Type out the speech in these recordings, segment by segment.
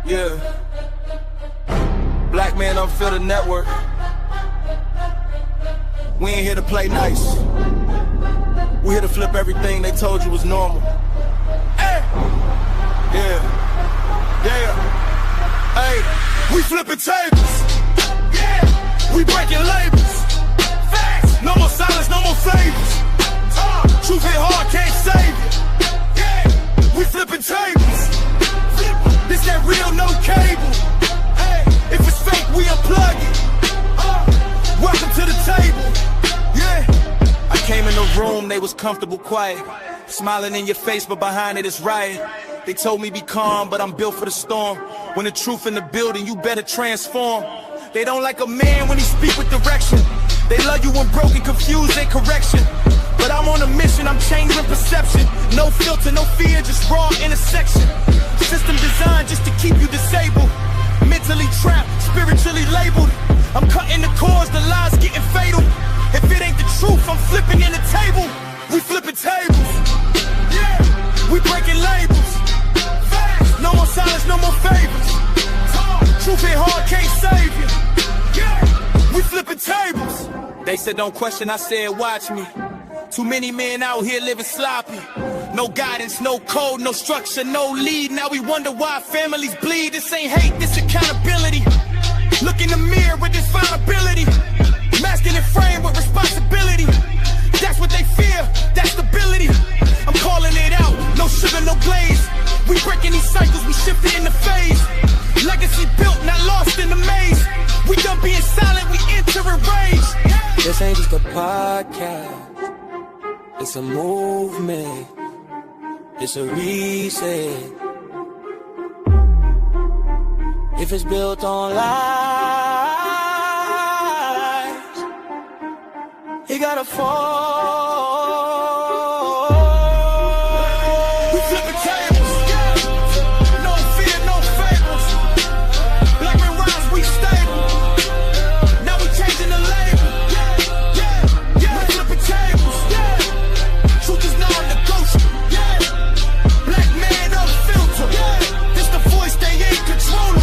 Yeah. Black man Unfiltered network. We ain't here to play nice. We here to flip everything they told you was normal. Hey! Yeah. Yeah. Hey, we flipping tables. Yeah. We breaking labels. Facts. No more silence, no more favors. Truth hit hard, can't save you. Yeah. We flipping tables. This that real, no cable. Hey, if it's fake, we unplug it. Welcome to the table. Yeah. I came in the room, they was comfortable, quiet. Smiling in your face, but behind it is riot. They told me be calm, but I'm built for the storm. When the truth in the building, you better transform. They don't like a man when he speak with direction. They love you when broken, confused, and correction. But I'm on a mission, I'm changing perception. No filter, no fear, just raw intersection. System designed just to keep you disabled. Mentally trapped, spiritually labeled. I'm cutting the cords, the lies getting fatal. If it ain't the truth, I'm flipping in the table. We flipping tables. Yeah, we breaking labels. Facts. No more silence, no more favors. Truth hit hard, can't save you. Yeah, we flipping tables. They said don't question, I said watch me. Too many men out here living sloppy. No guidance, no code, no structure, no lead. Now we wonder why families bleed. This ain't hate, this accountability. Look in the mirror with this vulnerability. Masking and frame with responsibility. That's what they fear, that stability. I'm calling it out, no sugar, no glaze. We breaking these cycles, we shifting in the phase. Legacy built, not lost in the maze. We done being silent, we entering rage. This ain't just a podcast. It's a movement, it's a reset. If it's built on lies, it gotta fall. We flipping tables, no fear, no fables. Black men rise, we stable. Now we changing the label. We flipping tables. Truth is non-negotiable. Black man unfiltered. This the voice they ain't controlling.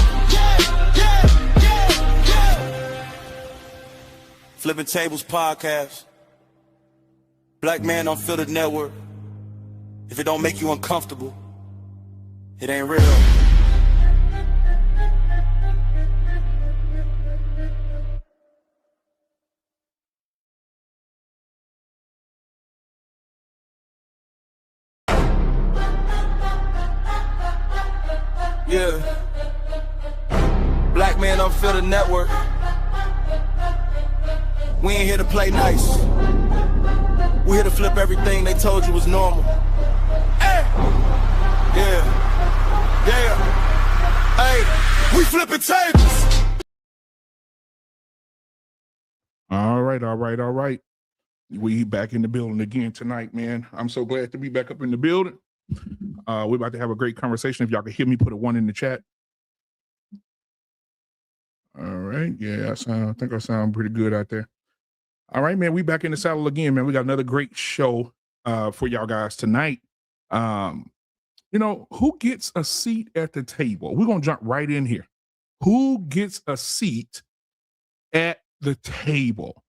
Flippin Tables Podcast. Black man Unfiltered network. If it don't make you uncomfortable, it ain't real. Yeah. Black man Unfiltered network. We ain't here to play nice. We here to flip everything they told you was normal. Hey! Yeah. Yeah. Hey, we flipping tables. All right. We back in the building again tonight, man. I'm so glad to be back up in the building. We're about to have a great conversation. If y'all can hear me, put a 1 in the chat. All right. Yeah, I think I sound pretty good out there. All right, man. We back in the saddle again, man. We got another great show for y'all guys tonight. Who gets a seat at the table? We're gonna jump right in here. Who gets a seat at the table?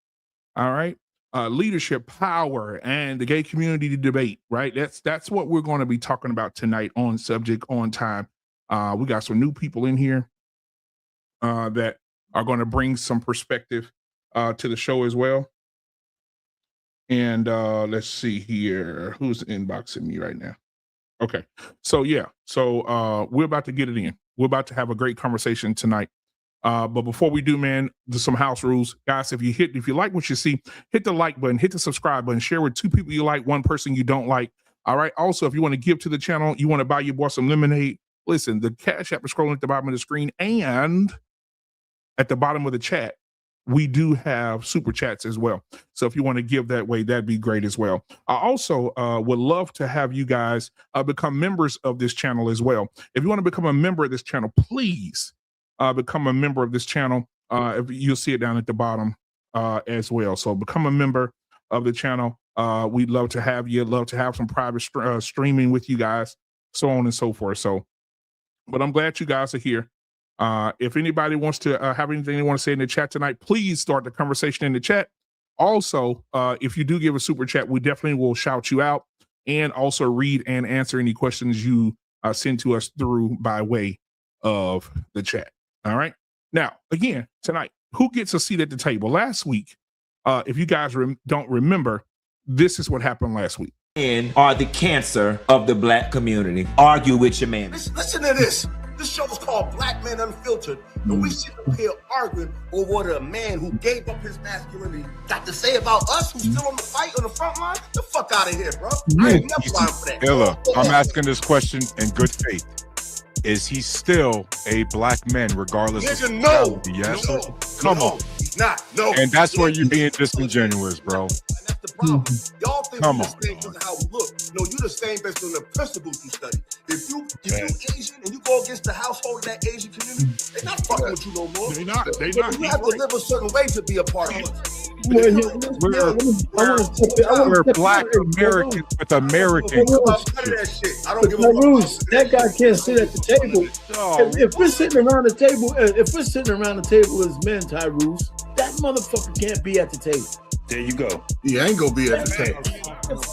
All right. Leadership, power, and the gay community debate, right? That's what we're going to be talking about tonight on Subject on Time. We got some new people in here that are going to bring some perspective to the show as well. And let's see here. Who's inboxing me right now? Okay. So we're about to get it in. We're about to have a great conversation tonight. But before we do, man, there's some house rules. Guys, if you like what you see, hit the like button, hit the subscribe button, share with 2 people you like, 1 person you don't like. All right. Also, if you want to give to the channel, you want to buy your boy some lemonade, listen, the Cash App is scrolling at the bottom of the screen, and at the bottom of the chat, we do have super chats as well. So if you want to give that way, that'd be great as well. I also would love to have you guys become members of this channel as well. If you want to become a member of this channel, please become a member of this channel. You'll see it down at the bottom as well. So become a member of the channel. We'd love to have you. Love to have some private streaming with you guys, so on and so forth. So But I'm glad you guys are here. If anybody wants to have anything they want to say in the chat tonight, please start the conversation in the chat. Also, if you do give a super chat, we definitely will shout you out and also read and answer any questions you send to us through by way of the chat. All right. Now, again, tonight, who gets a seat at the table? Last week, if you guys don't remember, this is what happened last week. Men are the cancer of the black community. Argue with your man. Listen to this. This show is called Black Men Unfiltered, and we sit up here arguing over what a man who gave up his masculinity got to say about us who's still on the fight on the front line. The fuck out of here, bro. I ain't never lying for that. Illa, I'm asking this question in good faith. Is he still a black man regardless of nationality? Yes. No, Come no, on. He's not. No. And that's where you're being disingenuous, bro. And that's the problem. Y'all think Come we're on. the same because of how we look. No, you the same based on the principles you study. If you Asian and you go against the household of that Asian community, they're not fucking with you no more. They not. You have to live a certain way to be a part of us. We're black Americans with American culture. I don't give a fuck. That guy can't sit at the table. If we're sitting around the table, as men, Tyrus, that motherfucker can't be at the table. There you go. He ain't gonna be at the table.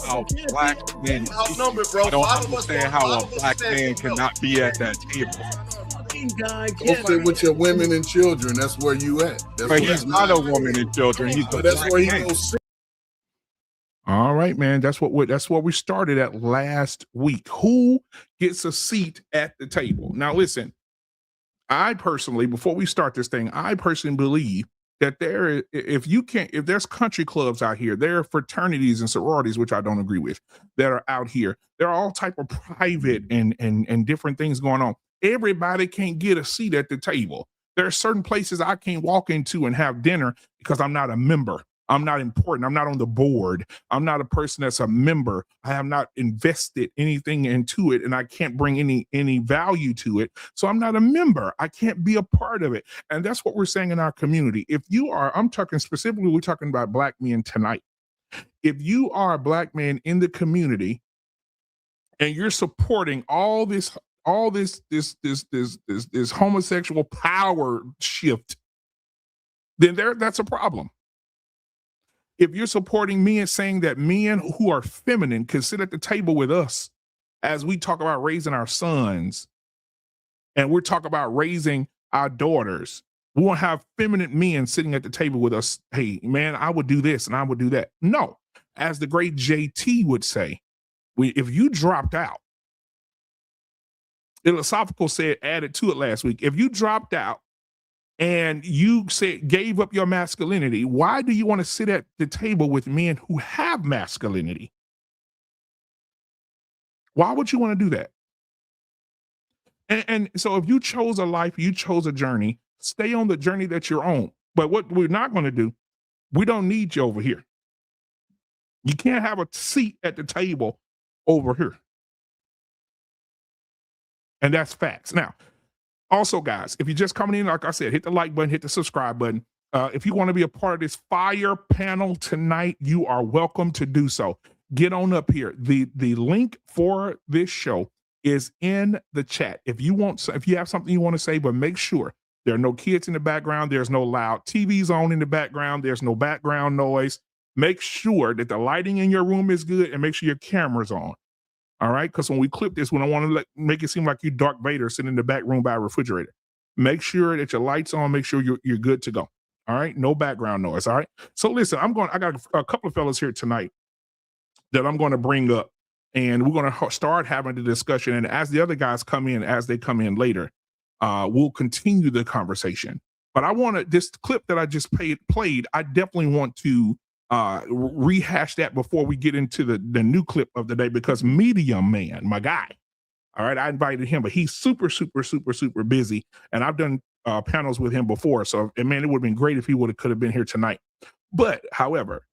How black men, Outnumbered, bro. I don't Five of us understand don't- how five a of us black said man no. cannot be at that table. Guy Go can't. sit with your women and children. That's where you at. That's But where he's not a woman and children. He's a But that's black where he man. goes sit. All right, man. That's what we started at last week. Who gets a seat at the table? Now, listen. I personally, before we start this thing, I personally believe that if there's country clubs out here, there are fraternities and sororities, which I don't agree with, that are out here. There are all type of private and different things going on. Everybody can't get a seat at the table. There are certain places I can't walk into and have dinner because I'm not a member. I'm not important. I'm not on the board. I'm not a person that's a member. I have not invested anything into it, and I can't bring any value to it. So I'm not a member. I can't be a part of it. And that's what we're saying in our community. If you are, I'm talking specifically, we're talking about black men tonight. If you are a black man in the community and you're supporting all this homosexual power shift, then that's a problem. If you're supporting men, saying that men who are feminine can sit at the table with us as we talk about raising our sons, and we're talking about raising our daughters, we won't have feminine men sitting at the table with us. Hey, man, I would do this and I would do that. No, as the great JT would say, if you dropped out, philosophical said, added to it last week, if you dropped out and you gave up your masculinity, why do you want to sit at the table with men who have masculinity? Why would you want to do that? And so if you chose a life, you chose a journey, stay on the journey that you're on. But what we're not going to do, we don't need you over here. You can't have a seat at the table over here. And that's facts. Now, also, guys, if you're just coming in, like I said, hit the like button, hit the subscribe button. If you want to be a part of this fire panel tonight, you are welcome to do so. Get on up here. The link for this show is in the chat. If you have something you want to say, but make sure there are no kids in the background. There's no loud TVs on in the background. There's no background noise. Make sure that the lighting in your room is good, and make sure your camera's on. All right, because when we clip this, we don't want to make it seem like you Darth Vader sitting in the back room by a refrigerator. Make sure that your light's on. Make sure you're good to go. All right, no background noise. All right. So listen, I got a couple of fellas here tonight that I'm going to bring up, and we're going to start having the discussion. And as the other guys come in, as they come in later, we'll continue the conversation. But I want to, this clip that I just played, I definitely want to rehash that before we get into the new clip of the day, because Medium Man, my guy, all right, I invited him, but he's super busy, and I've done panels with him before, so man, it would have been great if he could have been here tonight. But however,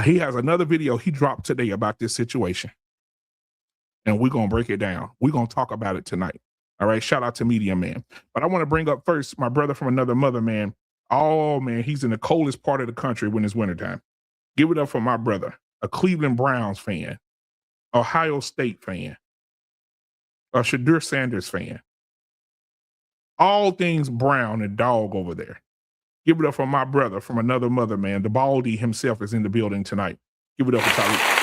he has another video he dropped today about this situation, and we're gonna break it down. We're gonna talk about it tonight. All right, shout out to Medium Man. But I want to bring up first my brother from another mother, man. Oh, man, he's in the coldest part of the country when it's wintertime. Give it up for my brother, a Cleveland Browns fan, Ohio State fan, a Shadur Sanders fan, all things brown and dog over there. Give it up for my brother from another mother, man. The Baldy himself is in the building tonight. Give it up for Tyrese.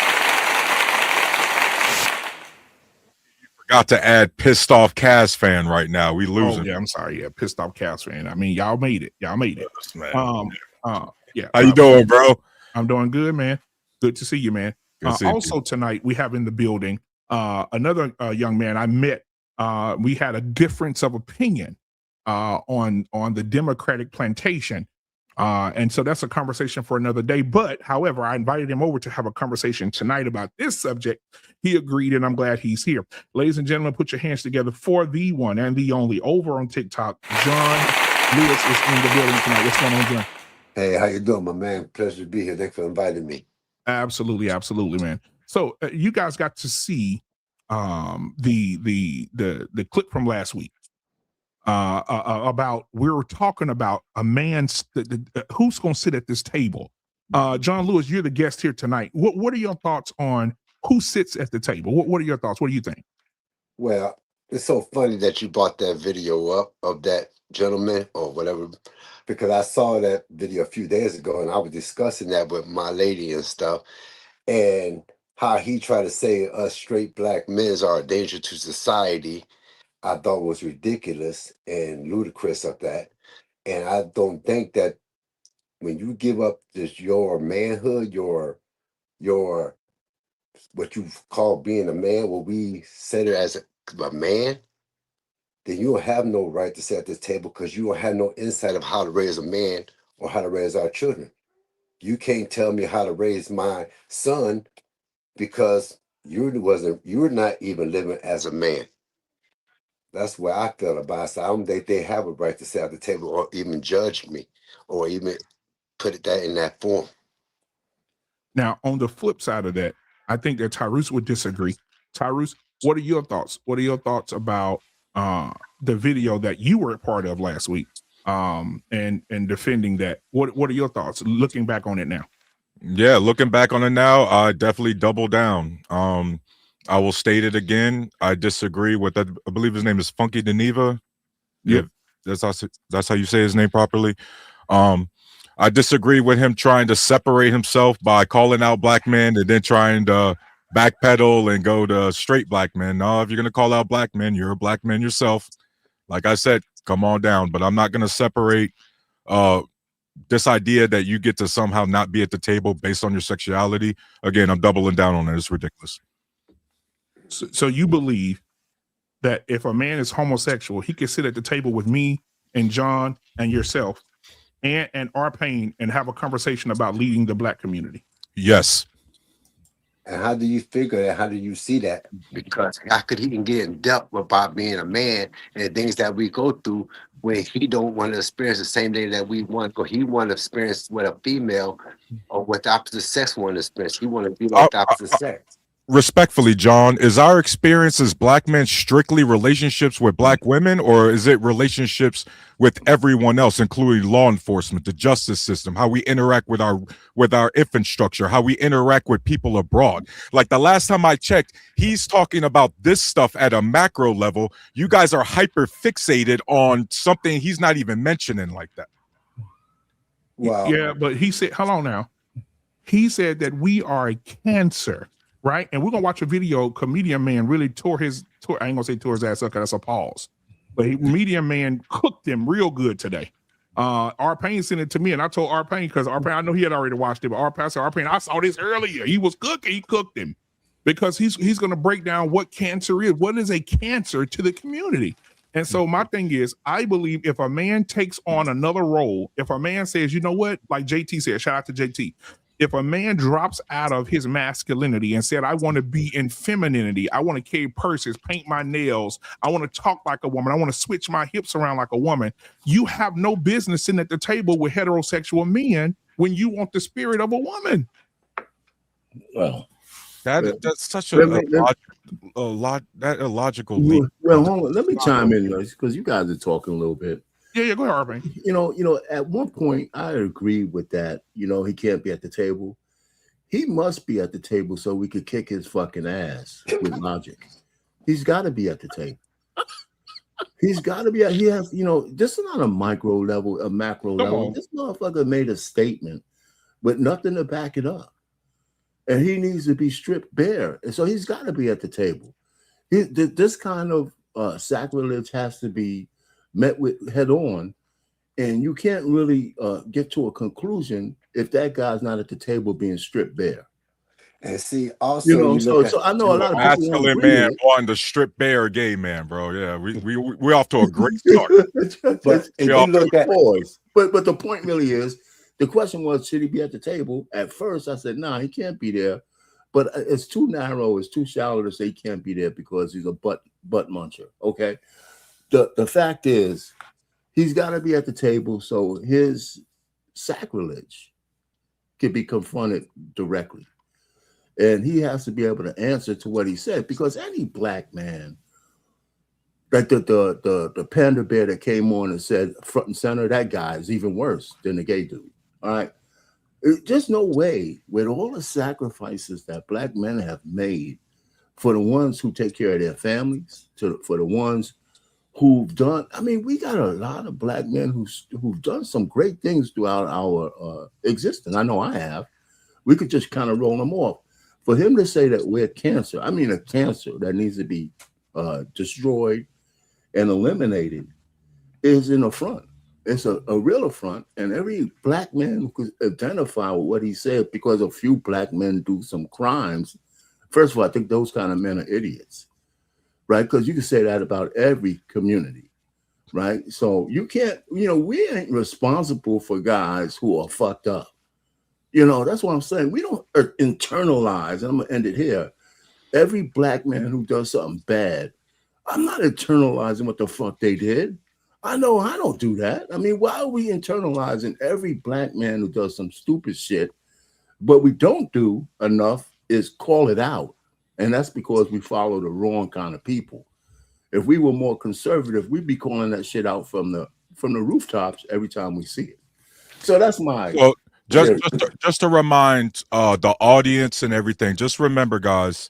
Forgot to add pissed off Cavs fan right now. We losing. Oh, yeah, I'm sorry. Yeah, pissed off Cavs fan. I mean, y'all made it. Y'all made it. Man. Yeah. How you doing, bro? I'm doing good, man. Good to see you, man. Also you. Tonight we have in the building another young man I met. We had a difference of opinion on the Democratic plantation. And so that's a conversation for another day. But however, I invited him over to have a conversation tonight about this subject. He agreed, and I'm glad he's here. Ladies and gentlemen, put your hands together for the one and the only over on TikTok. John Lewis is in the building tonight. What's going on, John? Hey, how you doing, my man? Pleasure to be here. Thanks for inviting me. Absolutely, man. So you guys got to see the clip from last week about we were talking about a man who's going to sit at this table. John Lewis, you're the guest here tonight. What are your thoughts on who sits at the table? What are your thoughts? What do you think? Well, it's so funny that you brought that video up of that gentleman or whatever, because I saw that video a few days ago and I was discussing that with my lady and stuff, and how he tried to say us straight black men are a danger to society. I thought was ridiculous and ludicrous of that. And I don't think that when you give up your manhood, your what you call being a man, what we said it as a man, then you don't have no right to sit at this table because you don't have no insight of how to raise a man or how to raise our children. You can't tell me how to raise my son because you're not even living as a man. That's where I feel about it. So I don't think they have a right to sit at the table or even judge me or even put it that in that form. Now, on the flip side of that, I think that Tyrese would disagree. Tyrese, what are your thoughts? What are your thoughts about the video that you were a part of last week and defending that? What are your thoughts looking back on it now? Yeah, looking back on it now, I definitely double down. I will state it again. I disagree with that. I believe his name is Funky Deneva. Yeah, that's how you say his name properly. I disagree with him trying to separate himself by calling out black men and then trying to backpedal and go to straight black men. No, if you're gonna call out black men, you're a black man yourself. Like I said, come on down. But I'm not gonna separate this idea that you get to somehow not be at the table based on your sexuality. Again, I'm doubling down on it. It's ridiculous. So you believe that if a man is homosexual, he can sit at the table with me and John and yourself and our pain and have a conversation about leading the black community? Yes. And how do you figure that? How do you see that? Because how could he can get in depth about being a man and the things that we go through when he don't want to experience the same thing that we want, or he want to experience what a female or what the opposite sex want to experience. He want to be like the opposite sex. Respectfully, John, is our experience as black men strictly relationships with black women, or is it relationships with everyone else, including law enforcement, the justice system, how we interact with our infrastructure, how we interact with people abroad? Like the last time I checked, he's talking about this stuff at a macro level. You guys are hyper fixated on something he's not even mentioning like that. Wow. Yeah, but he said, hold on now. He said that we are a cancer. Right, and we're gonna watch a video. Comedian Man really tore I ain't gonna say tore his ass up, because that's a pause. But Comedian Man cooked him real good today. R Payne sent it to me, and I told R Payne, because R Payne, I know he had already watched it, but R Payne, I saw this earlier. He was cooking. He cooked him because he's gonna break down what cancer is. What is a cancer to the community? And so my thing is, I believe if a man takes on another role, if a man says, you know what, like JT said, shout out to JT. If a man drops out of his masculinity and said, I want to be in femininity, I want to carry purses, paint my nails, I want to talk like a woman, I want to switch my hips around like a woman, you have no business sitting at the table with heterosexual men when you want the spirit of a woman. Well, that's such a illogical leap. Well, hold on. Let me chime in, because you guys are talking a little bit. Yeah, go ahead, Arvin. You know, at one point I agree with that. You know, he can't be at the table. He must be at the table so we could kick his fucking ass with logic. He's got to be at the table. He's got to be. He has, this is not a micro level, a macro level. on. This motherfucker made a statement with nothing to back it up, and he needs to be stripped bare. And so he's got to be at the table. This kind of sacrilege has to be met with head on, and you can't really get to a conclusion if that guy's not at the table being stripped bare. And see, also, so I know a lot of people masculine man wanting to strip bare a gay man, bro. Yeah, we're off to a great start. But the point really is, the question was, should he be at the table? At first, I said, nah, he can't be there. But it's too narrow, it's too shallow to say he can't be there because he's a butt muncher. Okay. The fact is, he's got to be at the table so his sacrilege can be confronted directly. And he has to be able to answer to what he said, because any black man, like the panda bear that came on and said front and center, that guy is even worse than the gay dude. All right. There's no way, with all the sacrifices that black men have made for the ones who take care of their families, for the ones who've done. I mean, we got a lot of black men who've done some great things throughout our existence. I know I have. We could just kind of roll them off. For him to say that we're cancer, I mean a cancer that needs to be destroyed and eliminated, is an affront. It's a real affront, and every black man who could identify with what he said, because a few black men do some crimes. First of all, I think those kind of men are idiots, right? Because you can say that about every community, right? So you can't, we ain't responsible for guys who are fucked up. That's what I'm saying. We don't internalize, and I'm going to end it here. Every black man who does something bad, I'm not internalizing what the fuck they did. I know I don't do that. I mean, why are we internalizing every black man who does some stupid shit? What we don't do enough is call it out. And that's because we follow the wrong kind of people. If we were more conservative, we'd be calling that shit out from the rooftops every time we see it. So that's my... Well, just to remind the audience and everything, just remember, guys,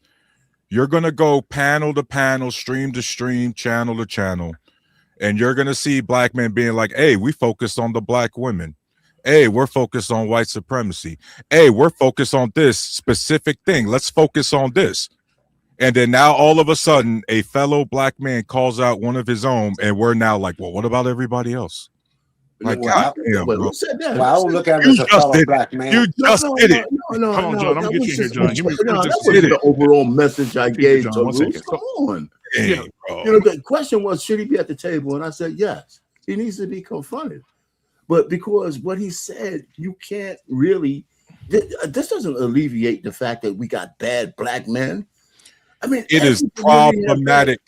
you're going to go panel to panel, stream to stream, channel to channel. And you're going to see black men being like, hey, we focus on the black women. Hey, we're focused on white supremacy. Hey, we're focused on this specific thing. Let's focus on this. And then now all of a sudden, a fellow black man calls out one of his own, and we're now like, well, what about everybody else? Like, goddamn, bro. Who said that? Well, I don't look at him as a fellow black man. You just did it. No, Come on, John. I'm going to get you here, John. That was the overall message I gave to Bruce. Come on. Hey, the question was, should he be at the table? And I said, yes, he needs to be confronted. But because what he said, you can't really, this doesn't alleviate the fact that we got bad black men. I mean, it is problematic.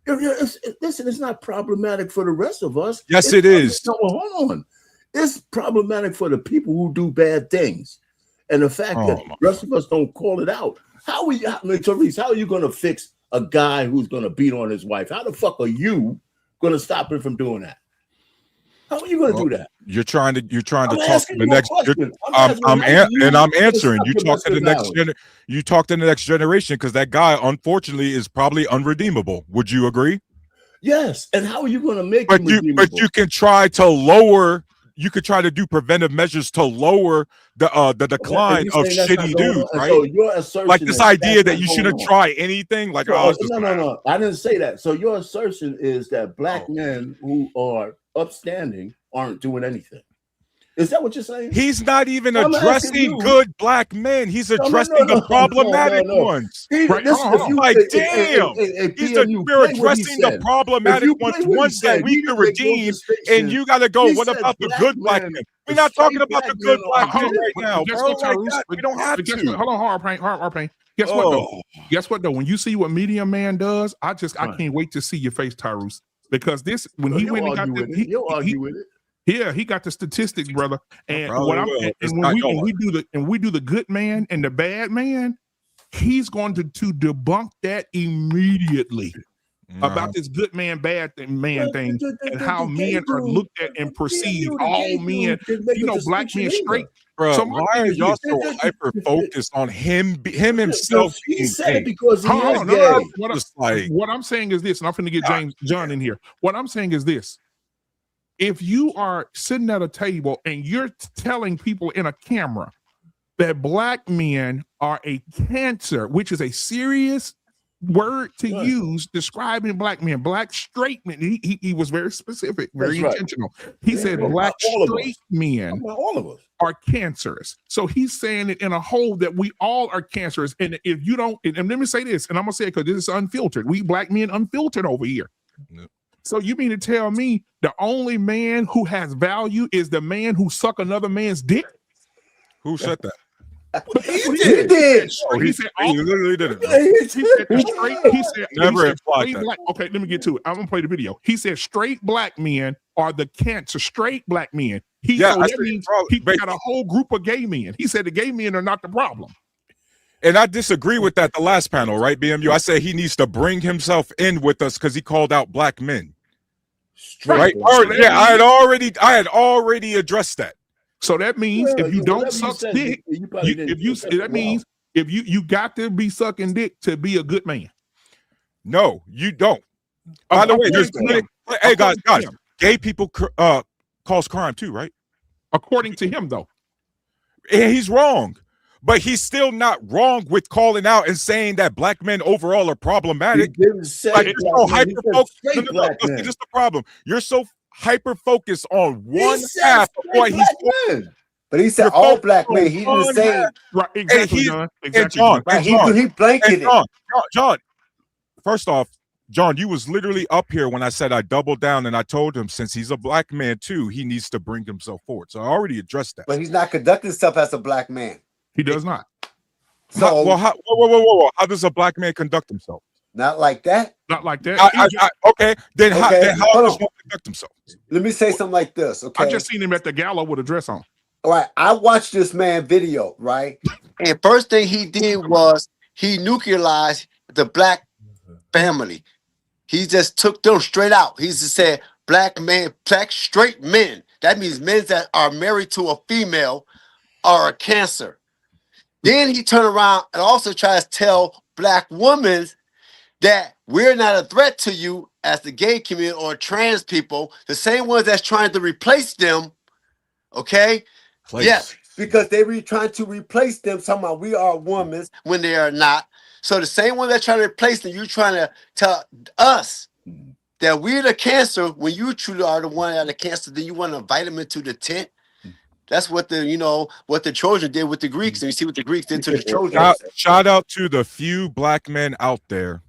Listen, it's not problematic for the rest of us. Yes, it is. No, hold on. It's problematic for the people who do bad things. And the fact that the rest of us don't call it out. Therese, how are you going to fix a guy who's going to beat on his wife? How the fuck are you going to stop him from doing that? How are you going to do that? You're trying to talk to the next. I'm answering. You talk to the next You talk to the next generation, because that guy, unfortunately, is probably unredeemable. Would you agree? Yes. And how are you going to make him redeemable? But you can try to lower. You could try to do preventive measures to lower the decline of shitty dudes, right? So your assertion, like this idea that you shouldn't try anything, like no. I didn't say that. So your assertion is that black men who are upstanding aren't doing anything. Is that what you're saying? He's not even addressing good black men. He's addressing the problematic ones. We're addressing the problematic ones that we can redeem, and you got to go, what about the good black men? We're not talking about the good black men right now, bro. We don't have to. Hold on, hard pain. Guess what, though? Guess what, though? When you see what Medium Man does, I can't wait to see your face, Tyrus. Because this, when he went and got this, he'll argue with it. Yeah, he got the statistics, brother. And when we do the good man and the bad man, he's going to debunk that immediately. about this good man, bad man thing, and how men are looked at and perceived. All men, black men straight. Bro, So why are y'all so hyper focused on him himself? He said it because he is gay. What I'm saying is this, and I'm finna get John in here. What I'm saying is this: if you are sitting at a table and you're telling people in a camera that black men are a cancer, which is a serious word to use describing black men, black straight men. He was very specific, very intentional. He said black straight men are cancerous. So he's saying it in a whole that we all are cancerous. And if you don't, and let me say this, and I'm gonna say it because this is unfiltered. We black men unfiltered over here. Yep. So you mean to tell me the only man who has value is the man who suck another man's dick? Who said that? He did. He literally did it. He said never implied that. Okay, let me get to it. I'm gonna play the video. He said straight black men are the cancer. Straight black men. That means he got a whole group of gay men. He said the gay men are not the problem. And I disagree with that. The last panel, right, BMU? I said he needs to bring himself in with us because he called out black men. Right? I had already addressed that. So that means if you don't suck dick, that means if you got to be sucking dick to be a good man. No, you don't. By the way, hey guys, gay people cause crime too, right? According to him, though. And he's wrong. But he's still not wrong with calling out and saying that black men overall are problematic. You're so hyper-focused. This is the problem. You're so hyper-focused on one half of what he's doing. But he said all black men. He didn't say right. Exactly, John. He blanketed it. John, first off, John, you was literally up here when I said I doubled down and I told him since he's a black man too, he needs to bring himself forward. So I already addressed that. But he's not conducting himself as a black man. He does not. So whoa. How does a black man conduct himself? Not like that. Not like that. Okay. Then how does one conduct himself? Let me say something like this. Okay. I just seen him at the gala with a dress on. All right. I watched this man video, right? And first thing he did was he nuclearized the black family. He just took them straight out. He just said black straight men. That means men that are married to a female are a cancer. Then he turned around and also tries to tell black women that we're not a threat to you as the gay community or trans people, the same ones that's trying to replace them. Okay? Yes, because they were trying to replace them. Somehow we are women when they are not. So the same one that's trying to replace them, you're trying to tell us that we're the cancer when you truly are the one that are the cancer. Then you want to invite them into the tent. That's what the Trojan did with the Greeks, and you see what the Greeks did to the Trojans. Shout out to the few black men out there,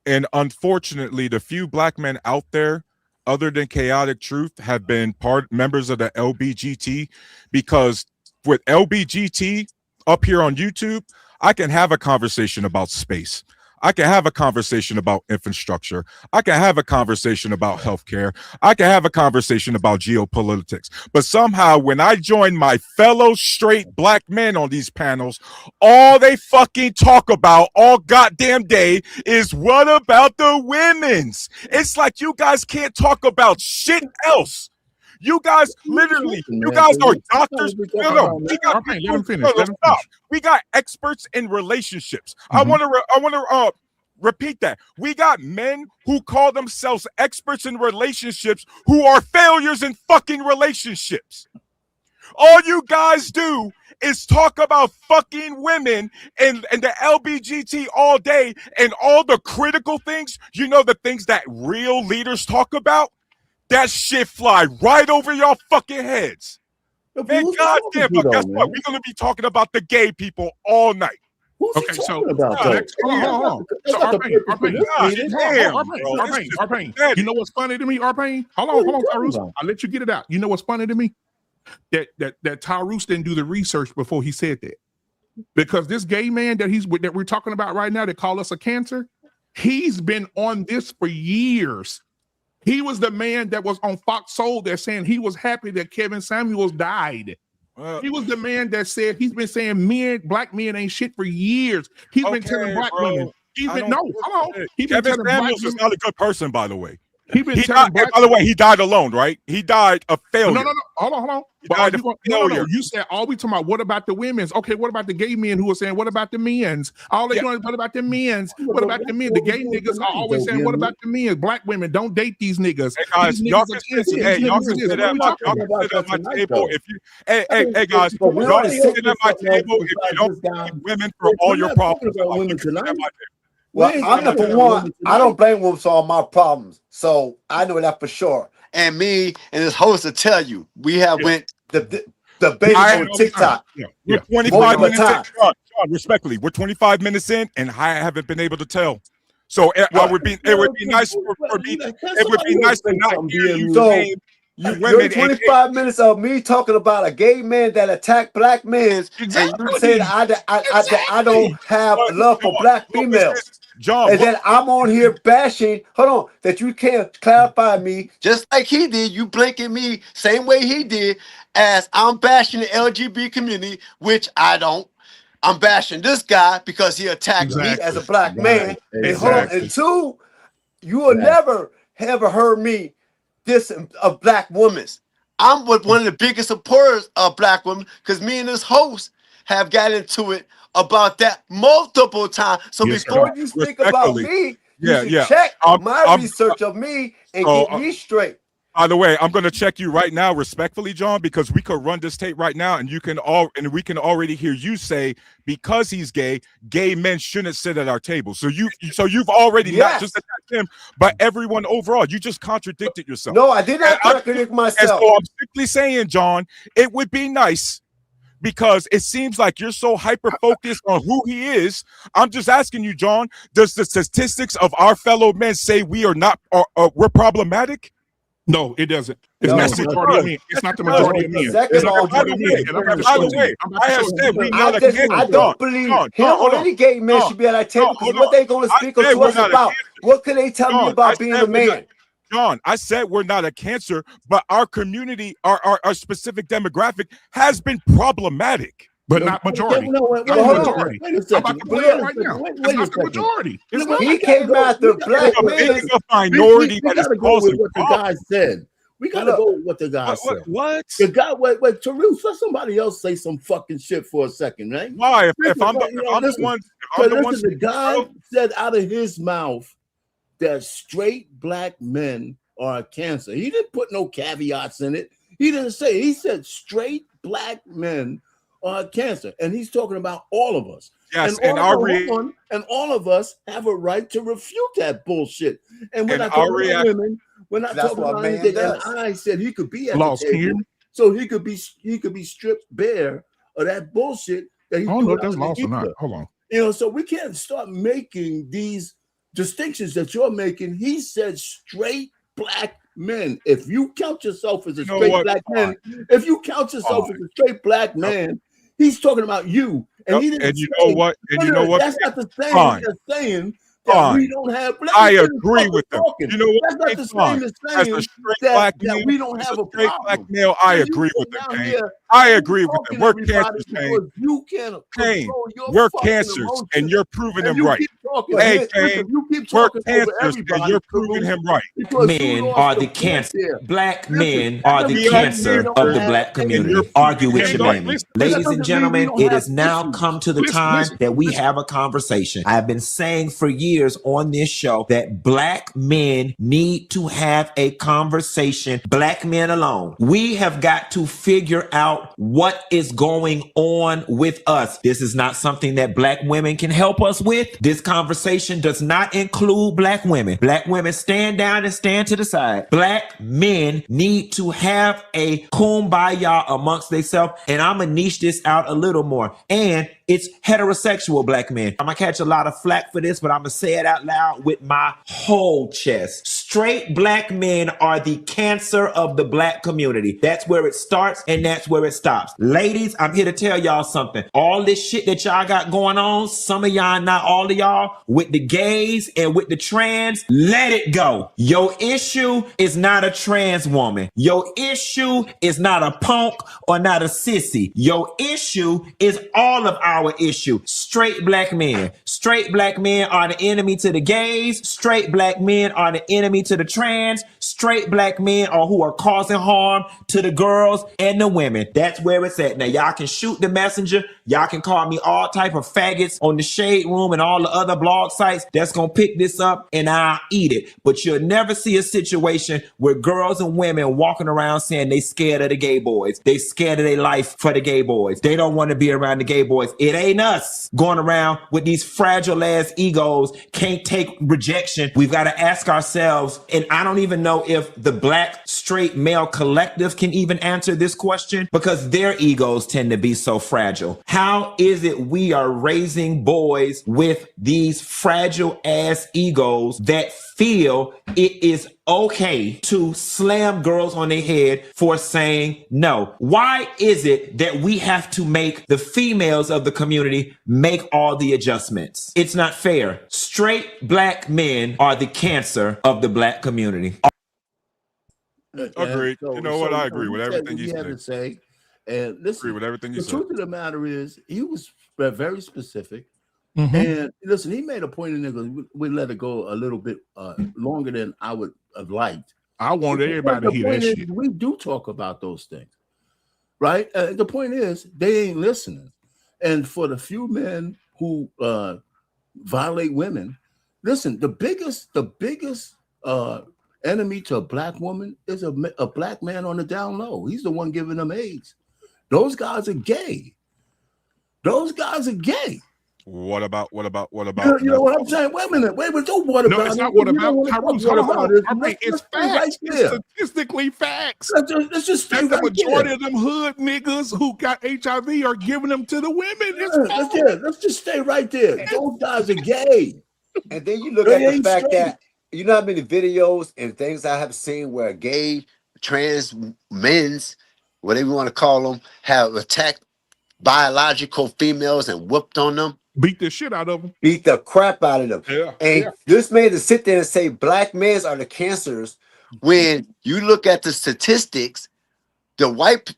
and unfortunately, the few black men out there, other than Chaotic Truth, have been members of the LBGT. Because with LBGT up here on YouTube, I can have a conversation about space. I can have a conversation about infrastructure. I can have a conversation about healthcare. I can have a conversation about geopolitics. But somehow when I join my fellow straight black men on these panels, all they fucking talk about all goddamn day is what about the women's? It's like you guys can't talk about shit else. You guys literally, you guys are doctors. No. We got experts in relationships. I want to repeat that. We got men who call themselves experts in relationships who are failures in fucking relationships. All you guys do is talk about fucking women and the LBGT all day and all the critical things. You know, the things that real leaders talk about. That shit fly right over y'all fucking heads. Man, goddamn, but guess what? We're gonna be talking about the gay people all night. Who's he talking about? Arpain. You know what's funny to me, Arpain? Hold on, Tyrus. I'll let you get it out. You know what's funny to me? That Tyrus didn't do the research before he said that. Because this gay man that we're talking about right now that call us a cancer, he's been on this for years. He was the man that was on Fox Soul that saying he was happy that Kevin Samuels died. He was the man that said he's been saying black men ain't shit for years. He's been telling black women Kevin Samuels is not a good person, by the way. He by the way, he died alone, right? He died a failure. No. Hold on. You said, are we talking about what about the women's? Okay, what about the gay men who are saying, what about the men's? All they doing is what about the men's? What about the men? The gay niggas are always saying, what about the men? Black women, don't date these niggas. Hey guys, y'all can sit at my table if you. Hey guys, y'all can sit at my table if you don't blame women for all your problems. Well, I'm number one. I don't blame women for all my problems, so I know that for sure. And me and this host will tell you, we have went the baby on TikTok. We're 25 minutes in. Sean, respectfully, we're 25 minutes in, and I haven't been able to tell. So it would be nice for me. It would be nice to not hear you saying. You're 25 minutes of me talking about a gay man that attacked black men, and you saying I don't have love for black females. John, and then I'm on here bashing. Hold on, that you can't clarify me just like he did. You blinking me same way he did, as I'm bashing the LGBT community, which I don't. I'm bashing this guy because he attacked me as a black man. And hold on, and two, you will never ever heard me diss of black women. I'm one of the biggest supporters of black women because me and this host have got into it about that multiple times. So before you speak about me, you should check my research of me and get me straight. By the way, I'm going to check you right now, respectfully, John, because we could run this tape right now, and we can already hear you say because he's gay men shouldn't sit at our table. So you've already not just attacked him, but everyone overall. You just contradicted yourself. No, I did not contradict myself. And so I'm simply saying, John, it would be nice. Because it seems like you're so hyper-focused on who he is. I'm just asking you, John, does the statistics of our fellow men say we are not, we're problematic? No, it doesn't. It's not the majority of men. It's not the majority of men. By the way, I have said we not a cancer. I don't believe him or any gay man should be at our table because what they going to speak to us about? What can they tell me about being a man? John, I said we're not a cancer, but our community, our specific demographic has been problematic. But not majority. Wait a second. It's not the majority. He came after black men. A minority that is causing what the guy said. We gotta go with what the guy said. What? The guy, wait, Teruse, let somebody else say some fucking shit for a second, right? Why? If I'm the one, the guy said out of his mouth that straight black men are a cancer. He didn't put no caveats in it. He didn't say. He said straight black men are a cancer, and he's talking about all of us. Yes, and all of us have a right to refute that bullshit. And we're not talking about women. We're not talking about anything. And I said he could be at the table, so he could be stripped bare of that bullshit that he. I don't know if that's lost or not. Hold on. You know, so we can't start making these distinctions that you're making. He said straight black men. If you count yourself as a straight black man, if you count yourself as a straight black man, he's talking about you. And he didn't. And you know what? And you know what? That's not the same as saying that we don't have. I agree with them. You know what? That's not the same as saying that we don't have a problem. Black male, I agree with them, Kane. I agree with them. We're cancers, Kane. Kane, we're cancers, and you're proving them right. Hey, Kane, we're cancers, and you're proving him right. Men are the cancer. Black men are the cancer of the black community. Argue with your man. Ladies and gentlemen, it has now come to the time that we have a conversation. I have been saying for years on this show that black men need to have a conversation, black men alone. We have got to figure out what is going on with us. This is not something that black women can help us with. This conversation does not include black women. Black women, stand down and stand to the side. Black men need to have a kumbaya amongst themselves, and I'm gonna niche this out a little more. And it's heterosexual black men. I'm gonna catch a lot of flack for this, but I'm gonna say it out loud with my whole chest. Straight black men are the cancer of the black community. That's where it starts and that's where it stops. Ladies, I'm here to tell y'all something. All this shit that y'all got going on, some of y'all, not all of y'all, with the gays and with the trans, let it go. Your issue is not a trans woman. Your issue is not a punk or not a sissy. Your issue is all of our our issue. Straight black men. Straight black men are the enemy to the gays. Straight black men are the enemy to the trans. Straight black men are who are causing harm to the girls and the women. That's where it's at. Now, y'all can shoot the messenger. Y'all can call me all type of faggots on the Shade Room and all the other blog sites that's going to pick this up, and I'll eat it. But you'll never see a situation where girls and women walking around saying they scared of the gay boys. They scared of their life for the gay boys. They don't want to be around the gay boys. It ain't us going around with these fragile ass egos, can't take rejection. We've got to ask ourselves, and I don't even know if the black straight male collective can even answer this question because their egos tend to be so fragile. How is it we are raising boys with these fragile ass egos that feel it is okay to slam girls on their head for saying no? Why is it that we have to make the females of the community make all the adjustments? It's not fair. Straight black men are the cancer of the black community. Agreed. You know what? I agree with everything you had to say. And listen, agree with everything you the said. truth of the matter is, he was very specific. Mhm. And listen, he made a point in there. We let it go a little bit longer than I would have liked. I wanted everybody to hear that shit. We do talk about those things, right? The point is, they ain't listening. And for the few men who violate women, listen, the biggest enemy to a black woman is a black man on the down low. He's the one giving them AIDS. Those guys are gay. Those guys are gay. What about? You know what I'm saying? Wait a minute. Don't what about? No, it's not what about. Tyrese, hold on. It's facts. It's statistically facts. Let's just stay the right majority there. of them hood niggas who got HIV are giving them to the women. Let's just stay right there. Those guys are gay. And then you look at the fact that you know how many videos and things I have seen where gay, trans men's, whatever you want to call them, have attacked biological females and whooped on them. Beat the shit out of them. Beat the crap out of them. Yeah. And this man to sit there and say black men are the cancers, when you look at the statistics, the white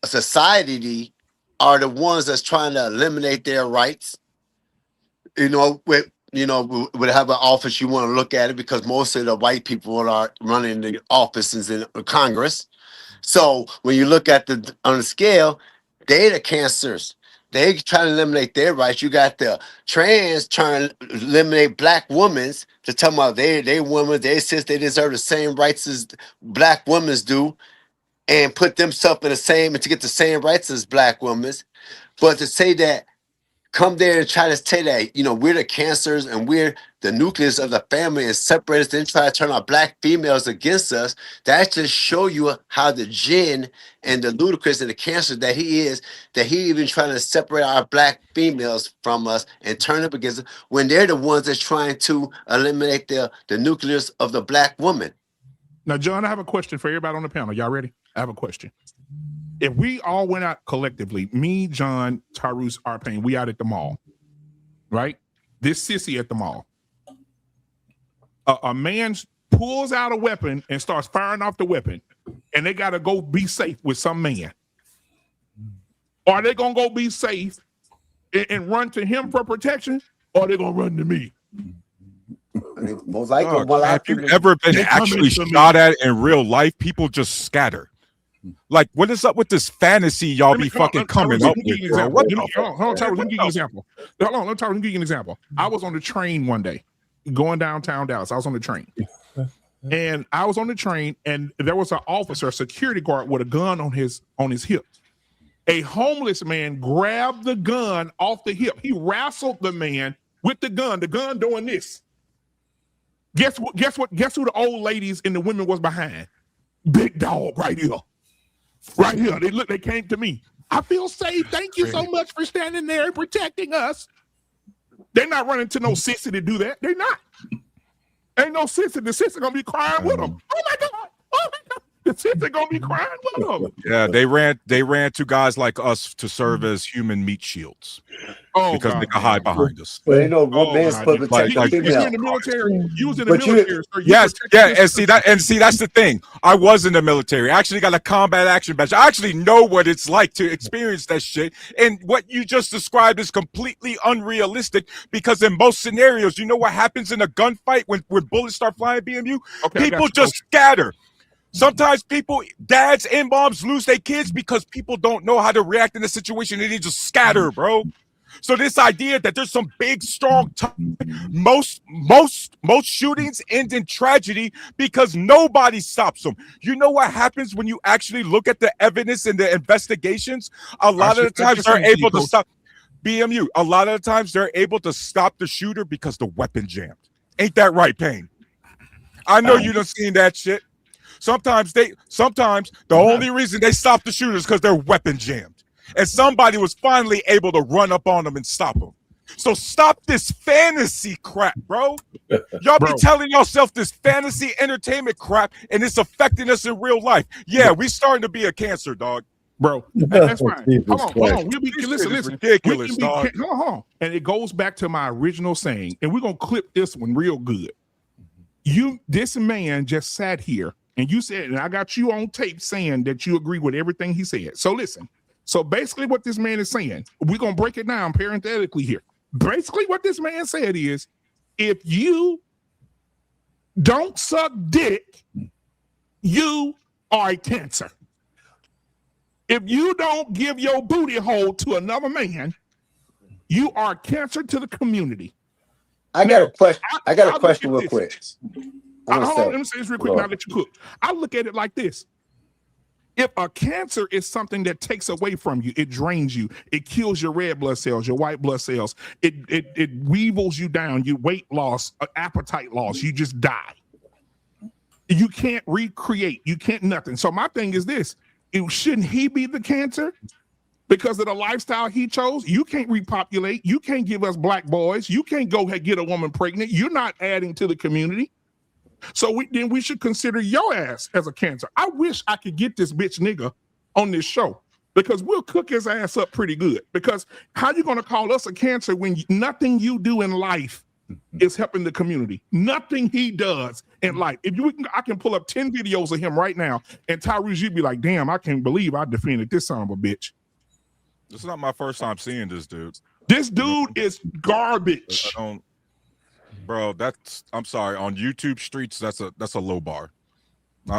society are the ones that's trying to eliminate their rights. We would have an office, you want to look at it because most of the white people are running the offices in Congress. So when you look at on the scale, they're the cancers. They trying to eliminate their rights. You got the trans trying to eliminate black women to tell them about they women, they insist they deserve the same rights as black women do, and put themselves in the same and to get the same rights as black women. But to say that, come there and try to say that, we're the cancers and we're the nucleus of the family and separate us, then try to turn our black females against us, that just show you how the gin and the ludicrous and the cancer that he is, that he even trying to separate our black females from us and turn up against us when they're the ones that's trying to eliminate the nucleus of the black woman. Now, John, I have a question for everybody on the panel. Y'all ready? I have a question. If we all went out collectively, me, John, Tyrese, Arpain, we out at the mall, right? This sissy at the mall. A man pulls out a weapon and starts firing off the weapon, and they got to go be safe with some man. Are they going to go be safe and run to him for protection, or are they going to run to me? Most likely, have you ever been actually shot at in real life? People just scatter. Like, what is up with this fantasy y'all be fucking coming up with, bro? What the fuck? Hold on, let me give you an example. Let me give you an example. I was on the train one day going downtown Dallas. I was on the train. And I was on the train, and there was an officer, a security guard with a gun on his hip. A homeless man grabbed the gun off the hip. He wrestled the man with the gun doing this. Guess who the old ladies and the women was behind? Big dog right here. Right here. They came to me. I feel safe. Thank you so much for standing there and protecting us. They're not running to no sissy to do that. They're not. Ain't no sissy. The sissy gonna be crying with them. Oh my God. Oh my God. The sister gonna be crying with them. Yeah, they ran to guys like us to serve as human meat shields. Because they can hide behind us. But ain't no man's supposed to protect you was in the military. You was in the military. Yes, and see that's the thing. I was in the military. I actually got a combat action badge. I actually know what it's like to experience that shit. And what you just described is completely unrealistic because in most scenarios, you know what happens in a gunfight when bullets start flying BMU? People just scatter. Sometimes dads and moms lose their kids because people don't know how to react in a situation and they just scatter, bro. So this idea that there's some big, strong most shootings end in tragedy because nobody stops them. You know what happens when you actually look at the evidence and the investigations? A lot of the times they're able to stop BMU. A lot of the times they're able to stop the shooter because the weapon jammed. Ain't that right, Payne? I know you done seen that shit. Sometimes the only reason they stop the shooter is because their weapon jammed. And somebody was finally able to run up on them and stop them. So stop this fantasy crap, bro. Y'all be telling yourself this fantasy entertainment crap, and it's affecting us in real life. Yeah, we starting to be a cancer, dog. Bro, that's fine. Hold on. Listen. Ridiculous, dog. Hold on. And it goes back to my original saying, and we're going to clip this one real good. This man just sat here, and you said, and I got you on tape saying that you agree with everything he said. So listen. So basically what this man is saying, we're going to break it down parenthetically here. Basically what this man said is, if you don't suck dick, you are a cancer. If you don't give your booty hole to another man, you are a cancer to the community. I got a question real quick. Hold on, let me say this real quick, now that you cook. I look at it like this. If a cancer is something that takes away from you, it drains you, it kills your red blood cells, your white blood cells, it weevils you down, you weight loss, appetite loss, you just die. You can't recreate, you can't nothing. So my thing is this, shouldn't he be the cancer? Because of the lifestyle he chose, you can't repopulate, you can't give us black boys, you can't go get a woman pregnant, you're not adding to the community. So then we should consider your ass as a cancer. I wish I could get this bitch nigga on this show because we'll cook his ass up pretty good. Because how you going to call us a cancer when nothing you do in life is helping the community? Nothing he does in life. I can pull up 10 videos of him right now, and Tyrese, you'd be like, damn, I can't believe I defended this son of a bitch. This is not my first time seeing this dude. This dude is garbage. Bro, I'm sorry. On YouTube streets, that's a low bar.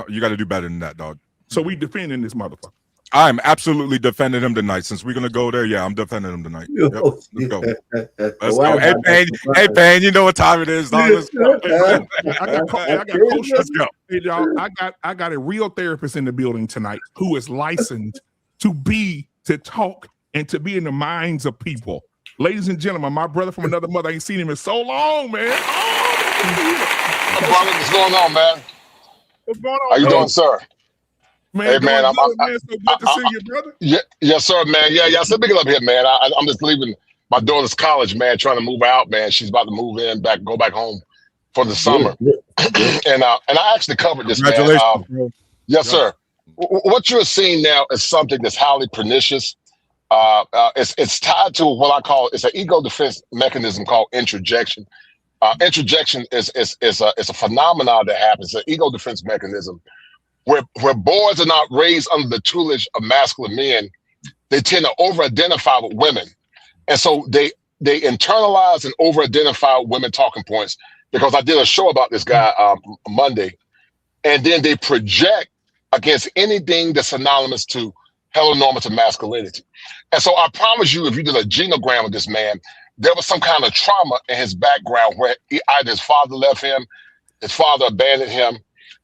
You got to do better than that, dog. So we defending this motherfucker. I'm absolutely defending him tonight. Since we're gonna go there, yeah, I'm defending him tonight. Yep, let's go. Let's go. Hey, Payne, you know what time it is, dog. Let's go. Let's go. Hey, y'all, I got a real therapist in the building tonight who is licensed to talk and to be in the minds of people. Ladies and gentlemen, my brother from another mother, I ain't seen him in so long, man. Brother, what's going on, man? What's going on? How you doing, sir? Man, hey, man, I'm so good to see you, brother. Yes, sir, man. Yeah, so pick it up here, man. I'm just leaving my daughter's college, man, trying to move out, man. She's about to move in, go back home for the summer. And I actually covered this, man. Yes, sir. What you're seeing now is something that's highly pernicious. It's tied to what I call it's an ego defense mechanism called introjection. Introjection is a phenomenon that happens, an ego defense mechanism where boys are not raised under the tutelage of masculine men. They tend to over-identify with women, and so they internalize and over-identify with women talking points. Because I did a show about this guy Monday, and then they project against anything that's synonymous to heteronormative masculinity. And so I promise you, if you did a genogram of this man, there was some kind of trauma in his background where either his father left him, his father abandoned him.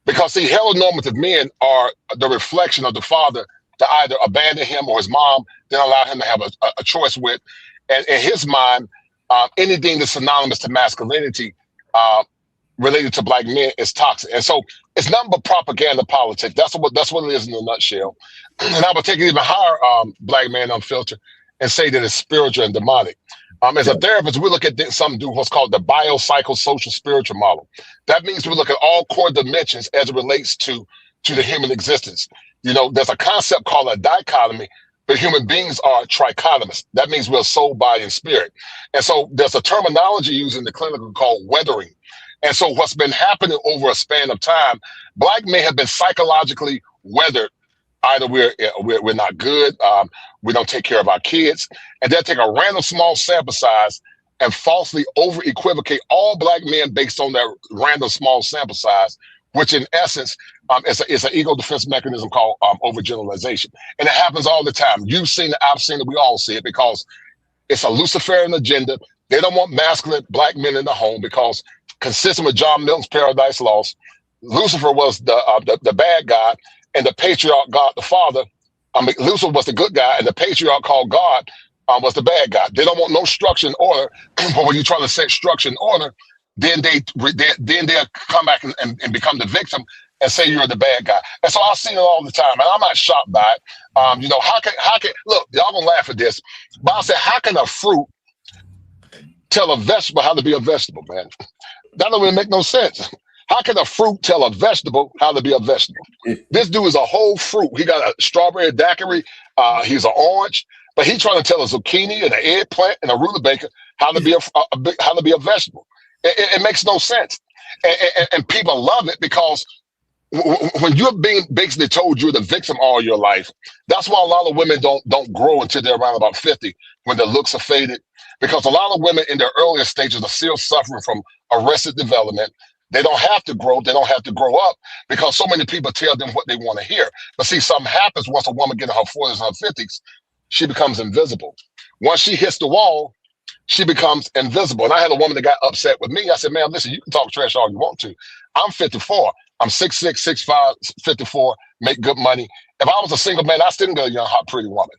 Because see, heteronormative men are the reflection of the father to either abandon him or his mom, then allow him to have a choice with. And in his mind, anything that's synonymous to masculinity related to black men is toxic. And so it's nothing but propaganda politics. That's what it is in a nutshell. And I would take it even higher, Black Man Unfiltered, and say that it's spiritual and demonic. As a therapist, we look at what's called the biopsychosocial spiritual model. That means we look at all core dimensions as it relates to to the human existence. You know, there's a concept called a dichotomy, but human beings are trichotomous. That means we're soul, body, and spirit. And so there's a terminology used in the clinical called weathering. And so what's been happening over a span of time, Black men have been psychologically weathered. Either we're not good, we don't take care of our kids, and they'll take a random small sample size and falsely over-equivocate all Black men based on that random small sample size, which in essence is an ego defense mechanism called overgeneralization. And it happens all the time. You've seen it, I've seen it, we all see it, because it's a Luciferian agenda. They don't want masculine Black men in the home because, consistent with John Milton's Paradise Lost, Lucifer was the bad guy, and the patriarch, God the Father, Lucifer was the good guy, and the patriarch called God was the bad guy. They don't want no structure and order, but when you're trying to set structure and order, then they'll come back and become the victim and say you're the bad guy. And so I've seen it all the time, and I'm not shocked by it. You know, how can look, y'all gonna laugh at this, but I said, how can a fruit tell a vegetable how to be a vegetable, man? That don't really make no sense. How can a fruit tell a vegetable how to be a vegetable? This dude is a whole fruit. He got a strawberry daiquiri. He's an orange, but he's trying to tell a zucchini and an eggplant and a rutabaga how to be a vegetable. It makes no sense, and people love it because when you're being basically told you're the victim all your life, that's why a lot of women don't grow until they're around about 50, when their looks are faded, because a lot of women in their earlier stages are still suffering from arrested development. They don't have to grow. They don't have to grow up because so many people tell them what they want to hear. But see, something happens once a woman gets in her 40s and her 50s, she becomes invisible. Once she hits the wall, she becomes invisible. And I had a woman that got upset with me. I said, man, listen, you can talk trash all you want to. I'm 54. I'm 6'6", 6'5", 54, make good money. If I was a single man, I still get a young, hot, pretty woman.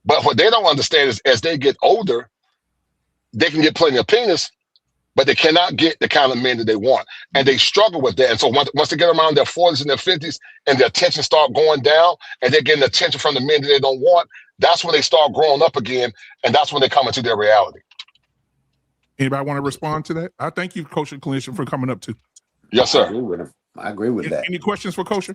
But what they don't understand is as they get older, they can get plenty of penis, but they cannot get the kind of men that they want. And they struggle with that. And so once they get around their 40s and their 50s and their attention start going down and they're getting attention from the men that they don't want, that's when they start growing up again. And that's when they come into their reality. Anybody want to respond to that? I thank you, Coach and Clinician, for coming up too. Yes, sir. I agree with that. Any questions for Coach?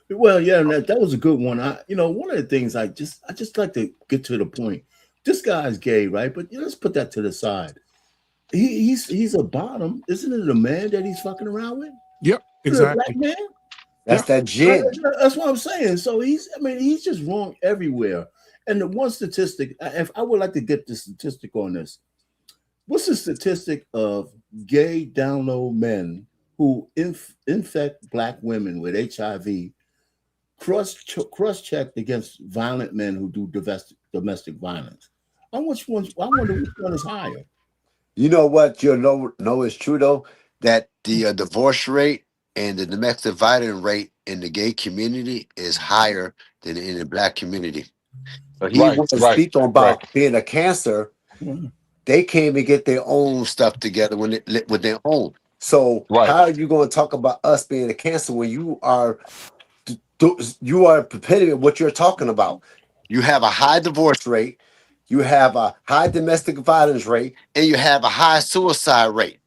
Well, yeah, that was a good one. One of the things I just like to get to the point. This guy's gay, right? But let's put that to the side. He's a bottom, isn't it? A man that he's fucking around with. Yep, exactly. A black man. That's that jig. That's what I'm saying. So he's just wrong everywhere. And the one statistic, if I would like to get the statistic on this, what's the statistic of gay down low men who infect black women with HIV, cross-checked against violent men who do domestic violence? I wonder which one is higher. You know what? You know is true though, that the divorce rate and the domestic violence rate in the gay community is higher than in the black community. So he wants to speak on about being a cancer. Mm-hmm. They came and get their own stuff together with their own. So how are you going to talk about us being a cancer when you are preparing what you're talking about? You have a high divorce rate, you have a high domestic violence rate, and you have a high suicide rate.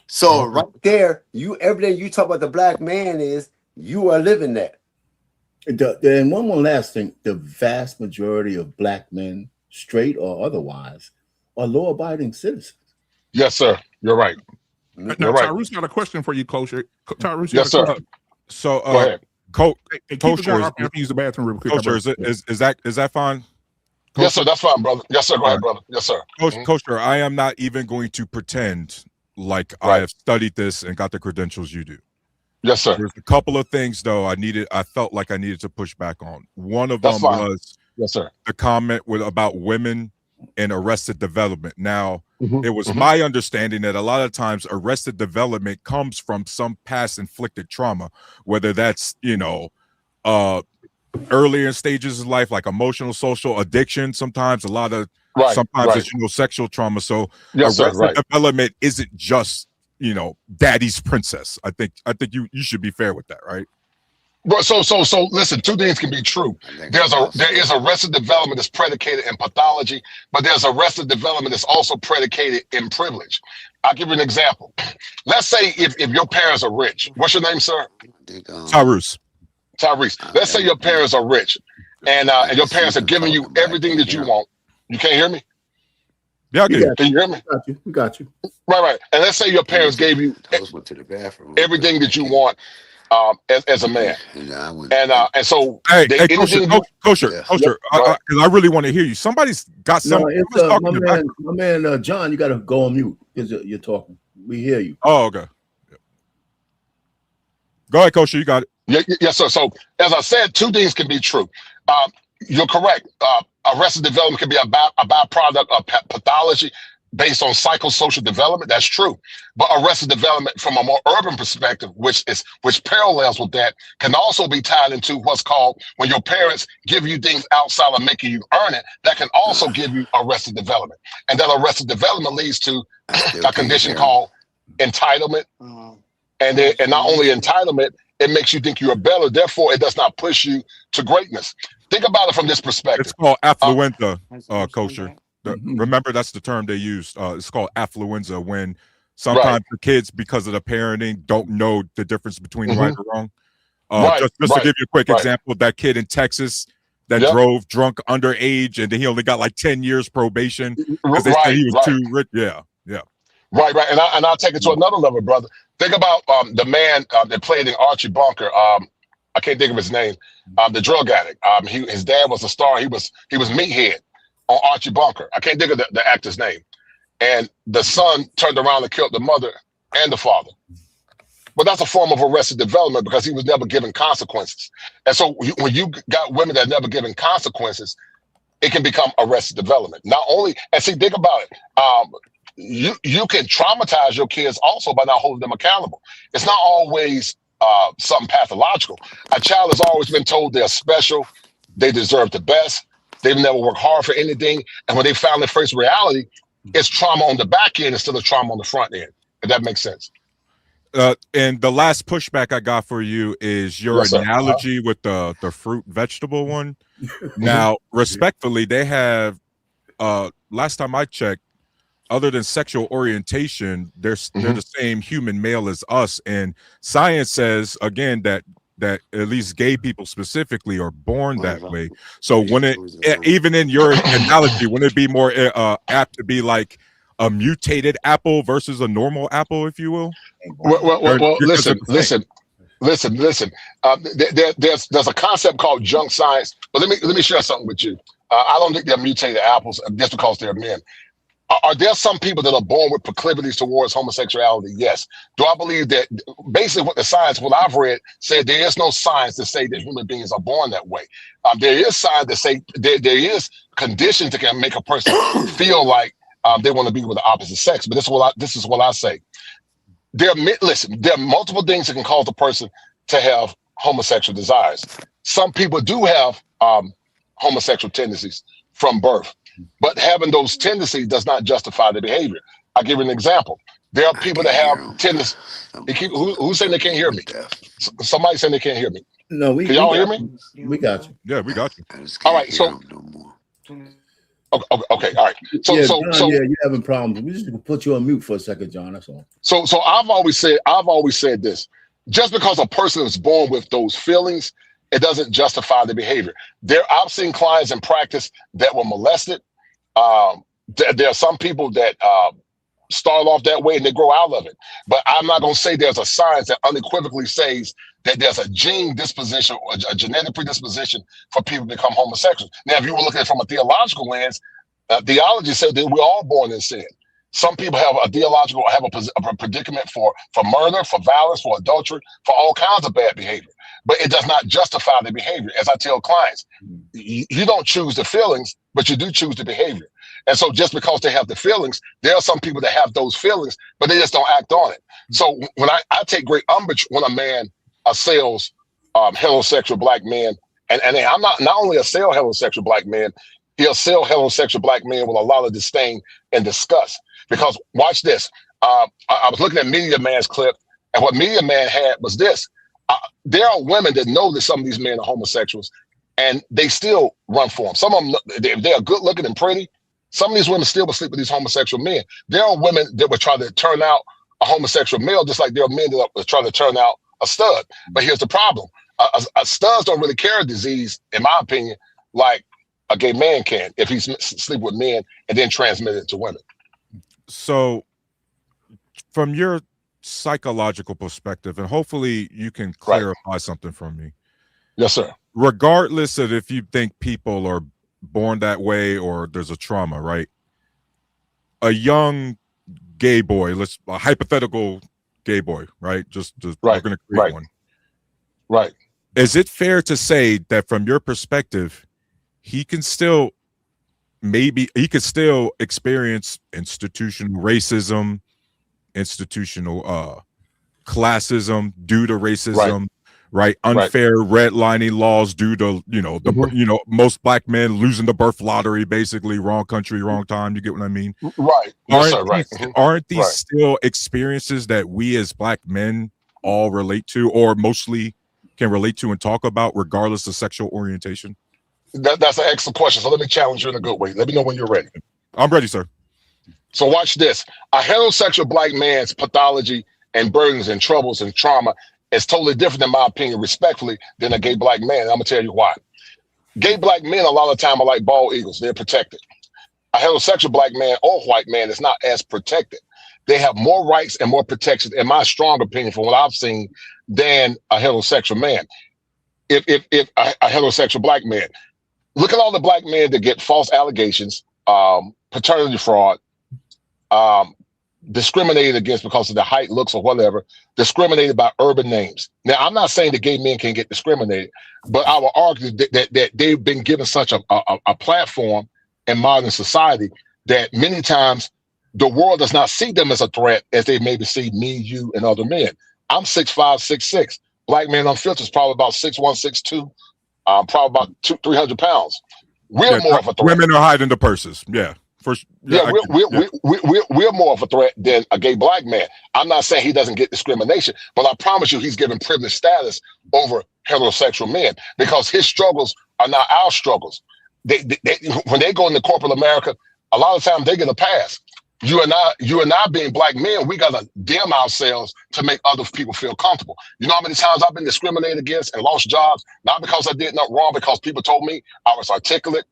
So right there, everything you talk about the black man is you are living that. And one more last thing: the vast majority of black men, straight or otherwise, are law-abiding citizens. Yes, sir. You're right. Now, Tyrus got a question for you, Coach. Tyrus, yes, sir. So, go ahead. Coach, use the bathroom real quick. Coach, is that fine? Coach? Yes, sir. That's fine, brother. Yes, sir. Go ahead, brother. Yes, sir. Coach, I am not even going to pretend like I have studied this and got the credentials you do. Yes, sir. There's a couple of things though I felt like I needed to push back on. One of them was the comment about women and arrested development. Now, it was my understanding that a lot of times arrested development comes from some past inflicted trauma, whether that's, earlier stages of life, like emotional, social addiction. Sometimes it's, sexual trauma. So arrested development isn't just, daddy's princess. I think you should be fair with that, right? But so listen, two things can be true. There is arrested development that's predicated in pathology, but there's arrested development that's also predicated in privilege. I'll give you an example. Let's say if your parents are rich. What's your name, sir? Tyrus. Tyrese, let's say your parents are rich and your parents are giving you everything that you want. You can't hear me? Yeah, I can. Can you hear me? We got you. Right. And let's say your parents gave you everything that you want as a man. And so hey, Kosher, because I really want to hear you. Somebody's got something. My man, John, you got to go on mute because you're talking. We hear you. Oh, okay. Go ahead, Kosher. You got it. Yes, sir. So as I said, two things can be true. You're correct. Arrested development can be a byproduct of pathology based on psychosocial development. That's true. But arrested development from a more urban perspective, which parallels with that, can also be tied into what's called when your parents give you things outside of making you earn it, that can also give you arrested development. And that arrested development leads to a condition called entitlement. And not only entitlement, it makes you think you're better. Therefore, it does not push you to greatness. Think about it from this perspective. It's called affluenza, Kosher. Remember, that's the term they use. It's called affluenza when sometimes the kids, because of the parenting, don't know the difference between right or wrong. Just to give you a quick example, that kid in Texas that drove drunk underage, and then he only got like 10 years probation because they said he was too rich. Yeah. Right. And I'll take it to another level, brother. Think about the man that played in Archie Bunker. I can't think of his name. The drug addict. His dad was a star. He was Meathead on Archie Bunker. I can't think of the actor's name. And the son turned around and killed the mother and the father. But that's a form of arrested development because he was never given consequences. And so when you got women that are never given consequences, it can become arrested development. Not only, and see, think about it. You can traumatize your kids also by not holding them accountable. It's not always something pathological. A child has always been told they're special, they deserve the best, they've never worked hard for anything, and when they finally face reality, it's trauma on the back end instead of trauma on the front end. If that makes sense. And the last pushback I got for you is your analogy with the fruit vegetable one. Now, respectfully, they have last time I checked, other than sexual orientation, they're the same human male as us. And science says, again, that at least gay people specifically are born that way. So when even in your analogy, wouldn't it be more apt to be like a mutated apple versus a normal apple, if you will? Well, listen. There's a concept called junk science, but let me share something with you. I don't think they're mutated apples just because they're men. Are there some people that are born with proclivities towards homosexuality? Yes. Do I believe that basically what I've read said there is no science to say that human beings are born that way. There is science to say there is conditions that can make a person feel like they want to be with the opposite sex. But this is what I say. There are multiple things that can cause a person to have homosexual desires. Some people do have homosexual tendencies from birth. But having those tendencies does not justify the behavior. I'll give you an example. There are people that have tendencies. Who's saying they can't hear me? Somebody saying they can't hear me. No, can y'all hear me? We got you. Yeah, we got you. All right, so okay, all right. So you're having problems. We just put you on mute for a second, John. That's all. So I've always said this. Just because a person is born with those feelings, it doesn't justify the behavior. I've seen clients in practice that were molested. There are some people that start off that way and they grow out of it. But I'm not going to say there's a science that unequivocally says that there's a gene disposition or a genetic predisposition for people to become homosexuals. Now, if you were looking at it from a theological lens, theology said that we're all born in sin. Some people have a predicament for murder, for violence, for adultery, for all kinds of bad behavior. But it does not justify the behavior. As I tell clients, you don't choose the feelings, but you do choose the behavior. And so just because they have the feelings, there are some people that have those feelings, but they just don't act on it. So when I take great umbrage when a man assails heterosexual black men, and I'm not only assail heterosexual black men, he'll assail heterosexual black men with a lot of disdain and disgust. Because watch this. I was looking at Media Man's clip, and what Media Man had was this. There are women that know that some of these men are homosexuals, and they still run for them. Some of them, they are good looking and pretty. Some of these women still will sleep with these homosexual men. There are women that would try to turn out a homosexual male, just like there are men that would try to turn out a stud. But here's the problem. studs don't really carry disease, in my opinion, like a gay man can if he's sleep with men and then transmit it to women. So, from your psychological perspective, and hopefully you can clarify something from me. Yes, sir. Regardless of if you think people are born that way or there's a trauma, right? A young gay boy, a hypothetical gay boy, right? Just we're going to create one. Right. Is it fair to say that from your perspective, he could still experience institutional racism, institutional classism due to racism, right? Unfair redlining laws due to most black men losing the birth lottery, basically wrong country, wrong time. You get what I mean? Right. Aren't these still experiences that we as black men all relate to, or mostly can relate to and talk about, regardless of sexual orientation? That's an excellent question. So let me challenge you in a good way. Let me know when you're ready. I'm ready, sir. So watch this. A heterosexual black man's pathology and burdens and troubles and trauma is totally different, in my opinion, respectfully, than a gay black man. And I'm going to tell you why. Gay black men, a lot of the time, are like bald eagles. They're protected. A heterosexual black man or white man is not as protected. They have more rights and more protections, in my strong opinion, from what I've seen, than a heterosexual man. If a heterosexual black man, look at all the black men that get false allegations, paternity fraud, discriminated against because of their height, looks, or whatever, discriminated by urban names. Now, I'm not saying that gay men can get discriminated, but I will argue that they've been given such a platform in modern society that many times the world does not see them as a threat as they maybe see me, you, and other men. I'm 6'5", 6'6". Black man Unfiltered is probably about 6'1", 6'2", probably about 300 pounds. We're more of a threat. Women are hiding the purses. Yeah. We're more of a threat than a gay black man. I'm not saying he doesn't get discrimination, but I promise you he's given privileged status over heterosexual men because his struggles are not our struggles. They when they go into corporate America, a lot of times they get a pass. You and I being black men, we gotta dim ourselves to make other people feel comfortable. You know how many times I've been discriminated against and lost jobs, not because I did nothing wrong, because people told me I was articulate.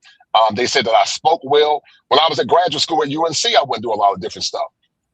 They said that I spoke well. When I was at graduate school at UNC, I went through a lot of different stuff.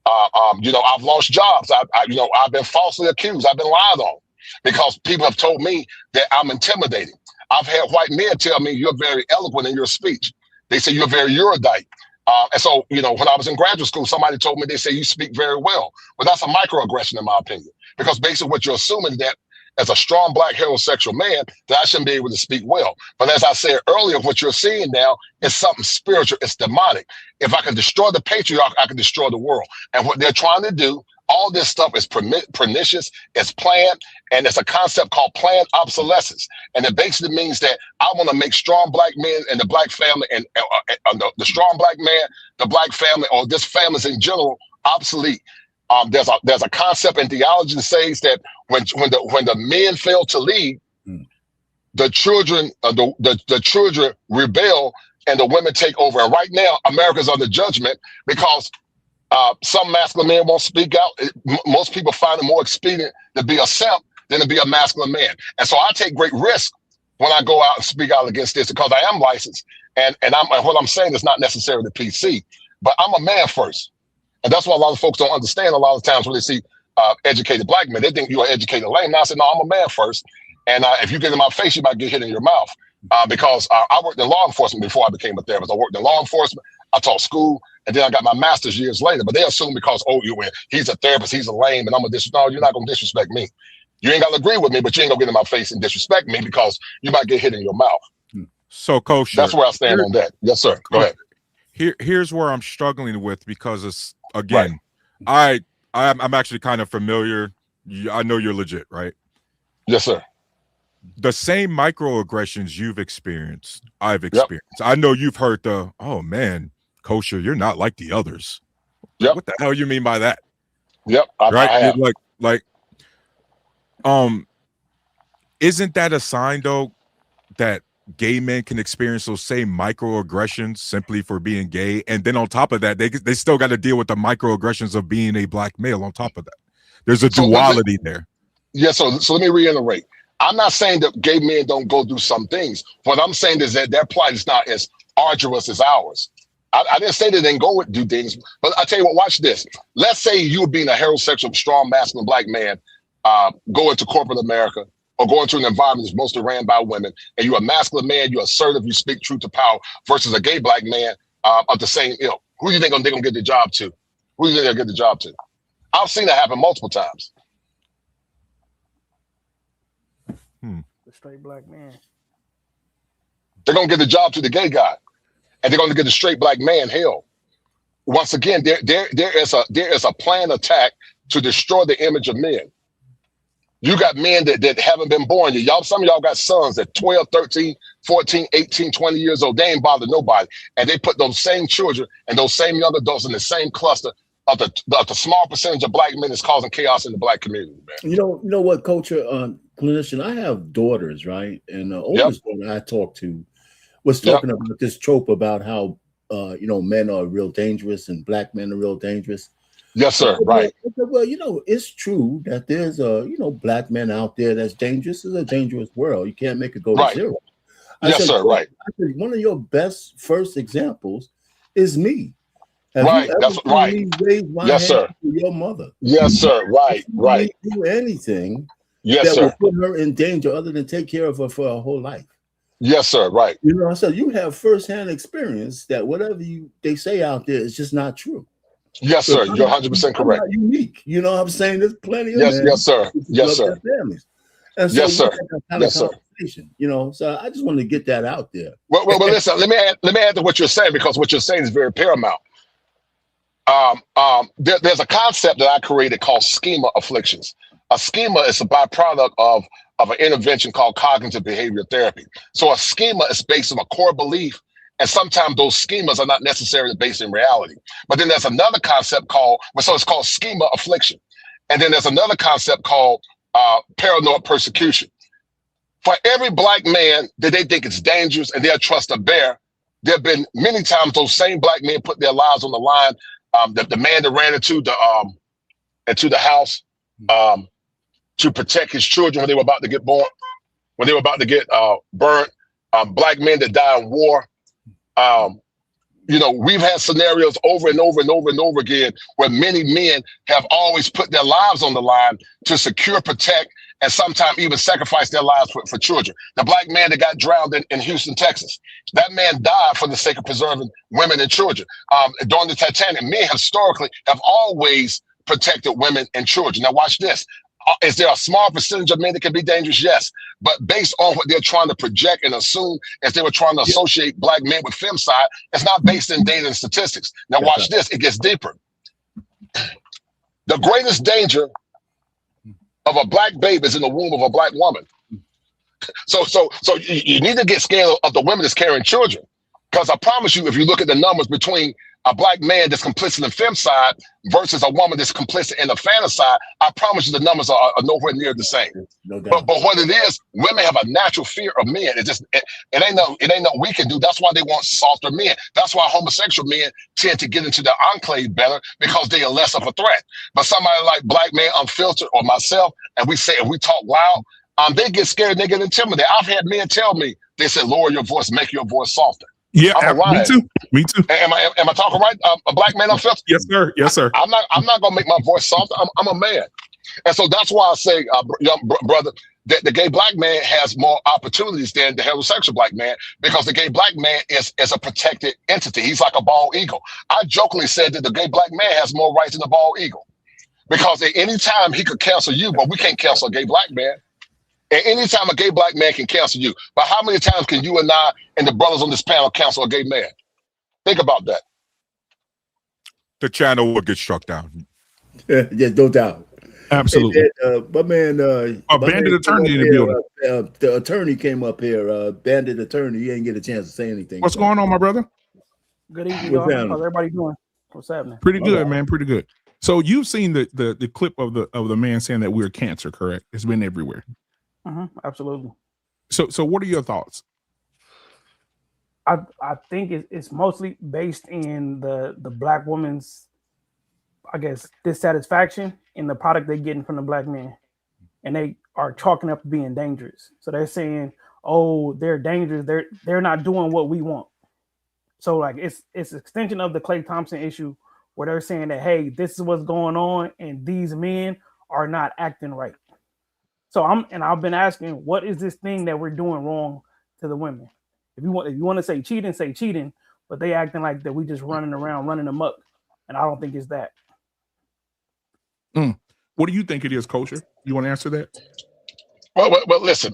I've lost jobs. I've been falsely accused. I've been lied on because people have told me that I'm intimidating. I've had white men tell me you're very eloquent in your speech. They say you're very erudite. And so, when I was in graduate school, somebody told me, they say you speak very well. But that's a microaggression in my opinion, because basically what you're assuming is that as a strong black heterosexual man, that I shouldn't be able to speak well. But as I said earlier, what you're seeing now is something spiritual. It's demonic. If I can destroy the patriarch, I can destroy the world. And what they're trying to do, all this stuff is pernicious, it's planned, and it's a concept called planned obsolescence. And it basically means that I want to make strong black men and the black family and the strong black man, the black family, or just families in general, obsolete. There's a concept in theology that says that when the men fail to lead, the children the children rebel and the women take over. And right now, America's under judgment because some masculine men won't speak out. Most people find it more expedient to be a simp than to be a masculine man. And so I take great risk when I go out and speak out against this because I am licensed. And what I'm saying is not necessarily PC, but I'm a man first. And that's what a lot of folks don't understand a lot of times when they see educated black men. They think you're an educated lame. Now I said, no, I'm a man first. And if you get in my face, you might get hit in your mouth because I worked in law enforcement before I became a therapist. I worked in law enforcement. I taught school. And then I got my master's years later. But they assume because, he's a therapist, he's a lame, and I'm a no, you're not going to disrespect me. You ain't got to agree with me, but you ain't going to get in my face and disrespect me because you might get hit in your mouth. So, Kosher, that's where I stand on that. Yes, sir. Go ahead. Here's where I'm struggling with because it's, again, I'm actually kind of familiar. I know you're legit, right? Yes, sir. The same microaggressions you've experienced, I've experienced. Yep. I know you've heard the, oh man, Kosher, you're not like the others. Yep. What the hell you mean by that? Yep. Right? Isn't that a sign though that gay men can experience those same microaggressions simply for being gay? And then on top of that, they still got to deal with the microaggressions of being a black male on top of that. There's a duality there. Yeah, so let me reiterate. I'm not saying that gay men don't go do some things. What I'm saying is that their plight is not as arduous as ours. I didn't say they didn't go do things, but I tell you what, watch this. Let's say you being a heterosexual, strong, masculine black man, go into corporate America or go into an environment that's mostly ran by women, and you're a masculine man, you're assertive, you speak truth to power, versus a gay black man of the same ilk. Who do you think they're going to get the job to? Who do you think they'll get the job to? I've seen that happen multiple times. The straight black man. They're going to get the job to the gay guy, and they're going to get the straight black man hell. Once again, there is a planned attack to destroy the image of men. You got men that haven't been born yet. Some of y'all got sons that 12, 13, 14, 18, 20 years old. They ain't bothered nobody. And they put those same children and those same young adults in the same cluster of the small percentage of black men that's causing chaos in the black community, man. You know what, culture clinician, I have daughters, right? And the oldest daughter I talked to was talking about this trope about how men are real dangerous and black men are real dangerous. Yes, sir. Right. Well, it's true that there's black men out there that's dangerous. It's a dangerous world. You can't make it go to zero. Yes, sir. Right. I said, one of your best first examples is me. Right. That's right. Yes, sir. Your mother. Yes, sir. Right. Right. Do anything that will put her in danger other than take care of her for her whole life. Yes, sir. Right. So you have firsthand experience that whatever they say out there is just not true. Yes, sir. You're 100% correct. I'm not unique. You know what I'm saying? There's plenty of men. Yes, sir. Yes, sir. Families. And so yes, sir. Yes, sir. So I just wanted to get that out there. Well, listen. Let me add to what you're saying, because what you're saying is very paramount. There's a concept that I created called schema afflictions. A schema is a byproduct of an intervention called cognitive behavioral therapy. So a schema is based on a core belief, and sometimes those schemas are not necessarily based in reality. But then there's another concept it's called schema affliction. And then there's another concept called paranoid persecution. For every black man that they think is dangerous and they'll trust a bear, there have been many times those same black men put their lives on the line. The man that ran into the house to protect his children when they were about to get born, when they were about to get burnt, black men that die in war. We've had scenarios over and over and over and over again where many men have always put their lives on the line to secure, protect, and sometimes even sacrifice their lives for children. The black man that got drowned in Houston, Texas, that man died for the sake of preserving women and children. During the Titanic, men historically have always protected women and children. Now watch this. Is there a small percentage of men that can be dangerous? Yes. But based on what they're trying to project and assume, as they were trying to associate black men with femicide, it's not based in data and statistics. Now watch this. It gets deeper. The greatest danger of a black baby is in the womb of a black woman. So you need to get scared of the women that's carrying children. Because I promise you, if you look at the numbers between a black man that's complicit in femicide versus a woman that's complicit in the fanticide, I promise you the numbers are nowhere near the same. No doubt. But what it is, women have a natural fear of men. It ain't no we can do. That's why they want softer men. That's why homosexual men tend to get into the enclave better, because they are less of a threat. But somebody like Black Man Unfiltered or myself, and we talk loud, they get scared and they get intimidated. I've had men tell me, they said, lower your voice, make your voice softer. Yeah, me too. Am I talking right? A Black Man Unfiltered? Yes, sir. Yes, sir. I'm not gonna make my voice soft. I'm a man, and so that's why I say, young brother, that the gay black man has more opportunities than the heterosexual black man, because the gay black man is a protected entity. He's like a bald eagle. I jokingly said that the gay black man has more rights than the bald eagle, because at any time he could cancel you, but we can't cancel a gay black man. At any time a gay black man can cancel you. But how many times can you and I and the brothers on this panel cancel a gay man? Think about that. The channel will get struck down. Yeah, no doubt. Absolutely. But man, Bandit Attorney in the building. The attorney came up here. Bandit Attorney, he didn't get a chance to say anything. What's going on, my brother? Good evening, y'all. How's everybody doing? What's happening? Pretty good, man. Pretty good. So you've seen the clip of the man saying that we're cancer, correct? It's been everywhere. Absolutely. So what are your thoughts? I think it's mostly based in the black woman's, I guess, dissatisfaction in the product they're getting from the black men. And they are chalking up being dangerous. So they're saying, "Oh, they're dangerous. They're not doing what we want." So like it's an extension of the Klay Thompson issue, where they're saying that, hey, this is what's going on, and these men are not acting right. So I've been asking, what is this thing that we're doing wrong to the women? If you want to say cheating, but they acting like that we just running around, running amok, and I don't think it's that. What do you think it is, Kosher? You want to answer that? Well, listen.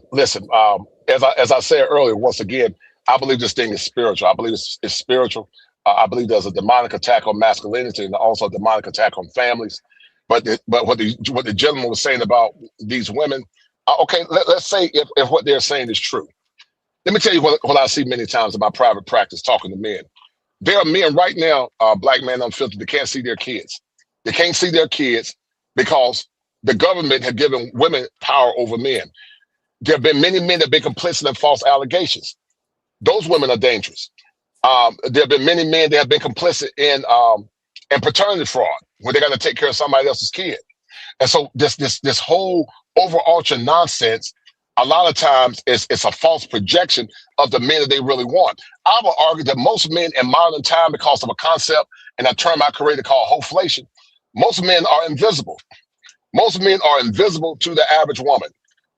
As I said earlier, once again, I believe this thing is spiritual. I believe it's spiritual. I believe there's a demonic attack on masculinity and also a demonic attack on families. But what the gentleman was saying about these women, okay, let's say if what they're saying is true. Let me tell you what I see many times in my private practice talking to men. There are men right now, black men unfiltered, that can't see their kids. They can't see their kids because the government have given women power over men. There have been many men that have been complicit in false allegations. Those women are dangerous. There have been many men that have been complicit in paternity fraud, where they got to take care of somebody else's kid. And so this whole overarching nonsense, a lot of times it's a false projection of the men that they really want. I would argue that most men in modern time, because of a concept and a term I created called hoflation, most men are invisible. Most men are invisible to the average woman.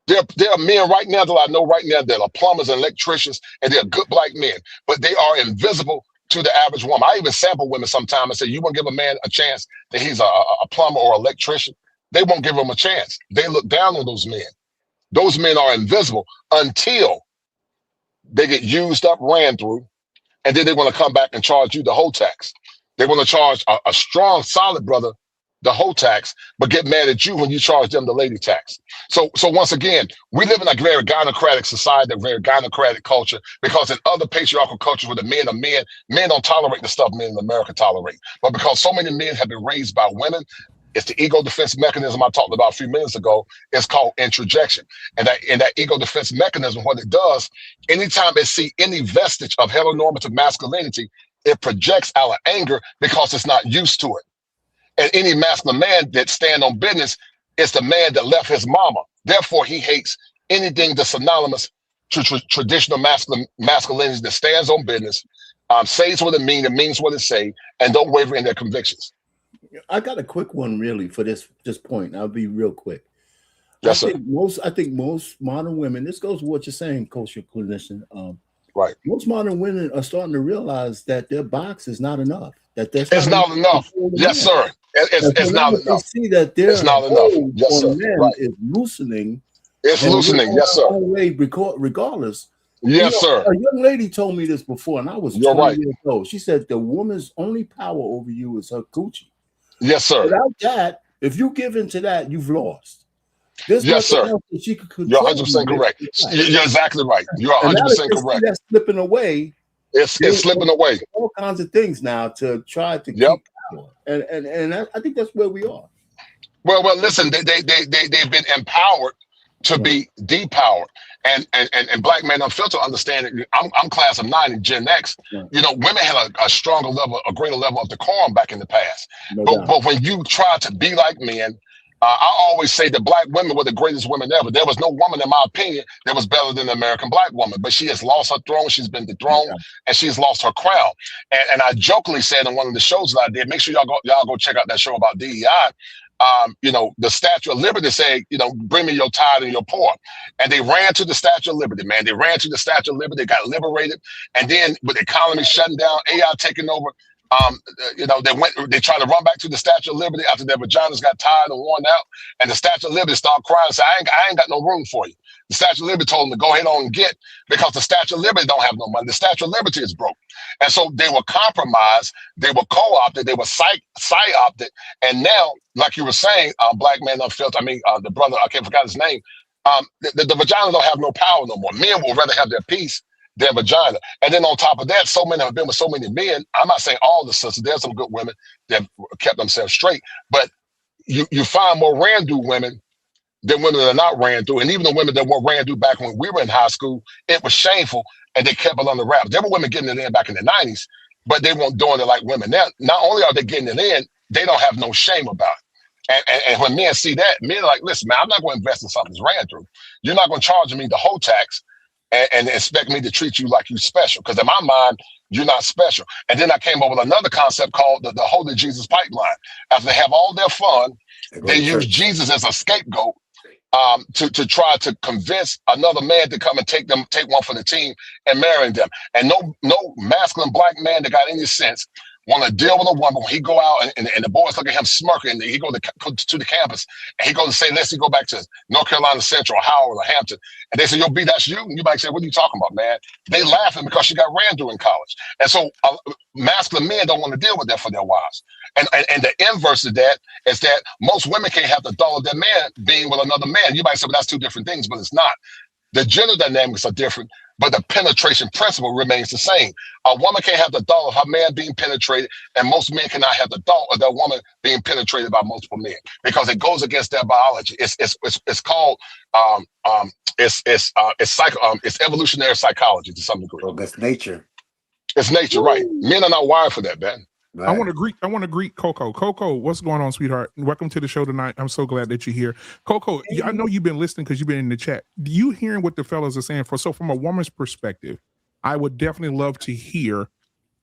There are men right now that I know right now that are plumbers and electricians, and they're good black men, but they are invisible to the average woman. I even sample women sometimes and say, you want to give a man a chance that he's a plumber or electrician? They won't give him a chance. They look down on those men. Those men are invisible until they get used up, ran through, and then they want to come back and charge you the whole tax. They want to charge a strong, solid brother the whole tax, but get mad at you when you charge them the lady tax. So once again, we live in a very gynocratic society, a very gynocratic culture, because in other patriarchal cultures where the men are men don't tolerate the stuff men in America tolerate. But because so many men have been raised by women, it's the ego defense mechanism I talked about a few minutes ago. It's called introjection. And that ego defense mechanism, what it does, anytime it sees any vestige of heteronormative masculinity, it projects out of anger because it's not used to it. And any masculine man that stand on business is the man that left his mama. Therefore, he hates anything that's synonymous to traditional masculinity that stands on business, says what it means what it say, and don't waver in their convictions. I got a quick one really for this point. I'll be real quick. Yes, sir. I think most modern women, this goes with what you're saying, Coach, your clinician. Right. Most modern women are starting to realize that their box is not enough. It's not enough. Yes, sir. It's not enough. See that their it's not enough. Yes, sir. Right. Is loosening. It's loosening. Yes, sir. Regardless. Yes, sir. A young lady told me this before, and I was 20 years old. She said the woman's only power over you is her coochie. Yes, sir. Without that, if you give in to that, you've lost. Yes, sir. She could You're 100% correct. You're exactly right. You're 100% correct. That's slipping away. It's slipping away. All kinds of things now to try to keep power, and I think that's where we are. Well, listen. They've been empowered to be depowered, and black men unfiltered understanding. I'm class of '90, Gen X. Yeah. You know, women had a stronger level, a greater level of decorum back in the past. But when you try to be like men. I always say that black women were the greatest women ever. There was no woman, in my opinion, that was better than the American black woman. But she has lost her throne. She's been dethroned, and she's lost her crown. And I jokingly said in one of the shows that I did, make sure y'all go check out that show about DEI. You know, the Statue of Liberty said, you know, bring me your tithe and your poor. And they ran to the Statue of Liberty, man. They ran to the Statue of Liberty. They got liberated. And then with the economy shutting down, AI taking over, you know, they tried to run back to the Statue of Liberty after their vaginas got tired and worn out, and the Statue of Liberty started crying and said, I ain't got no room for you. The Statue of Liberty told them to go ahead on and get, because the Statue of Liberty don't have no money. The Statue of Liberty is broke. And so they were compromised, they were co-opted, they were psy-opted, and now, like you were saying, black man unfiltered, the brother, I can't forget his name, the vagina don't have no power no more. Men will rather have their peace, their vagina. And then on top of that, so many have been with so many men. I'm not saying all the sisters, there's some good women that kept themselves straight, but you find more ran-through women than women that are not ran through. And even the women that were ran through back when we were in high school, it was shameful and they kept it under wraps. There were women getting it in back in the 90s, but they weren't doing it like women. Now, not only are they getting it in, they don't have no shame about it. And when men see that, men are like, listen, man, I'm not going to invest in something that's ran through. You're not going to charge me the whole tax and expect me to treat you like you special. Because in my mind, you're not special. And then I came up with another concept called the Holy Jesus Pipeline. After they have all their fun, they use Jesus as a scapegoat to try to convince another man to come and take one for the team and marry them. And no masculine black man that got any sense want to deal with a woman when he go out and the boys look at him smirking, and he go to the campus and he goes to say, let's go back to North Carolina Central, Howard, or Hampton. And they say, yo, B, that's you? And you might say, what are you talking about, man? They laughing because she got ran through in college. And so masculine men don't want to deal with that for their wives. And the inverse of that is that most women can't have the thought of their man being with another man. You might say, well, that's two different things, but it's not. The gender dynamics are different, but the penetration principle remains the same. A woman can't have the thought of her man being penetrated, and most men cannot have the thought of their woman being penetrated by multiple men because it goes against their biology. It's called it's evolutionary psychology to some degree. Well, that's nature. It's nature, right? Men are not wired for that, man. Right. I want to greet Coco. Coco, what's going on, sweetheart? Welcome to the show tonight. I'm so glad that you're here. Coco, I know you've been listening because you've been in the chat. You hearing what the fellas are saying? So from a woman's perspective, I would definitely love to hear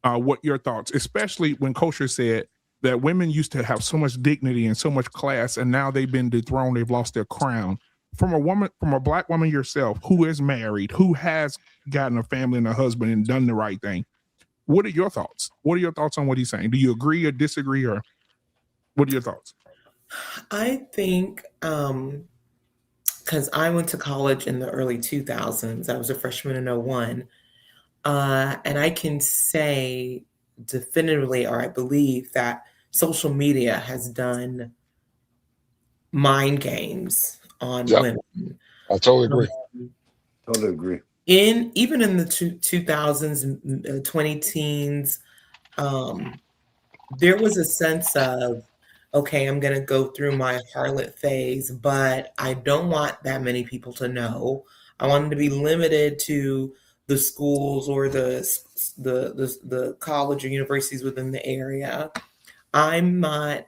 what your thoughts, especially when Kosher said that women used to have so much dignity and so much class, and now they've been dethroned, they've lost their crown. From a black woman yourself, who is married, who has gotten a family and a husband and done the right thing, what are your thoughts? What are your thoughts on what he's saying? Do you agree or disagree, or what are your thoughts? I think because I went to college in the early 2000s. I was a freshman in 01. And I can say definitively, or I believe, that social media has done mind games on women. I totally agree. Totally agree. Even in the 2000s, 20 teens, there was a sense of, okay, I'm going to go through my harlot phase, but I don't want that many people to know. I want them to be limited to the schools or the college or universities within the area. I'm not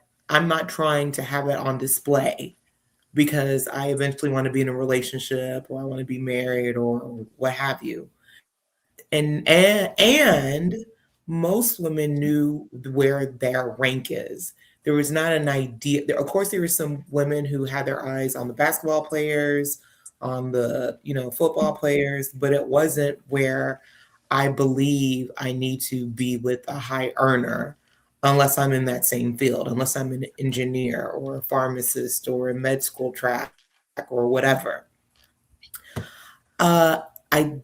trying to have it on display, because I eventually want to be in a relationship, or I want to be married, or what have you. And most women knew where their rank is. There was not an idea. Of course, there were some women who had their eyes on the basketball players, on the football players, but it wasn't where I believe I need to be with a high earner, unless I'm in that same field, unless I'm an engineer or a pharmacist or a med school track or whatever. I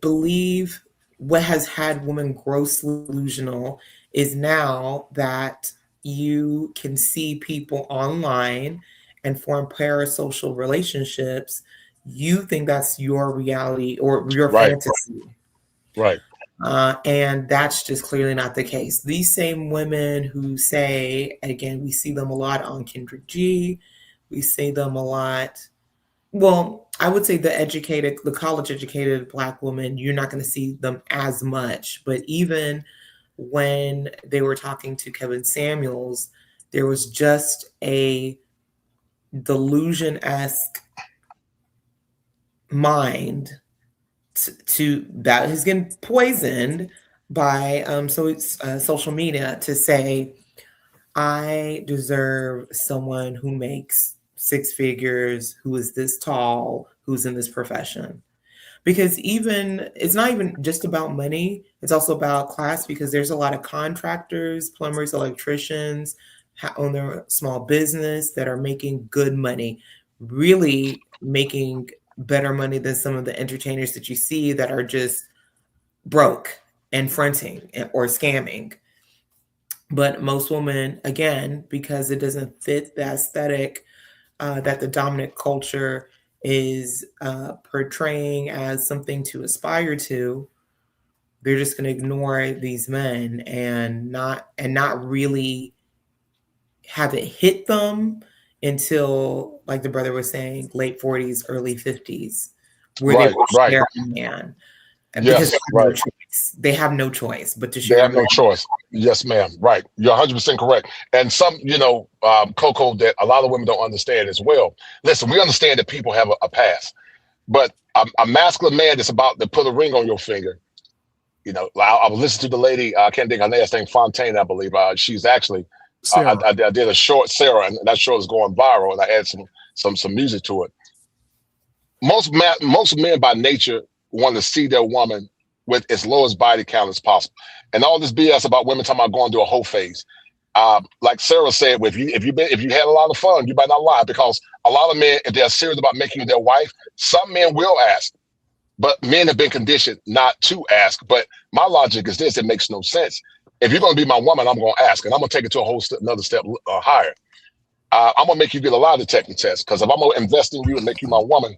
believe what has had women grossly delusional is now that you can see people online and form parasocial relationships. You think that's your reality or your fantasy. Right. And that's just clearly not the case. These same women who say, again, we see them a lot on Kendrick G. We see them a lot. Well, I would say the college educated Black woman, you're not going to see them as much. But even when they were talking to Kevin Samuels, there was just a delusion-esque mind to that is getting poisoned by social media to say, I deserve someone who makes six figures, who is this tall, who's in this profession. Because it's not even just about money, it's also about class, because there's a lot of contractors, plumbers, electricians, own their small business that are making good money, really making better money than some of the entertainers that you see that are just broke and fronting or scamming. But most women, again, because it doesn't fit the aesthetic that the dominant culture is portraying as something to aspire to, they're just going to ignore these men and not really have it hit them until, like the brother was saying, late 40s, early 50s, where they were a man. And because they were treated They have no choice but to share. They have no choice. Yes, ma'am. Right. You're 100% correct. And some, Coco, that a lot of women don't understand as well. Listen, we understand that people have a past, but a masculine man that's about to put a ring on your finger. I was listening to the lady. I can't think her name. Name Fontaine, I believe. She's actually. I did a short Sarah, and that short is going viral, and I added some music to it. Most men by nature want to see their woman with as low as body count as possible, and all this BS about women talking about going through a whole phase. Like Sarah said, if you had a lot of fun, you might not lie, because a lot of men, if they're serious about making you their wife, some men will ask, but men have been conditioned not to ask. But my logic is this: it makes no sense. If you're going to be my woman, I'm going to ask, and I'm going to take it to another step higher. I'm going to make you get a lie detector test, because if I'm going to invest in you and make you my woman,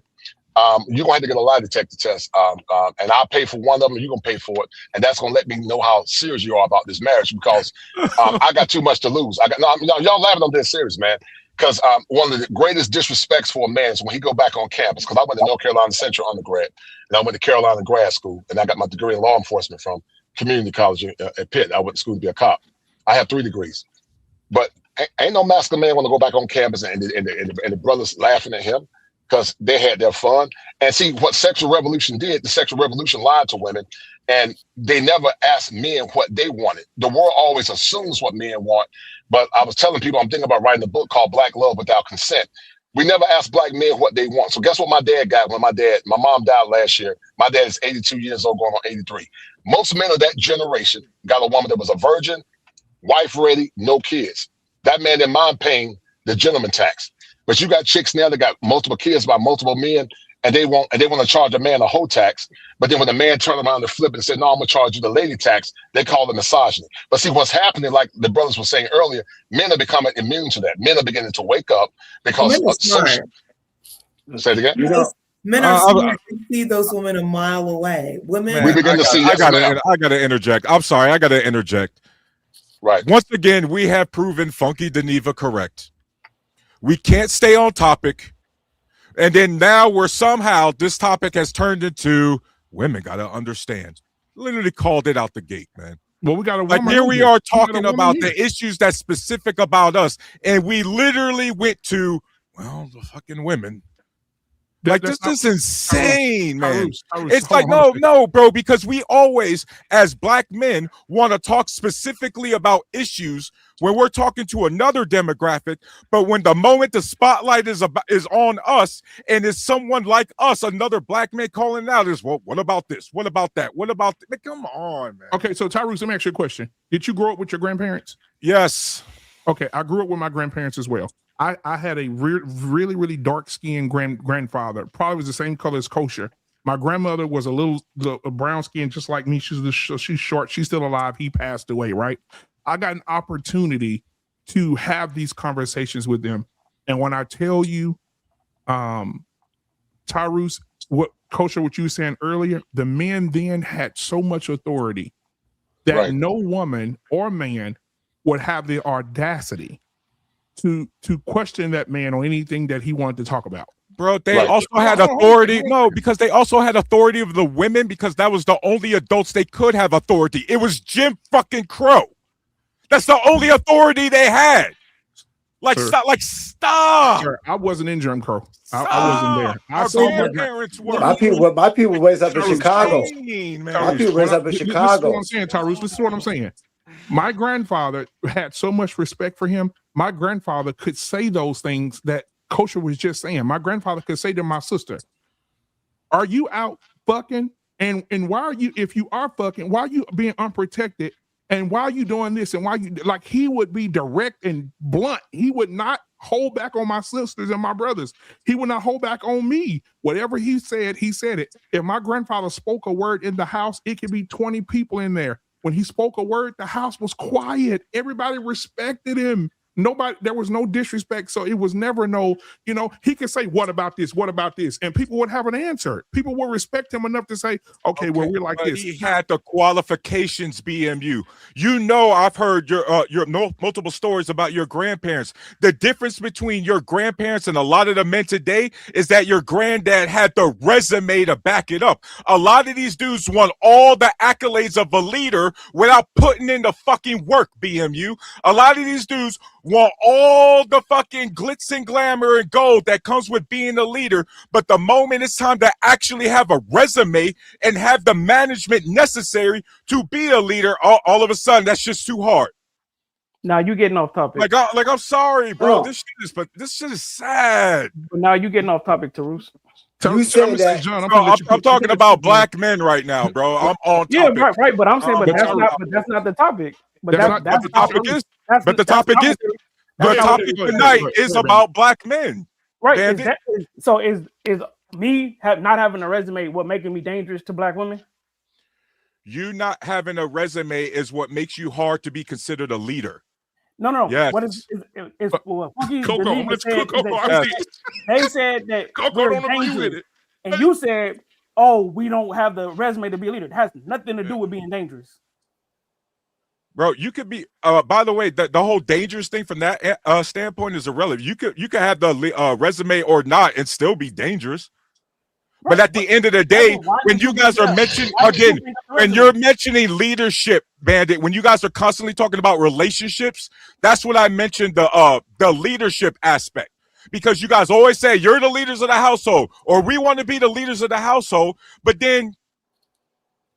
you're going to have to get a lie detector test. And I'll pay for one of them, and you're going to pay for it. And that's going to let me know how serious you are about this marriage, because I got too much to lose. Y'all laughing, I'm dead serious, man. Because one of the greatest disrespects for a man is when he go back on campus, because I went to North Carolina Central undergrad, and I went to Carolina grad school, and I got my degree in law enforcement from community college at Pitt. I went to school to be a cop. I have 3 degrees. But ain't no masculine man want to go back on campus and the brothers laughing at him because they had their fun. And see, what sexual revolution did, the sexual revolution lied to women, and they never asked men what they wanted. The world always assumes what men want. But I was telling people, I'm thinking about writing a book called Black Love Without Consent. We never asked black men what they want. So guess what my dad got when my mom died last year. My dad is 82 years old, going on 83. Most men of that generation got a woman that was a virgin, wife ready, no kids. That man didn't mind paying the gentleman tax. But you got chicks now that got multiple kids by multiple men, and they want to charge a man a whole tax. But then when the man turned around and flipped and said, "No, I'm gonna charge you the lady tax," they call it misogyny. But see, what's happening, like the brothers were saying earlier, men are becoming immune to that. Men are beginning to wake up because of social. Say it again. Men are smart. You see those women a mile away. Women. We begin to see. I gotta interject. I'm sorry. I gotta interject. Right. Once again, we have proven Funky Geneva correct. We can't stay on topic. And then now we're somehow, this topic has turned into women got to understand. Literally called it out the gate, man. Well, we got to like here we are talking about the issues that's specific about us. And we literally went to, well, the fucking women. Like this is insane, man. It's like, no, bro, because we always, as black men, want to talk specifically about issues when we're talking to another demographic. But when the moment the spotlight is on us and it's someone like us, another black man calling out is, well, what about this? What about that? What about that? Come on, man. Okay, so Tyrus, let me ask you a question. Did you grow up with your grandparents? Yes. Okay, I grew up with my grandparents as well. I had a really, really dark-skinned grandfather. Probably was the same color as Kosher. My grandmother was a brown skin, just like me. She's short. She's still alive. He passed away, right? I got an opportunity to have these conversations with them. And when I tell you, Tyrus, what you were saying earlier, the men then had so much authority that no woman or man would have the audacity to question that man on anything that he wanted to talk about. Bro, they also had authority. No, because they also had authority of the women, because that was the only adults they could have authority. It was Jim fucking Crow. That's the only authority they had. Like, stop. Sir, I wasn't in Jim Crow. I wasn't there. I saw my parents were. My people raised up in Chicago. My people raised up in Chicago. This is what I'm saying, Tyrus. This is what I'm saying. My grandfather had so much respect for him. My grandfather could say those things that Kosher was just saying. My grandfather could say to my sister, "Are you out fucking? And why are you, if you are fucking, why are you being unprotected? And why are you doing this? And why you," like, he would be direct and blunt. He would not hold back on my sisters and my brothers. He would not hold back on me. Whatever he said it. If my grandfather spoke a word in the house, it could be 20 people in there. When he spoke a word, the house was quiet. Everybody respected him. There was no disrespect. So it was never no, he could say, what about this? What about this? And people would have an answer. People would respect him enough to say, okay, well, we're like this. He had the qualifications, BMU. I've heard your multiple stories about your grandparents. The difference between your grandparents and a lot of the men today is that your granddad had the resume to back it up. A lot of these dudes want all the accolades of a leader without putting in the fucking work, BMU. A lot of these dudes want all the fucking glitz and glamour and gold that comes with being a leader, but the moment it's time to actually have a resume and have the management necessary to be a leader, all of a sudden that's just too hard. Now you getting off topic. I'm sorry, bro. This shit is sad. But now you getting off topic, Tarus. I'm talking about black men right now, bro. I'm on topic. Yeah, right. But I'm saying, but that's not the topic. But the topic tonight is about black men. Right. Is me not having a resume what making me dangerous to black women? You not having a resume is what makes you hard to be considered a leader. No. Yes. What is Coco, they said that we're dangerous, and you said, "Oh, we don't have the resume to be a leader." It has nothing to do with being dangerous, bro. You could be. By the way, the whole dangerous thing from that standpoint is irrelevant. You could have the resume or not and still be dangerous. Right. But at the end of the day, when you guys are mentioning when you're mentioning leadership, Bandit, when you guys are constantly talking about relationships, that's what I mentioned, the leadership aspect. Because you guys always say you're the leaders of the household, or we want to be the leaders of the household, but then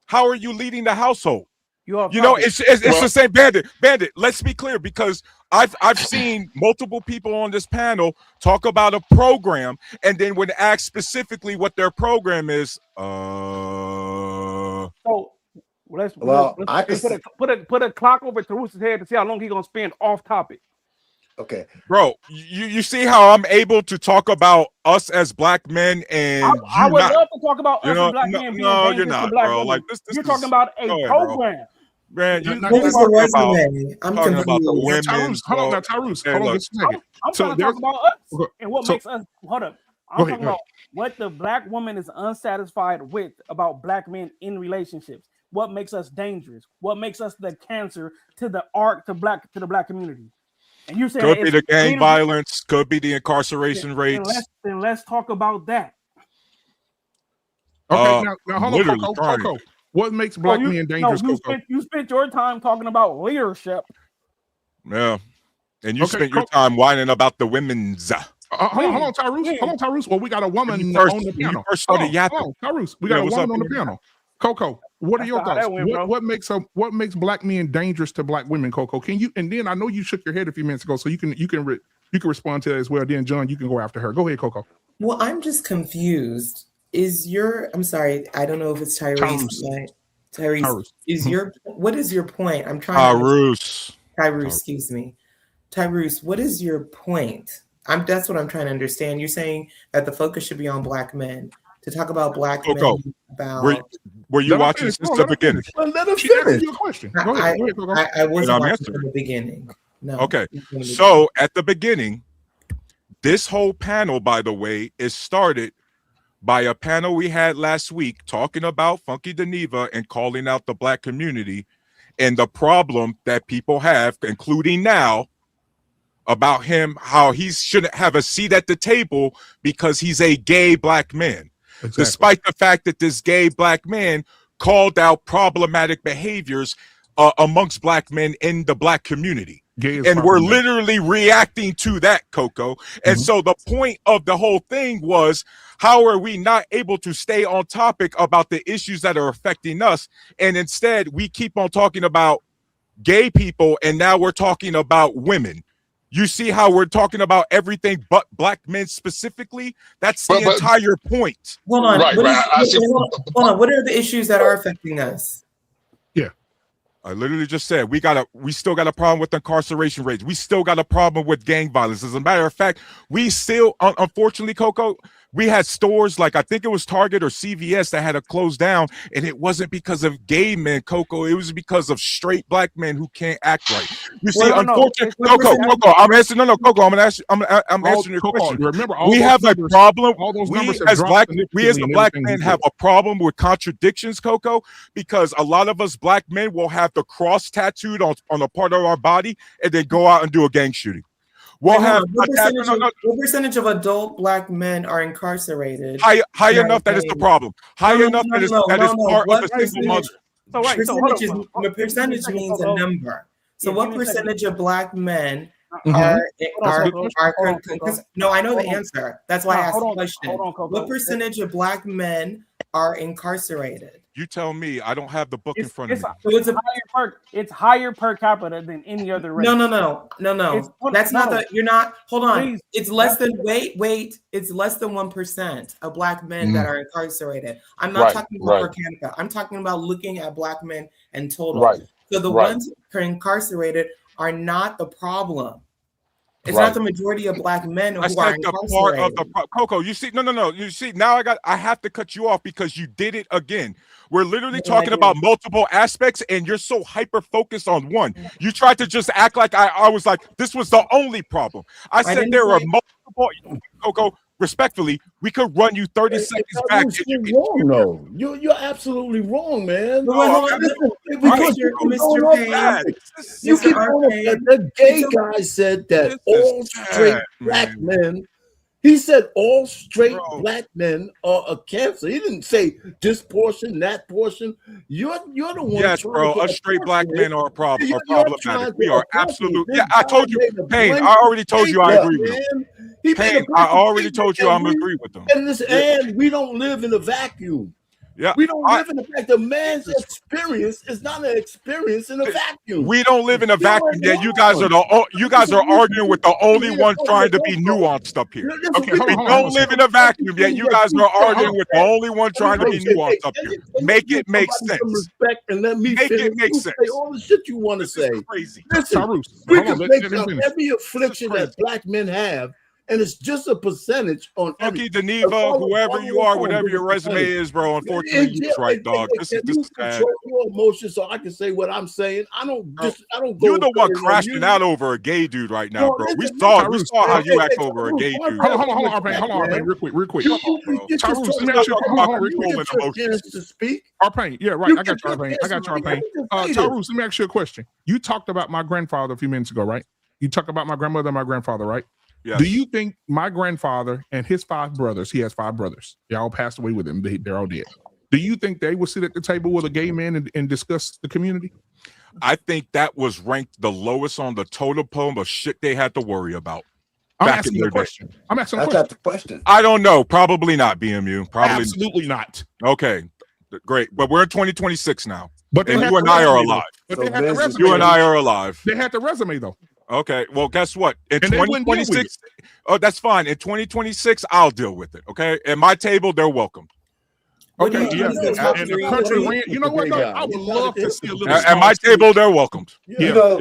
how are you leading the household? It's the same. Bandit, let's be clear, because I've seen multiple people on this panel talk about a program, and then when asked specifically what their program is, so let's put a clock over Tarus's head to see how long he's gonna spend off topic. Okay, bro, you see how I'm able to talk about us as black men, and I would love to talk about us as black men. No, you're not, bro. Like this you're talking about a program. Bro. Man, what was the resume? I'm talking confused. about the women. Hold on, Tyrus. Hold on just a second. I'm trying to talk about us and what makes us. Hold up. I'm talking about what the black woman is unsatisfied with about black men in relationships. What makes us dangerous? What makes us the cancer to the the black community? And you saying could be the gang violence, could be the incarceration rates. Then let's talk about that. Okay, now hold on, Coco. What makes black men dangerous? You spent your time talking about leadership. Yeah, and you spent your time whining about the women's. Hold on, Tyrus. Well, we got a woman on the piano. You first started yapping. Tyrus, we got a woman on the piano. Coco, what are your thoughts? What makes black men dangerous to black women, Coco? Can you? And then I know you shook your head a few minutes ago, so you can respond to that as well. Then John, you can go after her. Go ahead, Coco. Well, I'm just confused. I'm sorry, I don't know if it's Tyrese. Tyrese, what is your point? I'm trying Tyrese, excuse me. Tyrese, what is your point? That's what I'm trying to understand. You're saying that the focus should be on black men. To talk about black men about were you watching since the beginning? Let him finish your question. Go ahead, Coco. I wasn't watching from the beginning. No. Okay. So at the beginning, this whole panel, by the way, is started by a panel we had last week talking about Funky Deneva and calling out the black community and the problem that people have, including now, about him, how he shouldn't have a seat at the table because he's a gay black man. Exactly. Despite the fact that this gay black man called out problematic behaviors amongst black men in the black community. And we're literally reacting to that, Coco. And so the point of the whole thing was, how are we not able to stay on topic about the issues that are affecting us? And instead, we keep on talking about gay people, and now we're talking about women. You see how we're talking about everything but black men specifically? That's the entire point. Hold on. Hold on. What are the issues that are affecting us? I literally just said we still got a problem with incarceration rates. We still got a problem with gang violence. As a matter of fact, we still, unfortunately, Coco, We had stores like, I think it was Target or CVS that had to close down, and it wasn't because of gay men, Coco. It was because of straight black men who can't act right. You see, unfortunately, Coco, I'm answering. No, Coco, I'm answering your question. Remember, we have a problem. We as black men have a problem with contradictions, Coco, because a lot of us black men will have the cross tattooed on a part of our body and then go out and do a gang shooting. We'll have what percentage of adult black men are incarcerated? High enough that is the problem. High enough that is part of a single mother. The percentage means a number. So what percentage of black men are no, I know the answer. That's why I asked the question. What percentage of black men are incarcerated? You tell me. I don't have the book in front of me. It's higher per capita than any other race. No. That's not the. You're not. Hold on. Please. It's less than. Wait. It's less than 1% of black men that are incarcerated. I'm not talking about per capita. I'm talking about looking at black men in total. Right. So the ones who are incarcerated are not the problem. It's not the majority of black men who are incarcerated. Coco, you see, no. You see, now I have to cut you off because you did it again. We're literally talking about multiple aspects, and you're so hyper focused on one. You tried to just act like I was like this was the only problem. I said there are multiple. Coco, respectfully, we could run you 30 seconds back. You're wrong, no. You're absolutely wrong, man. The gay guy said that all straight black men. He said all straight black men are a cancer. He didn't say this portion, that portion. You're the one. Yes, bro. Us straight black men are a problem. Are problematic. We are absolutely. Yeah, I told you, Payne. I already told you I agree with him. Payne, I already told you I'm agree with them. And we don't live in a vacuum. Yeah, we don't live in the fact that man's experience is not an experience in a vacuum. We don't live in a vacuum. Yeah, you guys are arguing with the only one trying to be nuanced up here. Okay, we don't live in a vacuum. Yet you guys are arguing with the only one trying to be nuanced up here. Make it make sense. Respect and let me make it make sense. Say all the shit you want to say. Crazy. Listen, we can make up every affliction that black men have. And it's just a percentage on Funky Deneva, whoever you are, whatever your resume is, bro. Unfortunately, you're right, dog. This is control your emotions, so I can say what I'm saying. I don't. You're the one crashing out over a gay dude right now, bro. We saw how you act over a gay dude. Hold on, real quick. Tyrus, let me ask you a question. To speak. Arpain, yeah, right. I got you, Arpain. Tyrus, let me ask you a question. You talked about my grandfather a few minutes ago, right? You talked about my grandmother and my grandfather, right? Yes. Do you think my grandfather and his 5 brothers, he has 5 brothers, they all passed away with him, they're all dead. Do you think they would sit at the table with a gay man and discuss the community? I think that was ranked the lowest on the totem pole of shit they had to worry about. I'm asking the question. The question. I don't know. Probably not, BMU. Probably absolutely not. Okay, great. But we're in 2026 now. But you and I are alive. You and I are alive. They had the resume though. Okay, well, guess what? In 2026, that's fine. In 2026, I'll deal with it. Okay, at my table, they're welcome. Okay, yeah. And the country ran. You know what? Though? I would love to see a little. At my table, they're welcomed. Yeah,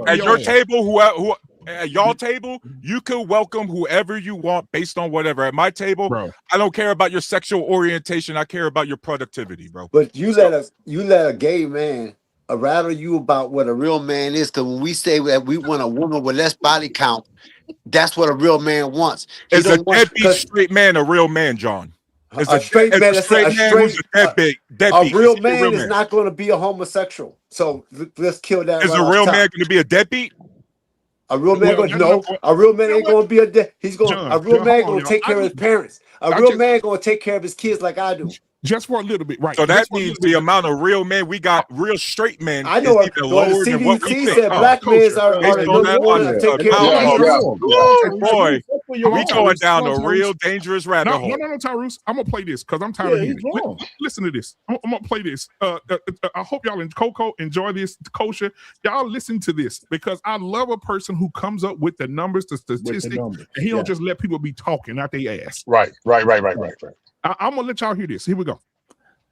at your table, at y'all table, you can welcome whoever you want based on whatever. At my table, bro, I don't care about your sexual orientation. I care about your productivity, bro. But you let a gay man rattle you about what a real man is, because when we say that we want a woman with less body count, that's what a real man wants. Is a deadbeat straight man a real man, John? A straight man is a real man is not going to be a homosexual. So let's kill that. Is a real man going to be a deadbeat? A real man a real man ain't going to be a real man going to take care of his parents. A real man going to take care of his kids like I do. Just for a little bit, right? So that means the amount of real men we got, real straight men, I know. Is even lower than what we think. Said black men are the ones to take care of. Boy, we going down a real dangerous rabbit hole. No, Tyrus, I'm gonna play this because I'm tired of hearing it. Listen to this. I'm gonna play this. I hope y'all in Coco enjoy this. Kosher, y'all listen to this because I love a person who comes up with the numbers, the statistics, and he don't just let people be talking out their ass. Right. I'm gonna let y'all hear this. Here we go.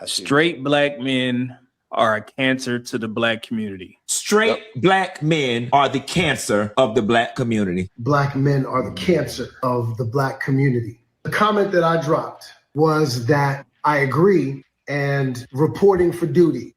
Straight black men are a cancer to the black community. Straight black men are the cancer of the black community. Black men are the cancer of the black community. The comment that I dropped was that I agree and reporting for duty.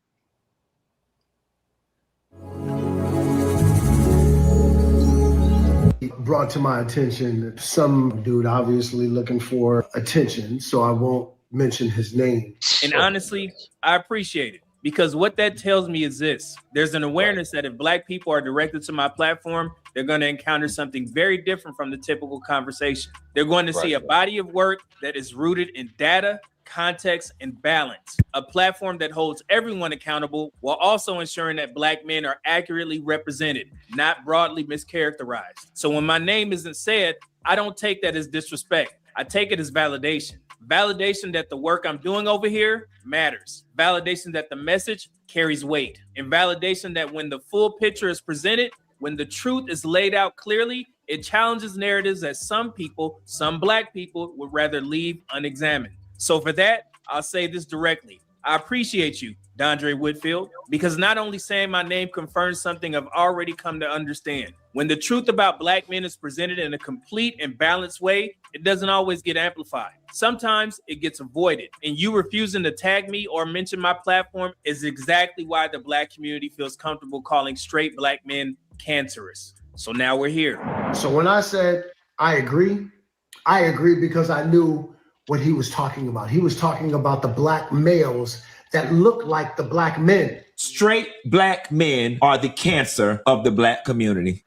Brought to my attention some dude obviously looking for attention, so I won't mention his name. And honestly, I appreciate it, because what that tells me is this: there's an awareness that if Black people are directed to my platform, they're going to encounter something very different from the typical conversation. They're going to see a body of work that is rooted in data, context, and balance, a platform that holds everyone accountable while also ensuring that Black men are accurately represented, not broadly mischaracterized. So when my name isn't said, I don't take that as disrespect. I take it as validation. Validation that the work I'm doing over here matters. Validation that the message carries weight. And validation that when the full picture is presented, when the truth is laid out clearly, it challenges narratives that some people, some Black people, would rather leave unexamined. So for that, I'll say this directly. I appreciate you, Dondre Whitfield, because not only saying my name confirms something I've already come to understand. When the truth about Black men is presented in a complete and balanced way, it doesn't always get amplified. Sometimes it gets avoided. And you refusing to tag me or mention my platform is exactly why the Black community feels comfortable calling straight Black men cancerous. So now we're here. So when I said I agree because I knew what he was talking about. He was talking about the Black males that look like the Black men. Straight Black men are the cancer of the Black community.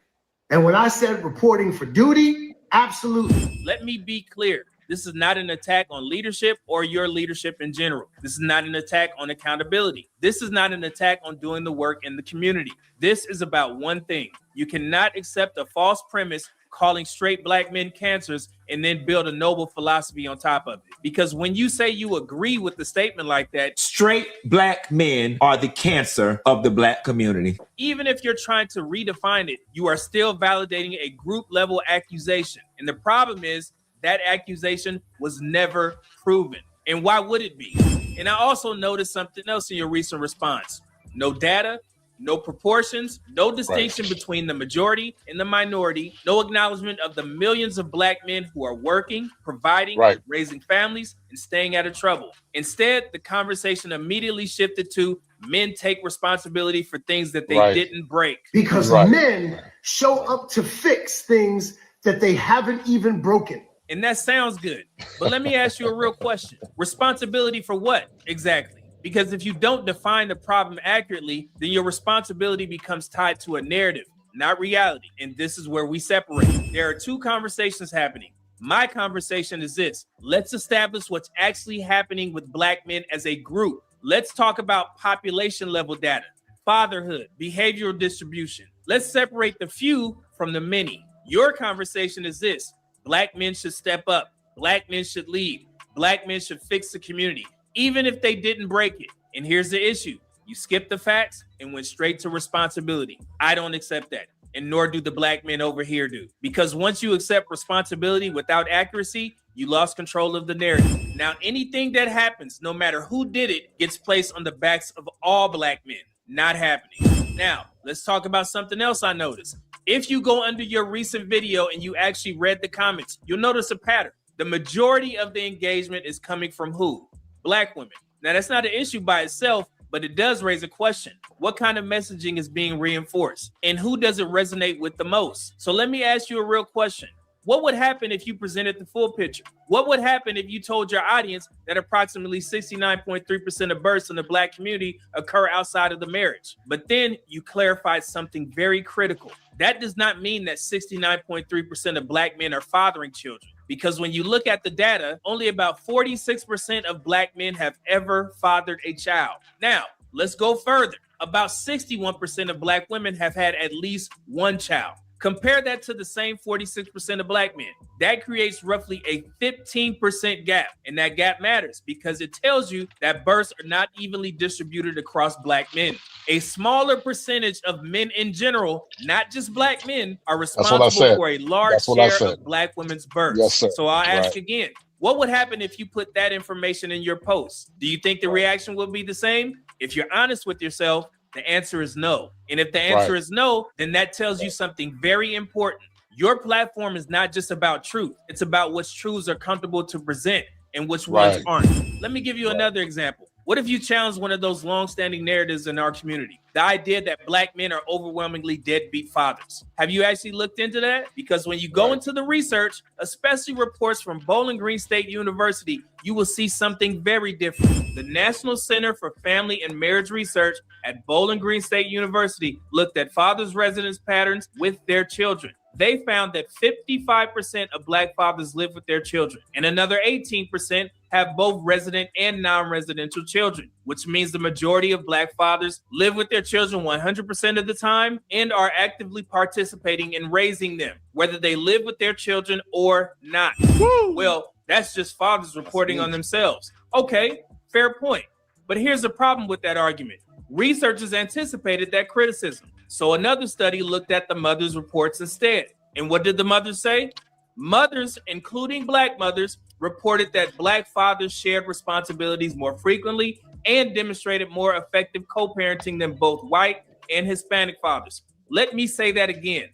And when I said reporting for duty, absolutely. Let me be clear. This is not an attack on leadership or your leadership in general. This is not an attack on accountability. This is not an attack on doing the work in the community. This is about one thing. You cannot accept a false premise calling straight Black men cancers and then build a noble philosophy on top of it. Because when you say you agree with the statement like that, straight Black men are the cancer of the Black community. Even if you're trying to redefine it, you are still validating a group level accusation. And the problem is that accusation was never proven. And why would it be? And I also noticed something else in your recent response. No data, no proportions, no distinction between the majority and the minority, no acknowledgement of the millions of Black men who are working, providing, raising families, and staying out of trouble. Instead, the conversation immediately shifted to men take responsibility for things that they didn't break. Because men show up to fix things that they haven't even broken. And that sounds good. But let me ask you a real question. Responsibility for what exactly? Because if you don't define the problem accurately, then your responsibility becomes tied to a narrative, not reality. And this is where we separate. There are two conversations happening. My conversation is this: let's establish what's actually happening with Black men as a group. Let's talk about population level data, fatherhood, behavioral distribution. Let's separate the few from the many. Your conversation is this: Black men should step up. Black men should lead. Black men should fix the community, even if they didn't break it. And here's the issue. You skipped the facts and went straight to responsibility. I don't accept that. And nor do the Black men over here do. Because once you accept responsibility without accuracy, you lost control of the narrative. Now, anything that happens, no matter who did it, gets placed on the backs of all Black men. Not happening. Now, let's talk about something else I noticed. If you go under your recent video and you actually read the comments, you'll notice a pattern. The majority of the engagement is coming from who? Black women. Now, that's not an issue by itself, but it does raise a question. What kind of messaging is being reinforced? And who does it resonate with the most? So let me ask you a real question. What would happen if you presented the full picture? What would happen if you told your audience that approximately 69.3% of births in the Black community occur outside of the marriage? But then you clarified something very critical. That does not mean that 69.3% of Black men are fathering children. Because when you look at the data, only about 46% of Black men have ever fathered a child. Now, let's go further. About 61% of Black women have had at least one child. Compare that to the same 46% of Black men. That creates roughly a 15% gap. And that gap matters because it tells you that births are not evenly distributed across Black men. A smaller percentage of men in general, not just Black men, are responsible for a large share of Black women's births. Yes, sir. So I'll ask again, what would happen if you put that information in your post? Do you think the reaction would be the same? If you're honest with yourself, the answer is no. And if the answer is no, then that tells you something very important. Your platform is not just about truth. It's about which truths are comfortable to present and which ones aren't. Let me give you another example. What if you challenge one of those long-standing narratives in our community? The idea that black men are overwhelmingly deadbeat fathers. Have you actually looked into that? Because when you go into the research, especially reports from Bowling Green State University, you will see something very different. The National Center for Family and Marriage Research at Bowling Green State University looked at fathers' residence patterns with their children. They found that 55% of black fathers live with their children, and another 18% have both resident and non-residential children, which means the majority of black fathers live with their children 100% of the time and are actively participating in raising them, whether they live with their children or not. Woo! Well, that's just fathers reporting on themselves. Okay, fair point. But here's the problem with that argument. Researchers anticipated that criticism. So another study looked at the mothers' reports instead. And what did the mothers say? Mothers, including black mothers, reported that black fathers shared responsibilities more frequently and demonstrated more effective co-parenting than both white and Hispanic fathers. Let me say that again.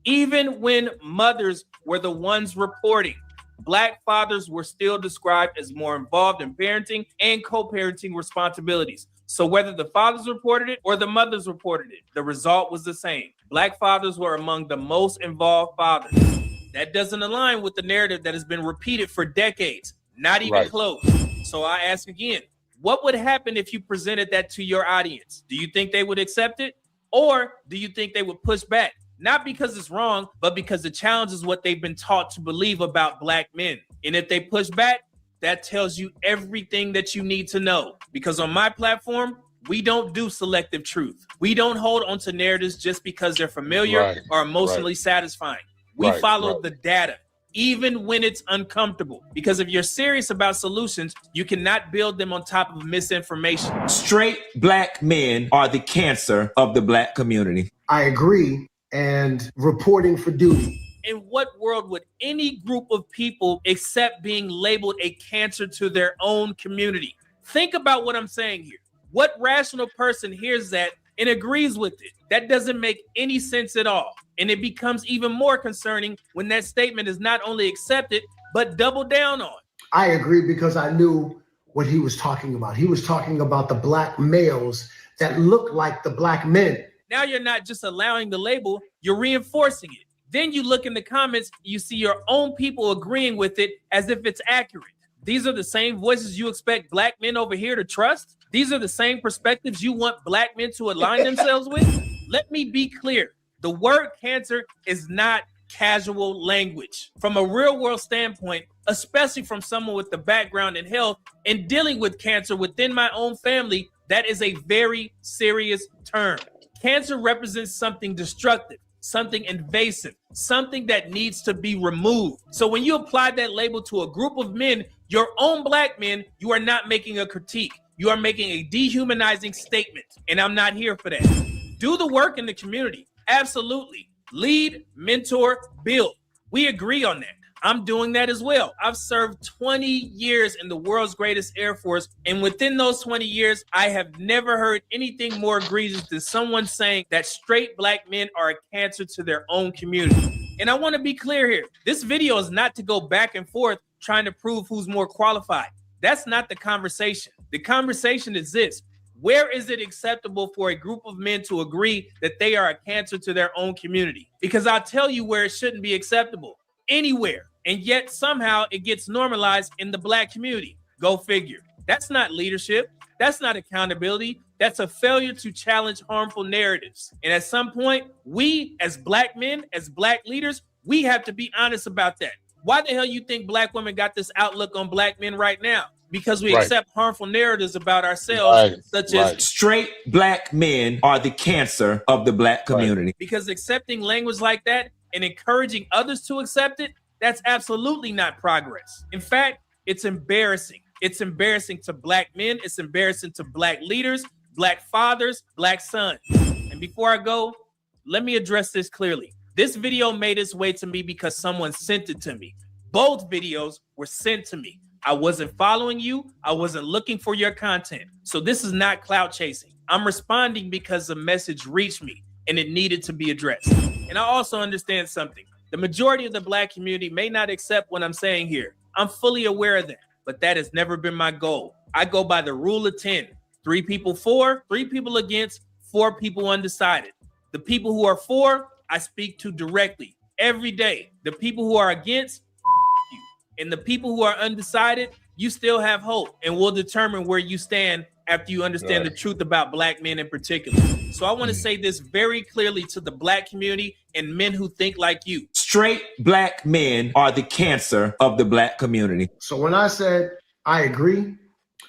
Even when mothers were the ones reporting, black fathers were still described as more involved in parenting and co-parenting responsibilities. So whether the fathers reported it or the mothers reported it, the result was the same. Black fathers were among the most involved fathers. That doesn't align with the narrative that has been repeated for decades, not even close. So I ask again, what would happen if you presented that to your audience? Do you think they would accept it? Or do you think they would push back? Not because it's wrong, but because it challenges what they've been taught to believe about black men. And if they push back, that tells you everything that you need to know. Because on my platform, we don't do selective truth. We don't hold on to narratives just because they're familiar or emotionally satisfying. We follow the data, even when it's uncomfortable. Because if you're serious about solutions, you cannot build them on top of misinformation. Straight black men are the cancer of the black community. I agree. And reporting for duty. In what world would any group of people accept being labeled a cancer to their own community? Think about what I'm saying here. What rational person hears that and agrees with it? That doesn't make any sense at all. And it becomes even more concerning when that statement is not only accepted, but doubled down on. I agree because I knew what he was talking about. He was talking about the black males that look like the black men. Now you're not just allowing the label, you're reinforcing it. Then you look in the comments, you see your own people agreeing with it as if it's accurate. These are the same voices you expect black men over here to trust? These are the same perspectives you want black men to align themselves with? Let me be clear. The word cancer is not casual language. From a real world standpoint, especially from someone with the background in health and dealing with cancer within my own family, that is a very serious term. Cancer represents something destructive, something invasive, something that needs to be removed. So when you apply that label to a group of men, your own black men, you are not making a critique. You are making a dehumanizing statement, and I'm not here for that. Do the work in the community. Absolutely. Lead, mentor, build. We agree on that. I'm doing that as well. I've served 20 years in the world's greatest Air Force, and within those 20 years, I have never heard anything more egregious than someone saying that straight black men are a cancer to their own community. And I want to be clear here. This video is not to go back and forth trying to prove who's more qualified. That's not the conversation. The conversation is this. Where is it acceptable for a group of men to agree that they are a cancer to their own community? Because I'll tell you where it shouldn't be acceptable. Anywhere. And yet somehow it gets normalized in the black community. Go figure. That's not leadership. That's not accountability. That's a failure to challenge harmful narratives. And at some point, we as black men, as black leaders, we have to be honest about that. Why the hell you think black women got this outlook on black men right now? Because we accept harmful narratives about ourselves, such as straight black men are the cancer of the black community. Because accepting language like that and encouraging others to accept it, that's absolutely not progress. In fact, it's embarrassing. It's embarrassing to black men. It's embarrassing to black leaders, black fathers, black sons. And before I go, let me address this clearly. This video made its way to me because someone sent it to me. Both videos were sent to me. I wasn't following you. I wasn't looking for your content. So this is not clout chasing. I'm responding because the message reached me and it needed to be addressed. And I also understand something. The majority of the black community may not accept what I'm saying here. I'm fully aware of that, but that has never been my goal. I go by the rule of 10. 3 people for, 3 people against, 4 people undecided. The people who are for, I speak to directly every day. The people who are against, you. And the people who are undecided, you still have hope, and we'll determine where you stand after you understand the truth about black men in particular. So I want to say this very clearly to the black community and men who think like you. Straight black men are the cancer of the black community. So when I said I agree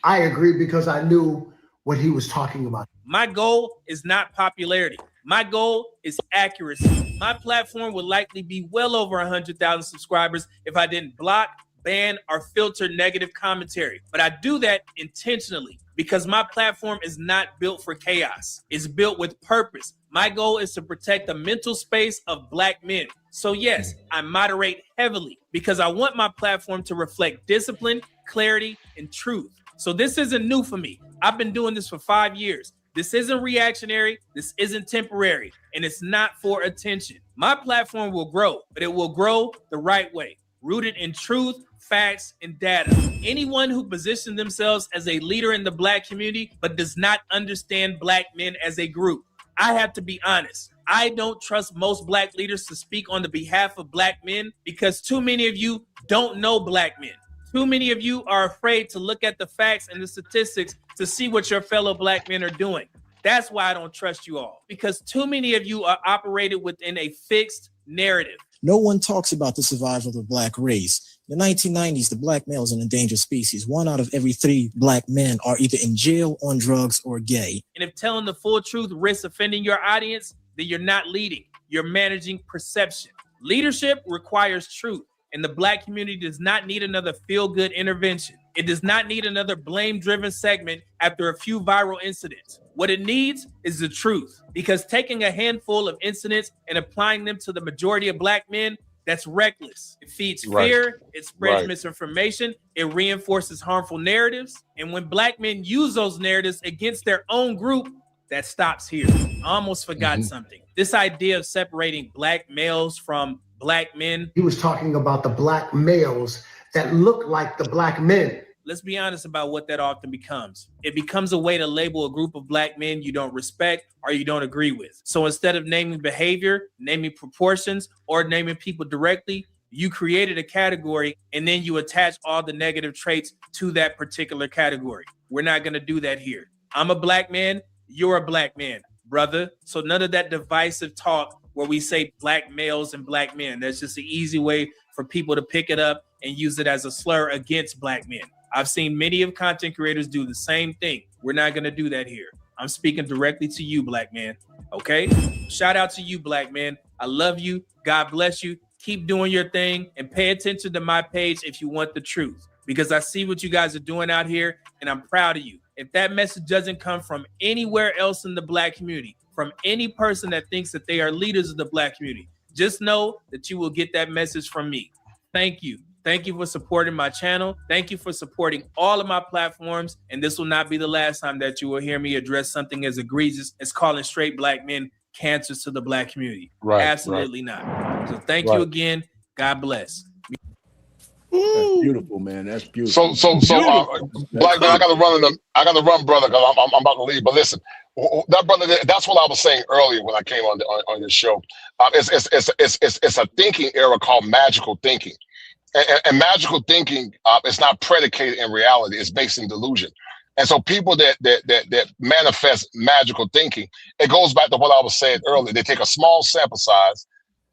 because I knew what he was talking about. My goal is not popularity. My goal is accuracy. My platform would likely be well over 100,000 subscribers if I didn't block, ban, or filter negative commentary. But I do that intentionally because my platform is not built for chaos. It's built with purpose. My goal is to protect the mental space of black men. So yes, I moderate heavily because I want my platform to reflect discipline, clarity, and truth. So this isn't new for me. I've been doing this for 5 years. This isn't reactionary. This isn't temporary. And it's not for attention. My platform will grow, but it will grow the right way, rooted in truth, facts, and data. Anyone who positions themselves as a leader in the black community but does not understand black men as a group, I have to be honest. I don't trust most black leaders to speak on the behalf of black men because too many of you don't know black men. Too many of you are afraid to look at the facts and the statistics to see what your fellow black men are doing. That's why I don't trust you all, because too many of you are operated within a fixed narrative. No one talks about the survival of the black race. In the 1990s, the black male is an endangered species. 1 out of every 3 black men are either in jail, on drugs, or gay. And if telling the full truth risks offending your audience, then you're not leading. You're managing perception. Leadership requires truth, and the black community does not need another feel-good intervention. It does not need another blame-driven segment after a few viral incidents. What it needs is the truth, because taking a handful of incidents and applying them to the majority of black men, that's reckless. It feeds fear, it spreads misinformation, it reinforces harmful narratives. And when black men use those narratives against their own group, that stops here. I almost forgot something. This idea of separating black males from black men. He was talking about the black males that look like the black men. Let's be honest about what that often becomes. It becomes a way to label a group of black men you don't respect or you don't agree with. So instead of naming behavior, naming proportions, or naming people directly, you created a category and then you attach all the negative traits to that particular category. We're not going to do that here. I'm a black man. You're a black man, brother. So none of that divisive talk where we say black males and black men. That's just an easy way for people to pick it up and use it as a slur against black men. I've seen many of content creators do the same thing. We're not going to do that here. I'm speaking directly to you, black man. Okay? Shout out to you, black man. I love you. God bless you. Keep doing your thing and pay attention to my page if you want the truth, because I see what you guys are doing out here and I'm proud of you. If that message doesn't come from anywhere else in the black community, from any person that thinks that they are leaders of the black community, just know that you will get that message from me. Thank you. Thank you for supporting my channel. Thank you for supporting all of my platforms. And this will not be the last time that you will hear me address something as egregious as calling straight black men cancers to the black community. Absolutely not. So thank you again. God bless. That's beautiful, man. That's beautiful. Black man, I gotta run, brother, because I'm about to leave. But listen, that brother, that's what I was saying earlier when I came on your show. It's a thinking era called magical thinking, and magical thinking is not predicated in reality. It's based in delusion. And so people that manifest magical thinking, it goes back to what I was saying earlier. They take a small sample size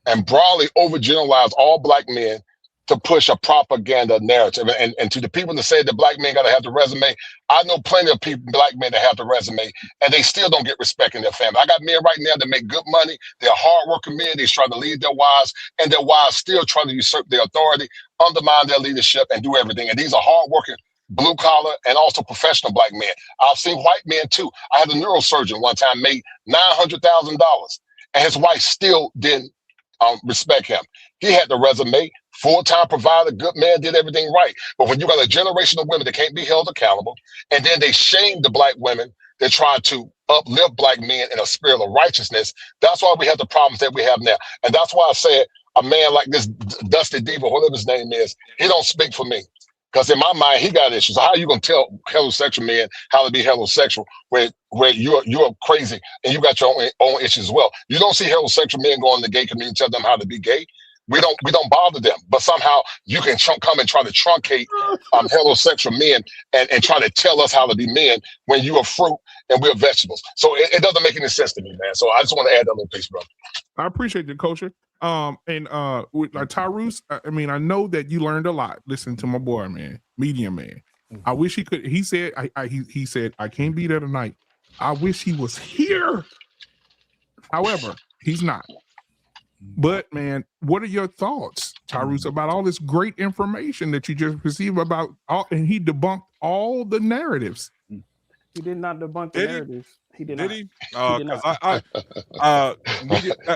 and broadly overgeneralize all black men to push a propaganda narrative. And to the people that say that black men gotta have the resume, I know plenty of people, black men that have the resume, and they still don't get respect in their family. I got men right now that make good money. They're hardworking men. They're trying to lead their wives, and their wives still trying to usurp their authority, undermine their leadership, and do everything. And these are hardworking, blue collar, and also professional black men. I've seen white men too. I had a neurosurgeon one time made $900,000, and his wife still didn't respect him. He had the resume, full-time provider, good man, did everything right. But when you got a generation of women that can't be held accountable, and then they shame the black women that try to uplift black men in a spirit of righteousness, that's why we have the problems that we have now. And that's why I said a man like this Dusty Diva, whatever his name is, he don't speak for me. Because in my mind, he got issues. So how are you gonna tell heterosexual men how to be heterosexual where you're crazy and you got your own issues as well? You don't see heterosexual men go in the gay community and tell them how to be gay. We don't bother them, but somehow you can come and try to truncate heterosexual men and try to tell us how to be men when you are fruit and we're vegetables. So it doesn't make any sense to me, man. So I just want to add that little piece, bro. I appreciate the culture. With like Tyrus, I mean, I know that you learned a lot. Listen to my boy, man, Medium Man. I wish he could. He said, he said, I can't be there tonight. I wish he was here. However, he's not. But man, what are your thoughts, Tyrus, about all this great information that you just received about all? And he debunked all the narratives. He did not debunk the narratives. He did not. Did he?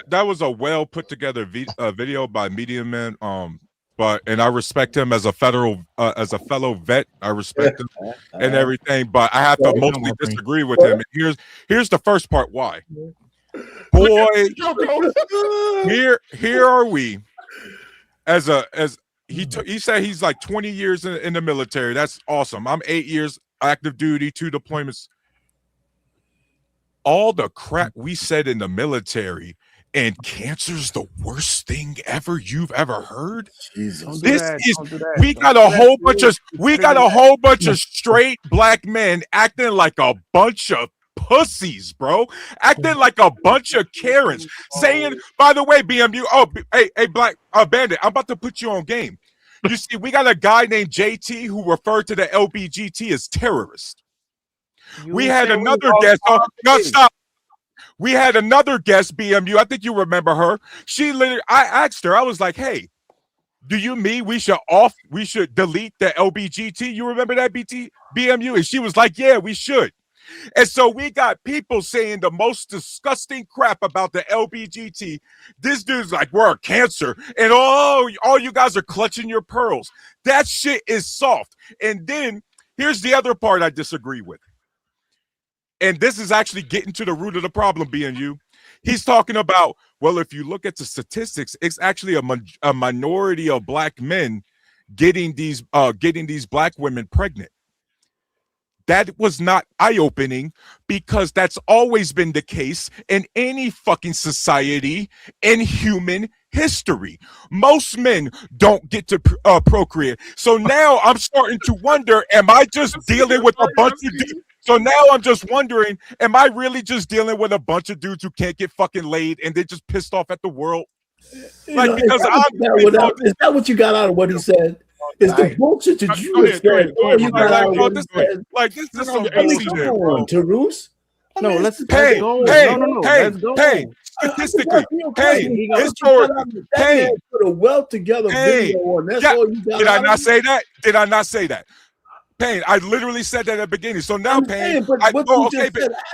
That was a well put together video by Medium Man. And I respect him as a fellow vet. I respect him and everything, but I have to mostly disagree with him. And here's the first part why. Boy, here are we as he said he's like 20 years in the military. That's awesome. I'm 8 years active duty, 2 deployments. All the crap we said in the military, and cancer's the worst thing ever you've ever heard. Jesus. We got a whole bunch of straight black men acting like a bunch of pussies, bro, acting like a bunch of Karens, saying, by the way, BMU, hey, Black Bandit, I'm about to put you on game. You see, we got a guy named JT who referred to the LBGT as terrorist. We had another guest. Stop. We had another guest, BMU. I think you remember her. I asked her, I was like, hey, do you mean we should delete the LBGT? You remember that BMU? And she was like, yeah, we should. And so we got people saying the most disgusting crap about the LBGT. This dude's like, we're a cancer. And all you guys are clutching your pearls. That shit is soft. And then here's the other part I disagree with. And this is actually getting to the root of the problem, BNU. He's talking about, well, if you look at the statistics, it's actually a minority of black men getting these black women pregnant. That was not eye-opening because that's always been the case in any fucking society in human history. Most men don't get to procreate. So now I'm starting to wonder, am I just dealing with a bunch of dudes? So now I'm just wondering, am I really just dealing with a bunch of dudes who can't get fucking laid and they're just pissed off at the world? Like, because is that what you got out of what he said? Is the bullshit that you said? Like this is some bullshit, bro. Tarus? No, let's go. Let's go. Statistically, historically, put a well together video on. That's all you got. Did I not say that? Did I not say that? Pain, I literally said that at the beginning. So now, Pain,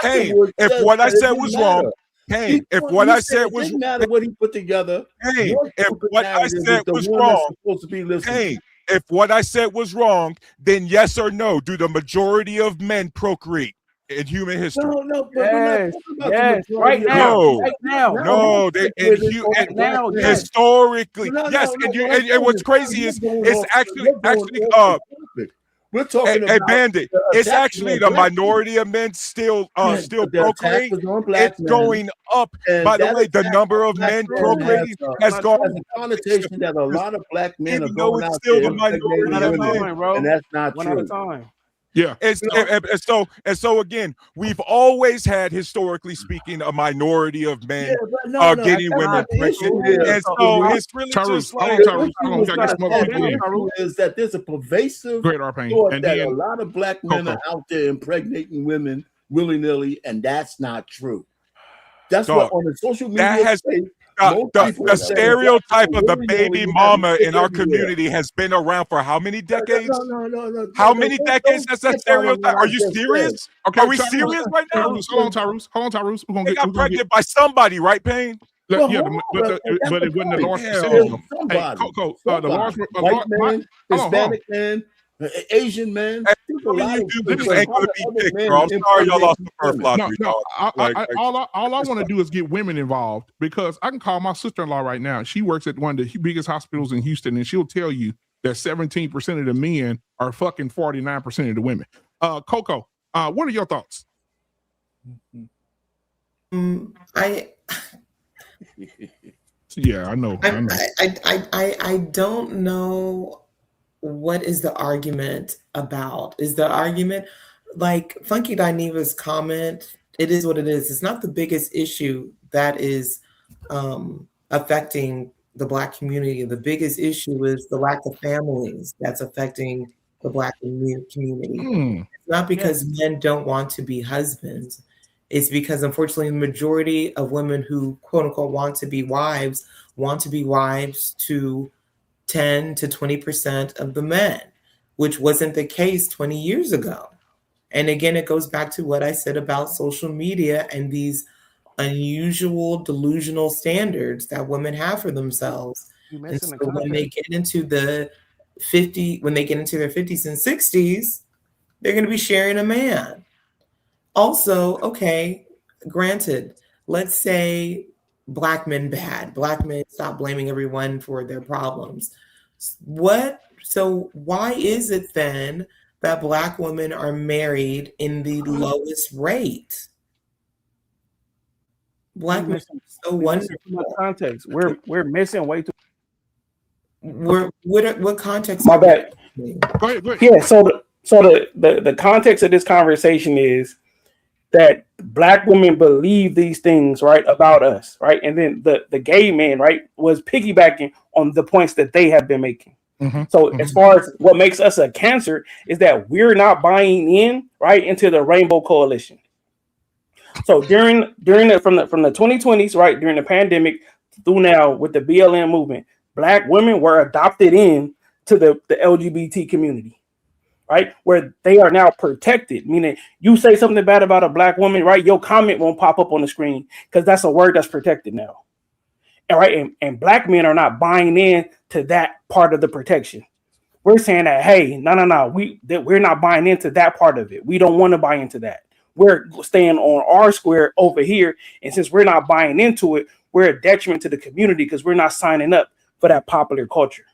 Pain, if what I said was wrong, Pain, if what I said was wrong, matter what he put together. Pain, if what I said was wrong, Pain, if what I said was wrong, then yes or no, do the majority of men procreate in human history? No, yes, right now, no, historically, yes, and what's crazy is it's actually we're talking about Bandit. It's actually the minority of men still procreate. It's going up. By the way, the number of men procreating has gone. Has a connotation that a lot of black men are going out there the minority of men, and that's not true. One at a time. Yeah, and so again, we've always had, historically speaking, a minority of men getting women pregnant, and so it's really just like is that there's a pervasive thought that a lot of black men are out there impregnating women willy-nilly, and that's not true. That's what on the social media the stereotype of the baby mama in our community has been around for how many decades? How many decades has that stereotype? Are you serious? Okay, are we serious right now? Hold on, Tyrus. They got pregnant by somebody, right, Payne? But it wasn't the large percentage. White man, Hispanic man, Asian man. This ain't gonna be picked, bro. I'm sorry y'all lost the first lottery. No, all I want to do is get women involved, because I can call my sister-in-law right now. She works at one of the biggest hospitals in Houston, and she'll tell you that 17% of the men are fucking 49% of the women. Coco, what are your thoughts? Yeah, I know. I don't know what is the argument about. Is the argument like Funky Dineva's comment? It is what it is. It's not the biggest issue that is affecting the Black community. The biggest issue is the lack of families that's affecting the Black community. It's not because men don't want to be husbands. It's because, unfortunately, the majority of women who, quote unquote, want to be wives to 10 to 20% of the men, which wasn't the case 20 years ago. And again, it goes back to what I said about social media and these unusual delusional standards that women have for themselves. And so when they get into their 50s and 60s, they're going to be sharing a man. Also, okay, granted, let's say Black men bad. Black men stop blaming everyone for their problems. So why is it then that Black women are married in the lowest rate? Black men are so wonderful. Context. We're missing way too. What context? My bad. Go ahead. Yeah. So the context of this conversation is that Black women believe these things, right, about us, right, and then the gay man, right, was piggybacking on the points that they have been making. So as far as what makes us a cancer is that we're not buying in, right, into the Rainbow Coalition. So during from the 2020s, right, during the pandemic through now with the BLM movement, Black women were adopted in to the LGBT community, right, where they are now protected, meaning you say something bad about a Black woman, right, your comment won't pop up on the screen because that's a word that's protected now. And right, and Black men are not buying in to that part of the protection. We're saying that, hey, no, we're not buying into that part of it. We don't want to buy into that. We're staying on our square over here, and since we're not buying into it, we're a detriment to the community because we're not signing up for that popular culture.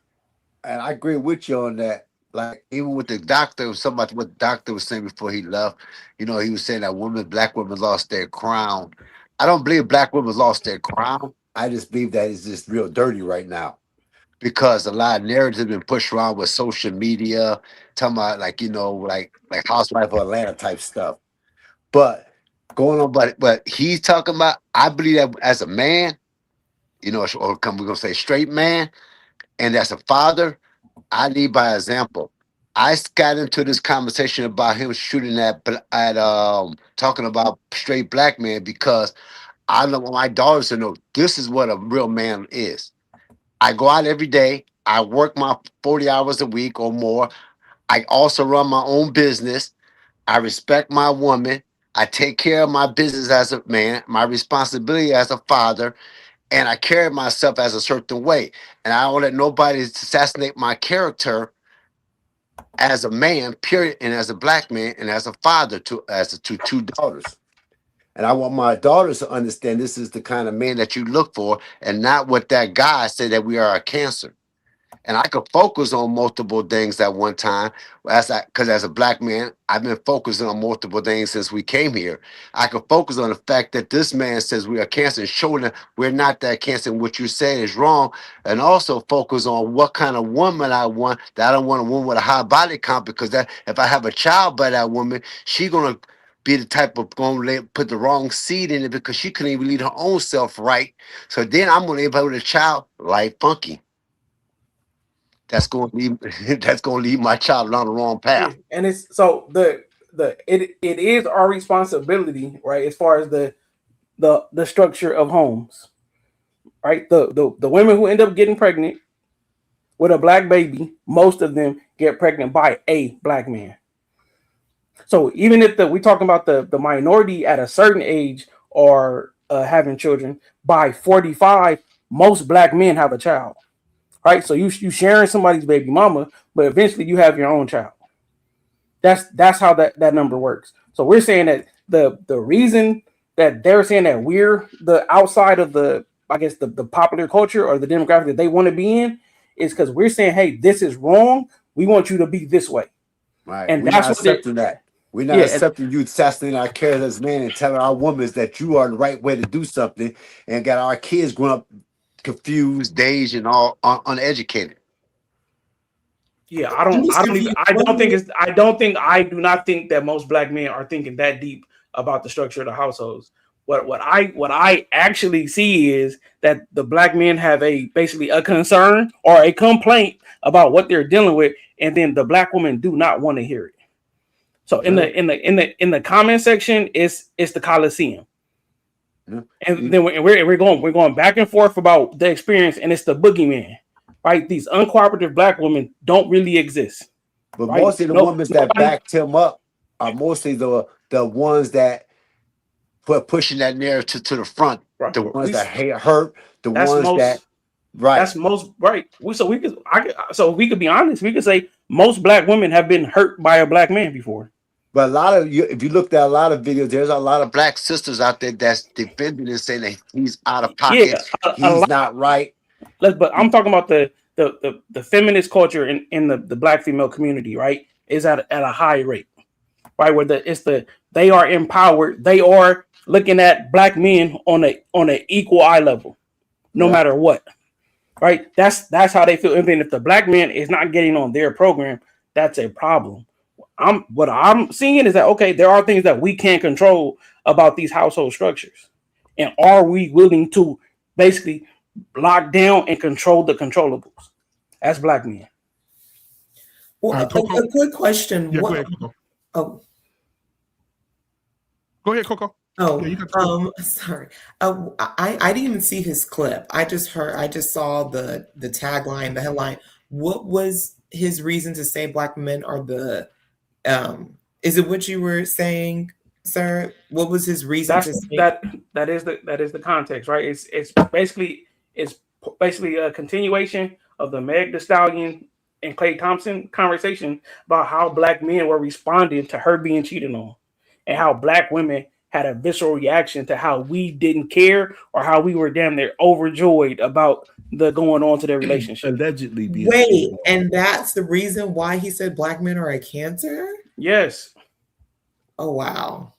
And I agree with you on that. Like, even with the doctor, somebody what the doctor was saying before he left, he was saying that Black women lost their crown. I don't believe Black women lost their crown. I just believe that it's just real dirty right now because a lot of narratives have been pushed around with social media, talking about like Housewife of Atlanta type stuff. But going on, but he's talking about, I believe that as a man, or we're gonna say straight man, and as a father, I lead by example. I got into this conversation about him shooting at talking about straight Black men because I want my daughters to know this is what a real man is. I go out every day. I work my 40 hours a week or more. I also run my own business. I respect my woman. I take care of my business as a man, my responsibility as a father, and I carry myself as a certain way. And I don't let nobody assassinate my character as a man, period, and as a Black man, and as a father to two daughters. And I want my daughters to understand this is the kind of man that you look for, and not what that guy said that we are a cancer. And I could focus on multiple things at one time. Because as a Black man, I've been focusing on multiple things since we came here. I could focus on the fact that this man says we are cancer and showing that we're not that cancer and what you say is wrong. And also focus on what kind of woman I want. That I don't want a woman with a high body count because that if I have a child by that woman, she's going to be the type of going to put the wrong seed in it because she couldn't even lead her own self right. So then I'm going to end up with a child like Funky. That's going to lead my child on the wrong path. And it's so it is our responsibility, right? As far as the structure of homes, right? The women who end up getting pregnant with a Black baby, most of them get pregnant by a Black man. So even if we're talking about the minority at a certain age are having children, by 45, most Black men have a child. right? So you sharing somebody's baby mama, but eventually you have your own child. That's how that number works. So we're saying that the reason that they're saying that we're the outside of the, I guess, the popular culture or the demographic that they want to be in is because we're saying, hey, this is wrong. We want you to be this way. Right. And we're that's not accepting that. We're not accepting you assassinating our character as men and telling our women that you are the right way to do something, and got our kids growing up confused, dazed, and all uneducated. Yeah, I do not think that most black men are thinking that deep about the structure of the households. What I actually see is that the black men have basically a concern or a complaint about what they're dealing with, and then the black women do not want to hear it. So in the comment section, it's the Coliseum. And then we're going back and forth about the experience, and it's the boogeyman, right? These uncooperative black women don't really exist. But right? mostly the women that backed him up are mostly the ones that pushing that narrative to the front. Right. The ones that hurt, that's most right. So we could be honest. We could say most black women have been hurt by a black man before. But a lot of you, if you looked at a lot of videos, there's a lot of black sisters out there that's defending and saying that he's out of pocket, he's not right. But I'm talking about the feminist culture in the black female community, right? Is at a high rate, right? Where they are empowered, they are looking at black men on an equal eye level, no matter what, right? That's how they feel. And then if the black man is not getting on their program, that's a problem. What I'm seeing is that, okay, there are things that we can't control about these household structures. And are we willing to basically lock down and control the controllables as black men? Well, a quick question. Yeah, go ahead, Coco. Go ahead, Coco. Sorry. I didn't even see his clip. I just saw the tagline, the headline. What was his reason to say black men are the is it what you were saying, sir? What was his reason to say that is the context, right? It's basically a continuation of the Meg Thee Stallion and Klay Thompson conversation about how black men were responding to her being cheated on, and how black women had a visceral reaction to how we didn't care or how we were damn near overjoyed about the going on to their relationship. Allegedly being. Wait, and that's the reason why he said black men are a cancer? Yes. Oh wow.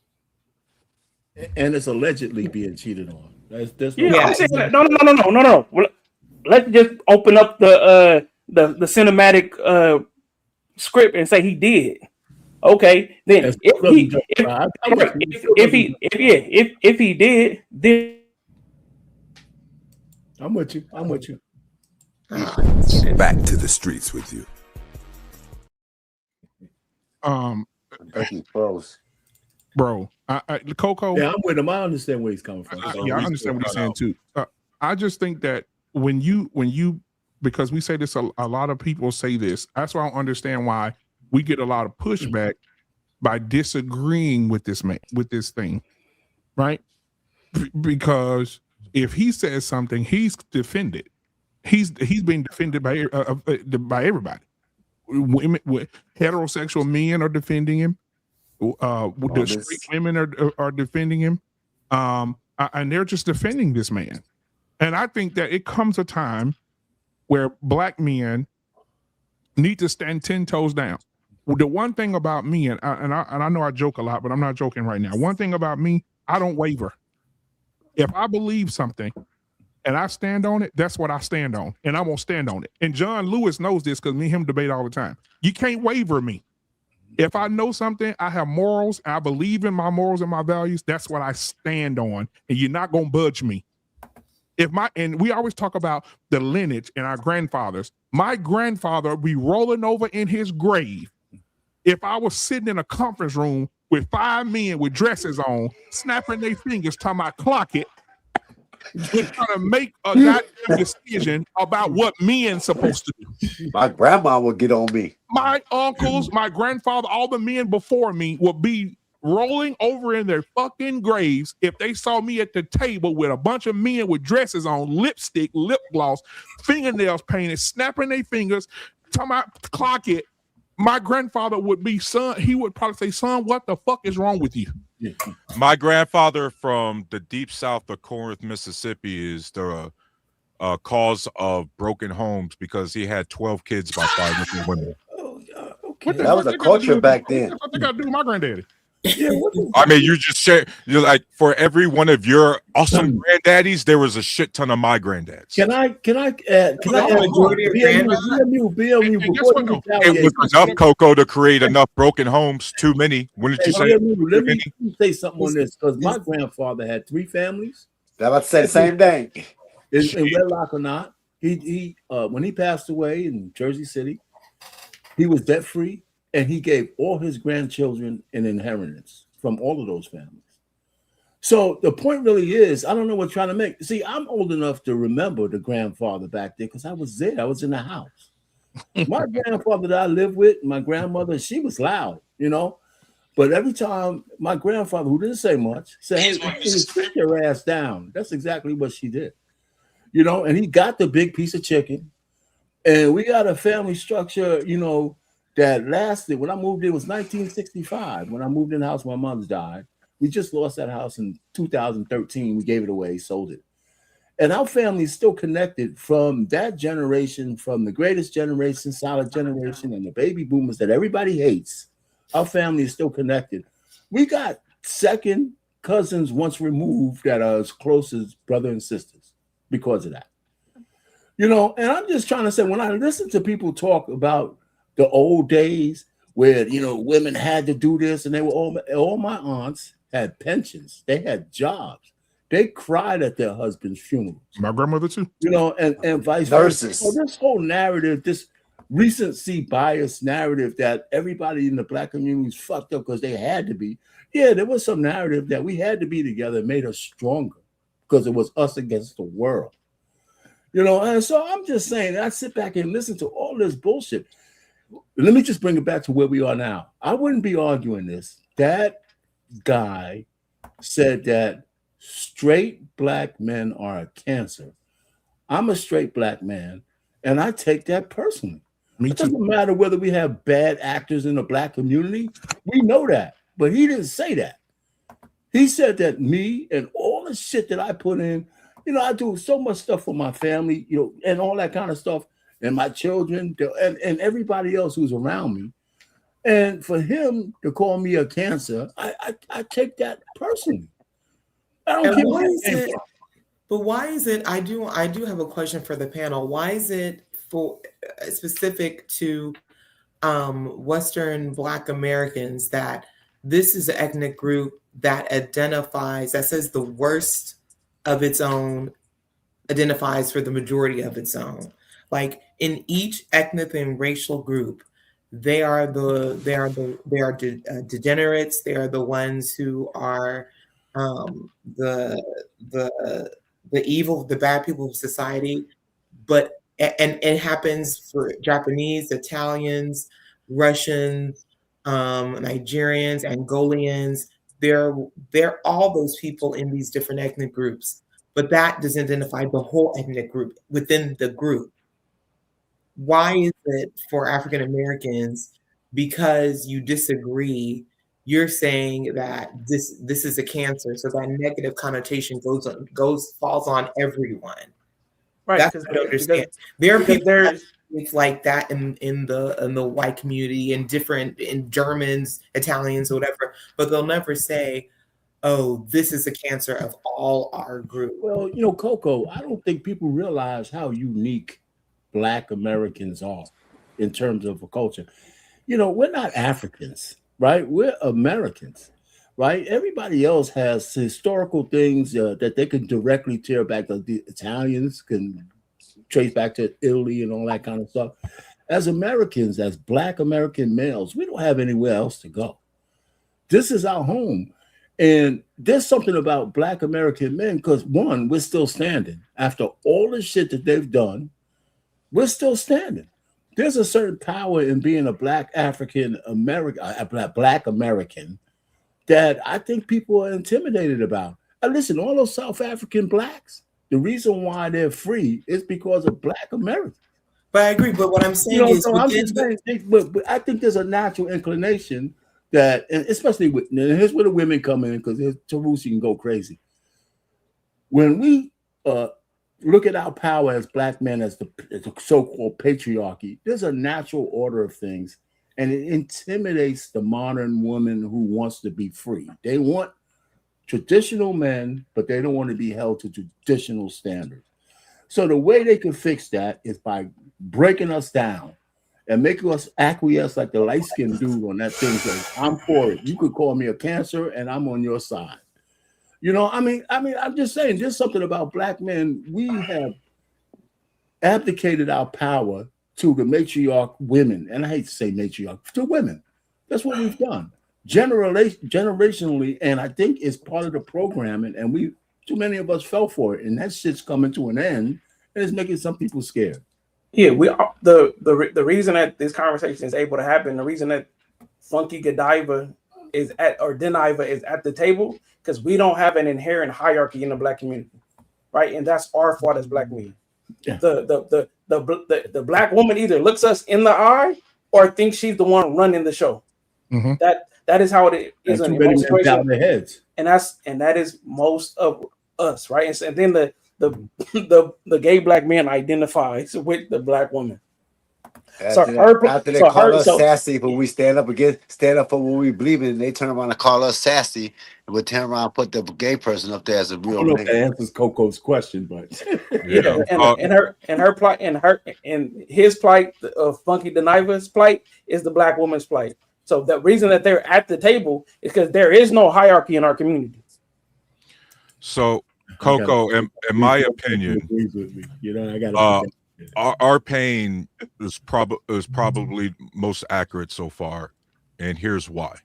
And it's allegedly being cheated on. That's I'm saying that. No. Well, let's just open up the cinematic script and say he did. Okay, then if he did, then I'm with you. Back to the streets with you. Bro, Coco. Yeah, I'm with him. I understand where he's coming from. I understand what he's saying too. I just think that when you because we say this, a lot of people say this. That's why I don't understand why we get a lot of pushback by disagreeing with this thing, right? Because if he says something, he's defended. He's being defended by everybody. Women, heterosexual men are defending him. The straight women are defending him, and they're just defending this man. And I think that it comes a time where black men need to stand 10 toes down. The one thing about me, and I know I joke a lot, but I'm not joking right now. One thing about me, I don't waver. If I believe something and I stand on it, that's what I stand on, and I'm gonna stand on it. And John Lewis knows this because me and him debate all the time. You can't waver me. If I know something, I have morals, and I believe in my morals and my values. That's what I stand on, and you're not gonna budge me. And we always talk about the lineage and our grandfathers. My grandfather would be rolling over in his grave if I was sitting in a conference room with 5 men with dresses on, snapping their fingers, talking about clock it, trying to make a goddamn decision about what men's supposed to do. My grandma would get on me. My uncles, my grandfather, all the men before me would be rolling over in their fucking graves if they saw me at the table with a bunch of men with dresses on, lipstick, lip gloss, fingernails painted, snapping their fingers, talking about clock it. My grandfather would be, son, he would probably say, son, what the fuck is wrong with you? My grandfather from the deep south of Corinth, Mississippi is the cause of broken homes because he had 12 kids by 5 different women. That was a culture back then. I think I do with my granddaddy. I mean, you just share. You're like, for every one of your awesome granddaddies, there was a shit ton of my granddads. Can I add majority of it was enough, Coco, to create enough broken homes. Too many. Wouldn't you say? Let me say something on this, because my grandfather had 3 families. I was about to say the same thing. In wedlock or not, he when he passed away in Jersey City, he was debt free. And he gave all his grandchildren an inheritance from all of those families. So the point really is, I don't know what you're trying to make. See, I'm old enough to remember the grandfather back there because I was there. I was in the house. My grandfather that I lived with, my grandmother, she was loud, you know. But every time my grandfather, who didn't say much, said, hey, sit your ass down. That's exactly what she did. You know, and he got the big piece of chicken. And we got a family structure, you know, that lasted. When I moved in, it was 1965. When I moved in the house, my mother died. We just lost that house in 2013. We gave it away, sold it. And our family is still connected from that generation, from the greatest generation, solid generation, and the baby boomers that everybody hates. Our family is still connected. We got second cousins once removed that are as close as brother and sisters because of that. You know, and I'm just trying to say, when I listen to people talk about the old days where, you know, women had to do this, and they were all my aunts had pensions. They had jobs. They cried at their husband's funerals. My grandmother too. You know, and vice versa. So this whole narrative, this recency bias narrative that everybody in the Black community is fucked up because they had to be. Yeah, there was some narrative that we had to be together and made us stronger because it was us against the world. You know, and so I'm just saying, I sit back and listen to all this bullshit. Let me just bring it back to where we are now. I wouldn't be arguing this. That guy said that straight Black men are a cancer. I'm a straight Black man, and I take that personally. It doesn't matter whether we have bad actors in the Black community. We know that, but he didn't say that. He said that me and all the shit that I put in, you know, I do so much stuff for my family, you know, and all that kind of stuff. And my children, and everybody else who's around me. And for him to call me a cancer, I take that personally. I don't care what it is. But why is it, I do have a question for the panel. Why is it for specific to Western Black Americans that this is an ethnic group that identifies, that says the worst of its own, identifies for the majority of its own? Like in each ethnic and racial group, they are degenerates. They are the ones who are the evil, the bad people of society. But and it happens for Japanese, Italians, Russians, Nigerians, Angolians. They're all those people in these different ethnic groups. But that doesn't identify the whole ethnic group within the group. Why is it for African Americans, because you disagree, you're saying that this is a cancer, so that negative connotation falls on everyone? Right. That's what I understand. There are people it's like that in the white community, in Germans, Italians, or whatever, but they'll never say, oh, this is a cancer of all our group. Well, you know, Coco, I don't think people realize how unique Black Americans are in terms of a culture. You know, we're not Africans, right? We're Americans, right? Everybody else has historical things that they can directly tear back. The Italians can trace back to Italy and all that kind of stuff. As Americans, as Black American males, we don't have anywhere else to go. This is our home. And there's something about Black American men, because one, we're still standing. After all the shit that they've done, we're still standing. There's a certain power in being a Black African American, Black American, that I think people are intimidated about. Listen, all those South African blacks, the reason why they're free is because of Black Americans. But I agree. But what I'm saying is, so I'm just saying, but I think there's a natural inclination that, especially with, and here's where the women come in, because Tarusi can go crazy. When we look at our power as Black men, as the so-called patriarchy, there's a natural order of things, and it intimidates the modern woman who wants to be free. They want traditional men, but they don't want to be held to traditional standards. So the way they can fix that is by breaking us down and making us acquiesce like the light-skinned dude on that thing says, I'm for it. You could call me a cancer and I'm on your side. I'm just saying, there's something about Black men. We have abdicated our power to the matriarch women. And I hate to say matriarch, to women. That's what we've done. Generationally, and I think it's part of the programming, and too many of us fell for it, and that shit's coming to an end, and it's making some people scared. Yeah, the reason that this conversation is able to happen, the reason that Funky Godiva is at the table, because we don't have an inherent hierarchy in the Black community, right? And that's our fault as Black men. Yeah. The Black woman either looks us in the eye or thinks she's the one running the show. Mm-hmm. That is how it is in most situations. And that is most of us, right? And then the gay Black man identifies with the Black woman. After they call us sassy, but we stand up for what we believe in, they turn around and call us sassy, and we turn around and put the gay person up there as a real. I don't know if that answers Coco's question, but and his plight, Funky Deniva's plight, is the Black woman's plight. So the reason that they're at the table is because there is no hierarchy in our community. So, Coco, in my opinion, our pain is probably most accurate so far, and here's why.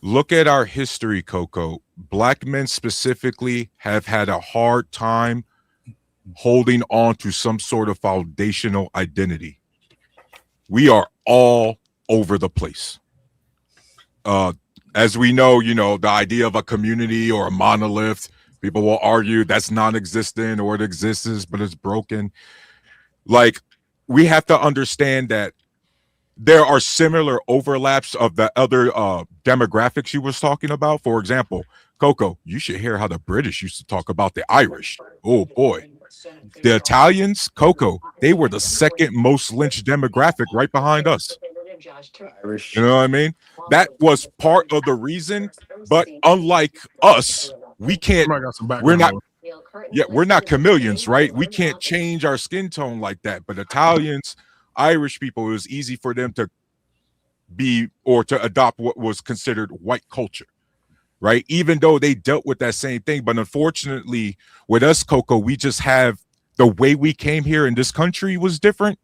Look at our history, Coco. Black men specifically have had a hard time holding on to some sort of foundational identity. We are all over the place. As we know, the idea of a community or a monolith, people will argue that's non-existent or it exists, but it's broken. Like, we have to understand that there are similar overlaps of the other demographics you was talking about. For example, Coco, you should hear how the British used to talk about the Irish. Oh boy. The Italians, Coco, they were the second most lynched demographic right behind us. You know what I mean? That was part of the reason, but unlike us, we're not chameleons, right? We can't change our skin tone like that. But Italians, Irish people, it was easy for them to be or to adopt what was considered white culture, right? Even though they dealt with that same thing. But unfortunately, with us, Coco, we just have the way we came here in this country was different.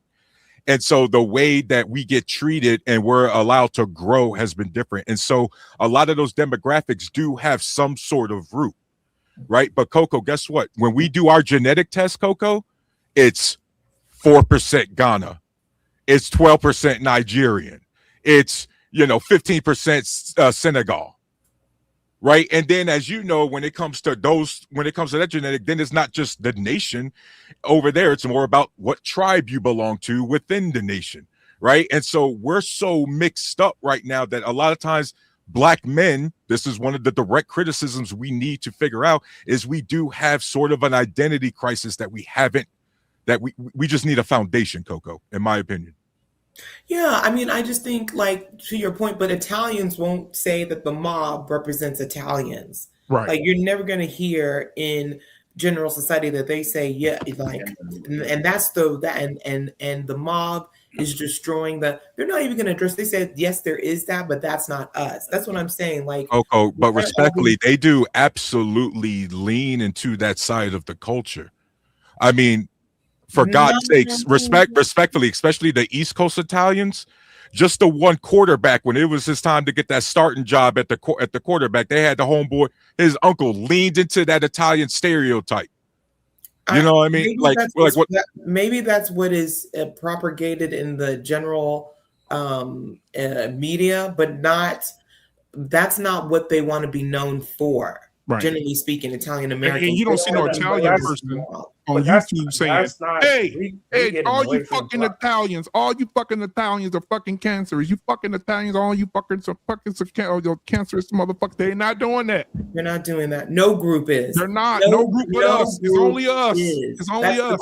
And so the way that we get treated and we're allowed to grow has been different. And so a lot of those demographics do have some sort of root, right? But Coco, guess what? When we do our genetic test, Coco, it's 4% Ghana. It's 12% Nigerian. It's, 15% Senegal. Right. And then, as you know, when it comes to that genetic, then it's not just the nation over there. It's more about what tribe you belong to within the nation. Right. And so we're so mixed up right now that a lot of times Black men, this is one of the direct criticisms we need to figure out, is we do have sort of an identity crisis that we haven't, that we just need a foundation, Coco, in my opinion. Yeah, I mean, I just think, like, to your point, but Italians won't say that the mob represents Italians. Right. Like, you're never going to hear in general society that they say, yeah, like, and that's and the mob is destroying they're not even going to address. They said, yes, there is that, but that's not us. That's what I'm saying. Like, Coco, but respectfully, they do absolutely lean into that side of the culture. I mean, for God's sakes, respectfully, especially the East Coast Italians, just the one quarterback, when it was his time to get that starting job at the quarterback, they had the homeboy, his uncle leaned into that Italian stereotype. You know what I mean? Maybe that's what is propagated in the general media, but not that's not what they want to be known for. Right. Generally speaking, Italian Americans. And you don't see no Italian person on YouTube saying, hey, all you fucking Italians, all you fucking Italians are fucking cancerous. You fucking Italians, all you fuckers are fucking cancerous motherfuckers. They're not doing that. They're not doing that. No group is. They're not. No group but us. It's only us. It's only us.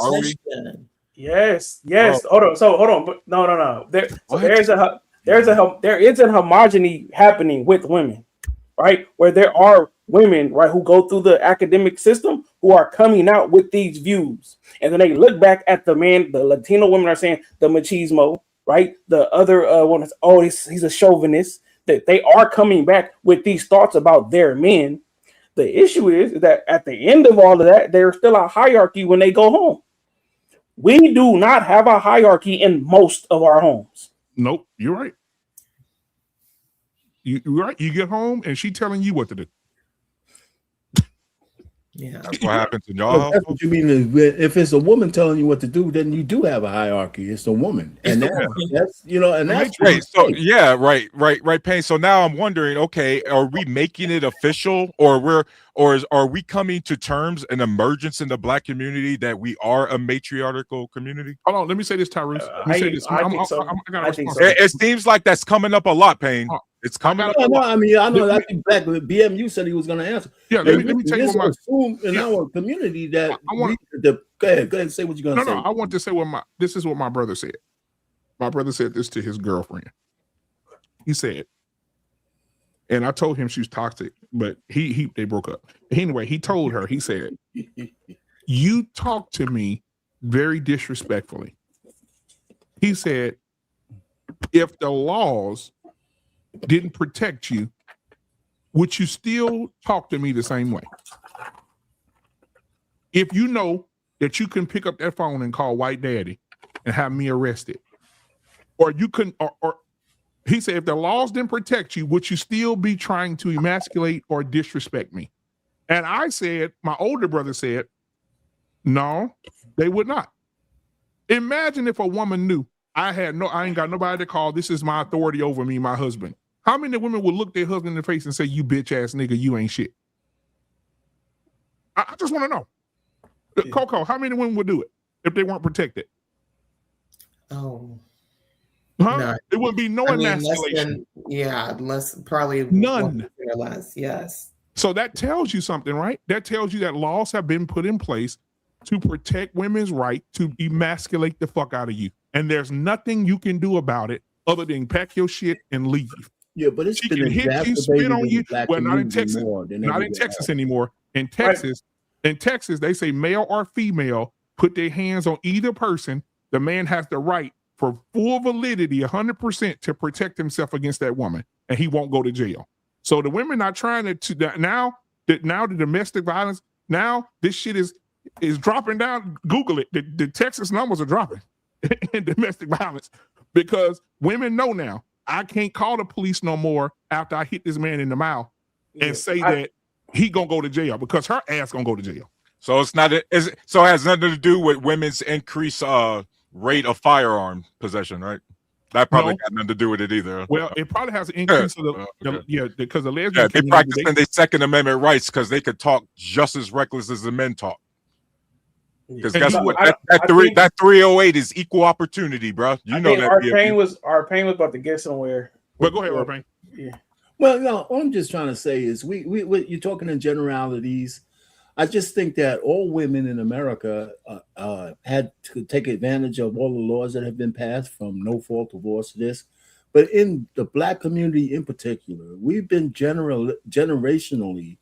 Yes. Hold on. But no. There is a homogeny happening with women, right? Where there are women, right, who go through the academic system who are coming out with these views, and then they look back at the man. The Latino women are saying the machismo, right? The other one is, he's a chauvinist. That they are coming back with these thoughts about their men. The issue is that at the end of all of that, there's still a hierarchy when they go home. We do not have a hierarchy in most of our homes. Nope, you're right. You're right. You get home and she telling you what to do. Yeah, that's what happens in y'all. That's what you mean. If it's a woman telling you what to do, then you do have a hierarchy. It's a woman, and that's right. So yeah, right, Payne. So now I'm wondering, okay, are we making it official, or are we coming to terms, an emergence in the Black community that we are a matriarchal community? Hold on, let me say this, Tyrese. Let me say this. I think so. It seems like that's coming up a lot, Payne. It's coming up. No, I mean, I know that back when BMU said he was going to answer. Yeah, let me tell you what assume in our community that go ahead and say what you're going to say. No, I want to say this is what my brother said. My brother said this to his girlfriend. He said, and I told him she was toxic, but they broke up. Anyway, he told her, he said, you talk to me very disrespectfully. He said, if the laws didn't protect you, would you still talk to me the same way? If you know that you can pick up that phone and call White Daddy and have me arrested, or you couldn't, or he said, if the laws didn't protect you, would you still be trying to emasculate or disrespect me? And I said, my older brother said, no, they would not. Imagine if a woman knew I ain't got nobody to call. This is my authority over me, my husband. How many women would look their husband in the face and say, you bitch ass nigga, you ain't shit? I just want to know. Yeah. Coco, how many women would do it if they weren't protected? Oh. Huh? No. It would be no emasculation. Probably none. Or less, yes. So that tells you something, right? That tells you that laws have been put in place to protect women's right to emasculate the fuck out of you. And there's nothing you can do about it other than pack your shit and leave. Yeah, but it's been hit you, spit on you. Well, not in Texas. Not in Texas anymore. In Texas, they say male or female put their hands on either person. The man has the right for full validity, 100%, to protect himself against that woman, and he won't go to jail. So the women are trying to now the domestic violence. Now this shit is dropping down. Google it. The Texas numbers are dropping in domestic violence because women know now. I can't call the police no more after I hit this man in the mouth and say that he gonna go to jail because her ass gonna go to jail. So it has nothing to do with women's increased rate of firearm possession, right? That probably got nothing to do with it either. Well, it probably has an increase because the lesbian they practicing their Second Amendment rights because they could talk just as reckless as the men talk. Because guess what? That 308 is equal opportunity, bro. You know that. Our pain was about to get somewhere. Well, go ahead, Arpain. Yeah. Well, no, all I'm just trying to say is we you're talking in generalities. I just think that all women in America had to take advantage of all the laws that have been passed, from no-fault divorce to this. But in the Black community in particular, we've been generationally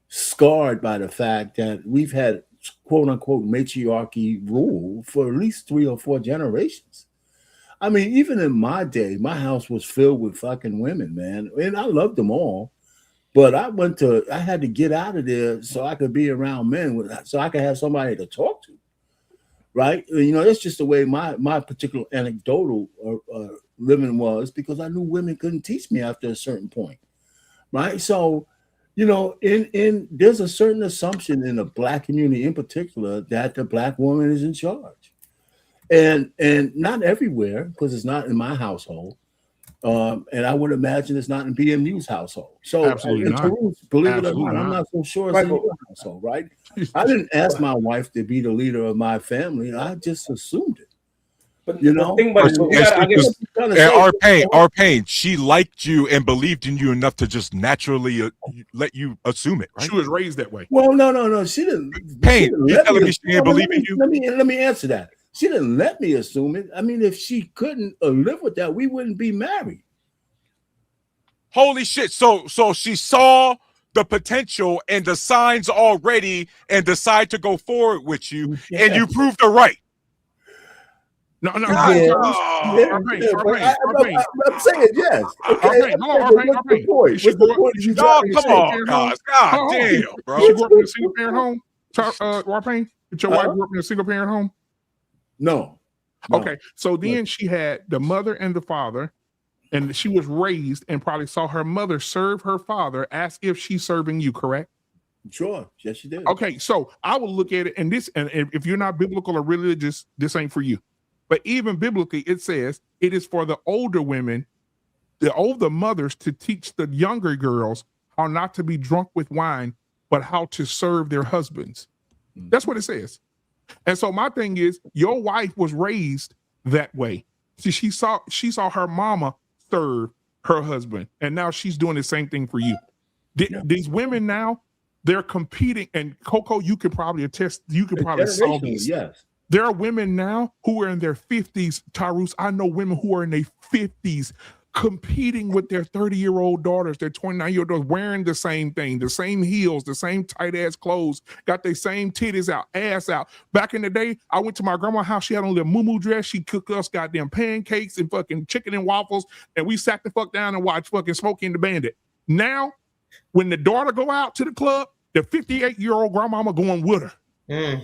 scarred by the fact that we've had quote-unquote matriarchy rule for at least 3 or 4 generations. I mean, even in my day, my house was filled with fucking women, man. And I loved them all. But I had to get out of there so I could be around men, so I could have somebody to talk to, right? You know, that's just the way my particular anecdotal living was, because I knew women couldn't teach me after a certain point, right? So, you know, there's a certain assumption in the Black community in particular that the Black woman is in charge. And not everywhere, because it's not in my household, And I would imagine it's not in BMU's household. So, absolutely not. Believe it or not, I'm not so sure it's in your household, right? I didn't ask my wife to be the leader of my family. I just assumed it. But you know, our pain. She liked you and believed in you enough to just naturally let you assume it. Right? She was raised that way. Well, no, she didn't. Pain. You telling me she didn't believe in you? Let me answer that. She didn't let me assume it. I mean, if she couldn't live with that, we wouldn't be married. Holy shit! So she saw the potential and the signs already, and decided to go forward with you, and you proved her right. No. I'm saying yes. Okay. What's the point? Come on, guys. God damn, bro. You grew up in a single parent home? Warpain? Did your wife grew up in a single parent home? No. Okay. So then she had the mother and the father, and she was raised and probably saw her mother serve her father as if she's serving you, correct? Sure. Yes, she did. Okay. So I will look at it, and if you're not biblical or religious, this ain't for you. But even biblically, it says it is for the older women, the older mothers, to teach the younger girls how not to be drunk with wine, but how to serve their husbands. That's what it says. And so my thing is, your wife was raised that way. See, she saw her mama serve her husband, and now she's doing the same thing for you. These women now, they're competing, and Coco, you could probably attest. You could probably solve this. Yes. There are women now who are in their 50s, Tyrus. I know women who are in their 50s competing with their 30-year-old daughters, their 29-year-old daughters, wearing the same thing, the same heels, the same tight-ass clothes, got their same titties out, ass out. Back in the day, I went to my grandma's house. She had on a little moo-moo dress. She cooked us goddamn pancakes and fucking chicken and waffles, and we sat the fuck down and watched fucking Smokey and the Bandit. Now, when the daughter go out to the club, the 58-year-old grandmama going with her.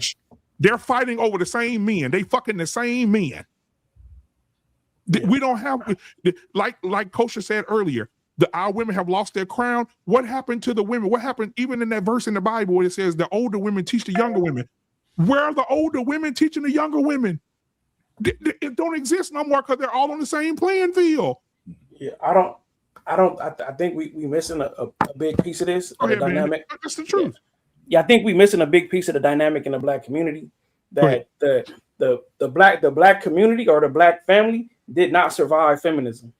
They're fighting over the same men. They fucking the same men. We don't have, like Kosher said earlier, our women have lost their crown. What happened to the women? What happened even in that verse in the Bible where it says the older women teach the younger women? Where are the older women teaching the younger women? It don't exist no more because they're all on the same playing field. Yeah, I think we missing a big piece of this. The dynamic. That's the truth. Yeah, I think we missing a big piece of the dynamic in the black community. That the black community or the black family did not survive feminism.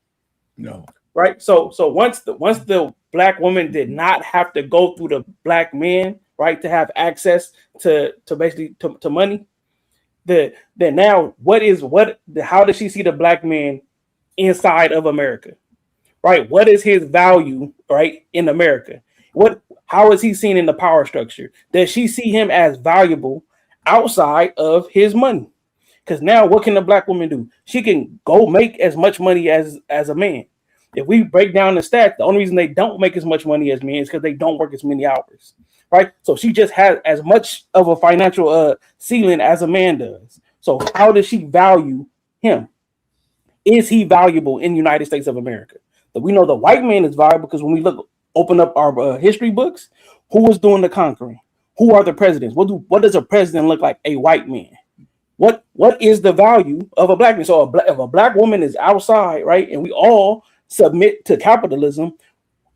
No. Right. So once the black woman did not have to go through the black men, right, to have access to basically to money, then now how does she see the black man inside of America? Right? What is his value, right, in America? How is he seen in the power structure? Does she see him as valuable outside of his money? Because now what can the black woman do? She can go make as much money as a man. If we break down the stats, the only reason they don't make as much money as men is because they don't work as many hours. Right? So she just has as much of a financial ceiling as a man does. So how does she value him? Is he valuable in the United States of America? But we know the white man is valuable because when we open up our history books, who was doing the conquering? Who are the presidents? What does a president look like? A white man. What is the value of a black man? So if a black woman is outside, right, and we all submit to capitalism,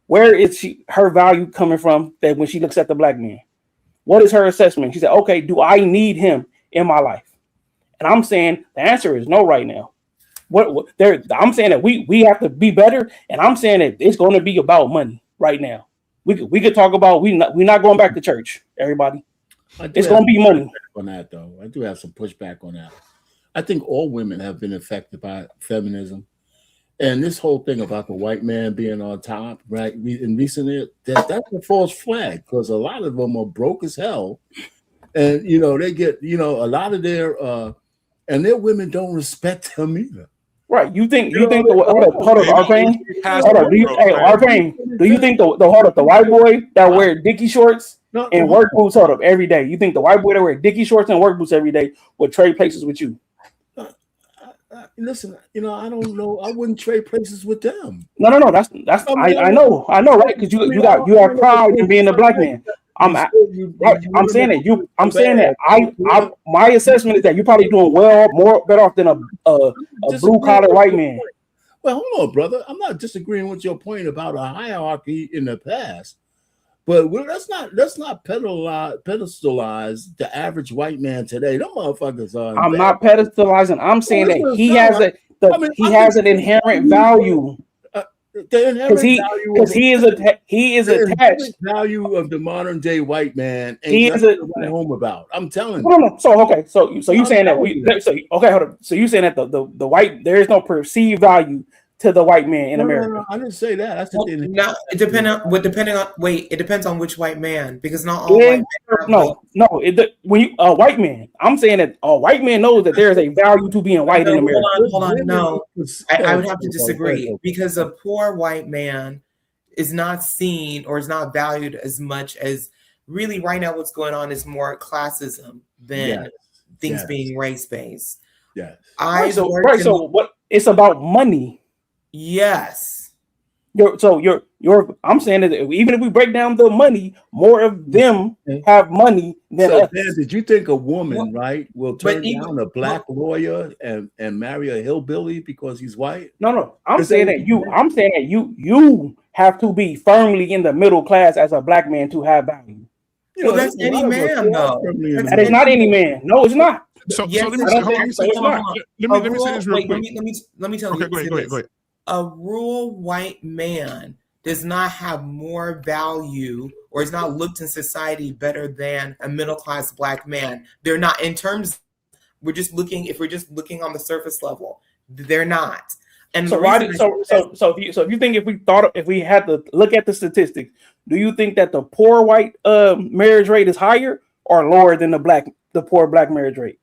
where is her value coming from that when she looks at the black man? What is her assessment? She said, okay, do I need him in my life? And I'm saying the answer is no right now. I'm saying that we have to be better, and I'm saying that it's going to be about money right now. We could talk about we're not going back to church, everybody. It's going to be money. On that, though, I do have some pushback on that. I think all women have been affected by feminism, and this whole thing about the white man being on top, right? In recent years, that's a false flag because a lot of them are broke as hell, and they get a lot of their and their women don't respect them either. Right. You think hold up, Arpain? Do you think the white boy that wear Dickie shorts and work boots every day? You think the white boy that wear Dickie shorts and work boots every day would trade places with you? Listen, I don't know. I wouldn't trade places with them. No. I know, right? Because you have pride in being a black man. I'm saying that my assessment is that you're probably doing more better off than a blue collar white man. Well, hold on, brother. I'm not disagreeing with your point about a hierarchy in the past, but let's not pedestalize the average white man today. Them motherfuckers are. I'm not pedestalizing. I'm saying that he has an inherent value. Because he is attached. Value of the modern day white man ain't he is a write home about. I'm telling you. No. So okay. So you saying that okay? Hold on. So you saying that the white, there is no perceived value to the white man in America? No, I didn't say that. I said it depends on which white man, because not all white men. When you a white man, I'm saying that a white man knows that there is a value to being white in America. Hold on. No, I would have to disagree, because a poor white man is not seen or is not valued as much as really right now. What's going on is more classism than things being race based. Yes. So what? It's about money. Yes. I'm saying that even if we break down the money, more of them have money than us. Dan, did you think a woman, right, will turn down a black lawyer and marry a hillbilly because he's white? No. I'm saying that you have to be firmly in the middle class as a black man to have value. Well, that's any man, though. That is not any man. No, it's not. Let me say this real quick. Let me tell you. Go ahead. A rural white man does not have more value or is not looked in society better than a middle-class black man. They're not, in terms, if we're just looking on the surface level, they're not. And if you think if we had to look at the statistics, do you think that the poor white marriage rate is higher or lower than the poor black marriage rate?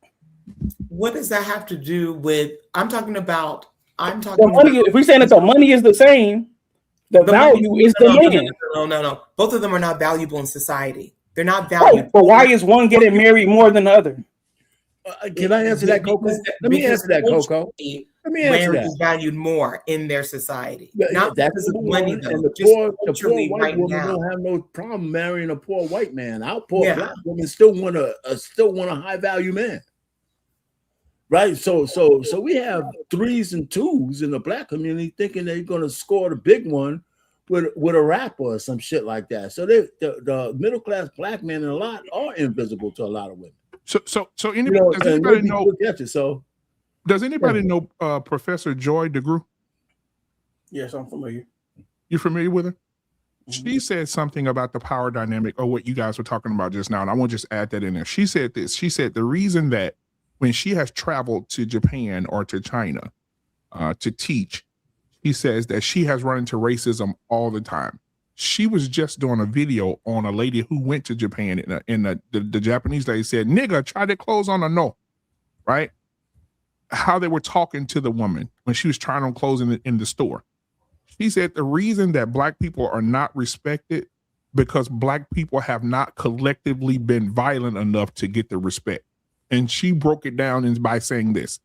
What does that have to do with? I'm talking about. If we're saying that the money is the same, the value is the man. No. Both of them are not valuable in society. They're not valuable. But why is one getting married more than the other? Can I answer that, Coco? Let me answer that, Coco. Marriage is valued more in their society. Not because of money, though. The poor white woman don't have no problem marrying a poor white man. Our poor black woman still want a high value man. Right, so we have 3s and 2s in the black community thinking they're gonna score the big one with a rapper or some shit like that. So the middle class black men a lot are invisible to a lot of women. So anybody, does anybody know? Does anybody know Professor Joy DeGruy? Yes, I'm familiar. You familiar with her? She said something about the power dynamic or what you guys were talking about just now, and I want to just add that in there. She said this. She said the reason that when she has traveled to Japan or to China to teach, he says that she has run into racism all the time. She was just doing a video on a lady who went to Japan, and the Japanese lady said, "Nigga, try their clothes on or no," right? How they were talking to the woman when she was trying on clothes in the store. She said the reason that black people are not respected because black people have not collectively been violent enough to get the respect. And she broke it down by saying this.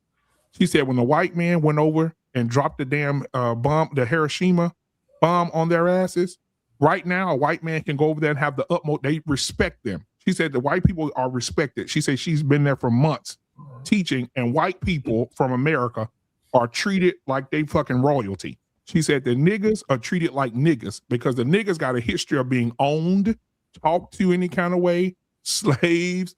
She said when the white man went over and dropped the damn bomb, the Hiroshima bomb on their asses, right now a white man can go over there and have the utmost, they respect them. She said the white people are respected. She said she's been there for months teaching, and white people from America are treated like they fucking royalty. She said the niggas are treated like niggas because the niggas got a history of being owned, talked to any kind of way, slaves,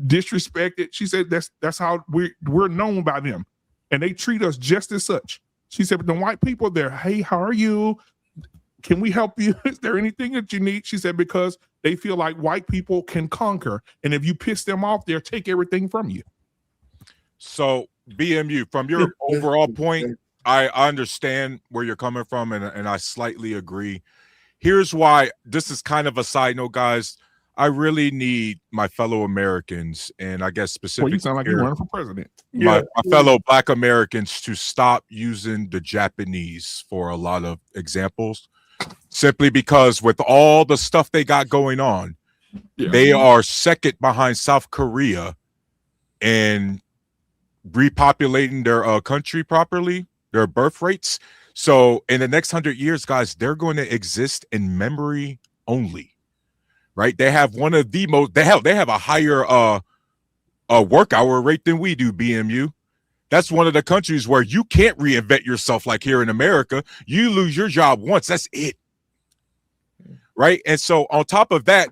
disrespected. She said that's how we're known by them, and they treat us just as such. She said, but the white people, they're, hey, how are you? Can we help you? Is there anything that you need? She said because they feel like white people can conquer, and if you piss them off, they'll take everything from you. So BMU, from your overall point, I understand where you're coming from, and I slightly agree. Here's why. This is kind of a side note, guys. I really need my fellow Americans, and I guess specifically, you sound like you're running for president. My fellow Black Americans to stop using the Japanese for a lot of examples, simply because with all the stuff they got going on, they are second behind South Korea in repopulating their country properly, their birth rates. So in the next 100 years, guys, they're going to exist in memory only. Right, they have one of the most. They have a higher work hour rate than we do. BMU, That's one of the countries where you can't reinvent yourself like here in America. You lose your job once, that's it. Right? And so on top of that,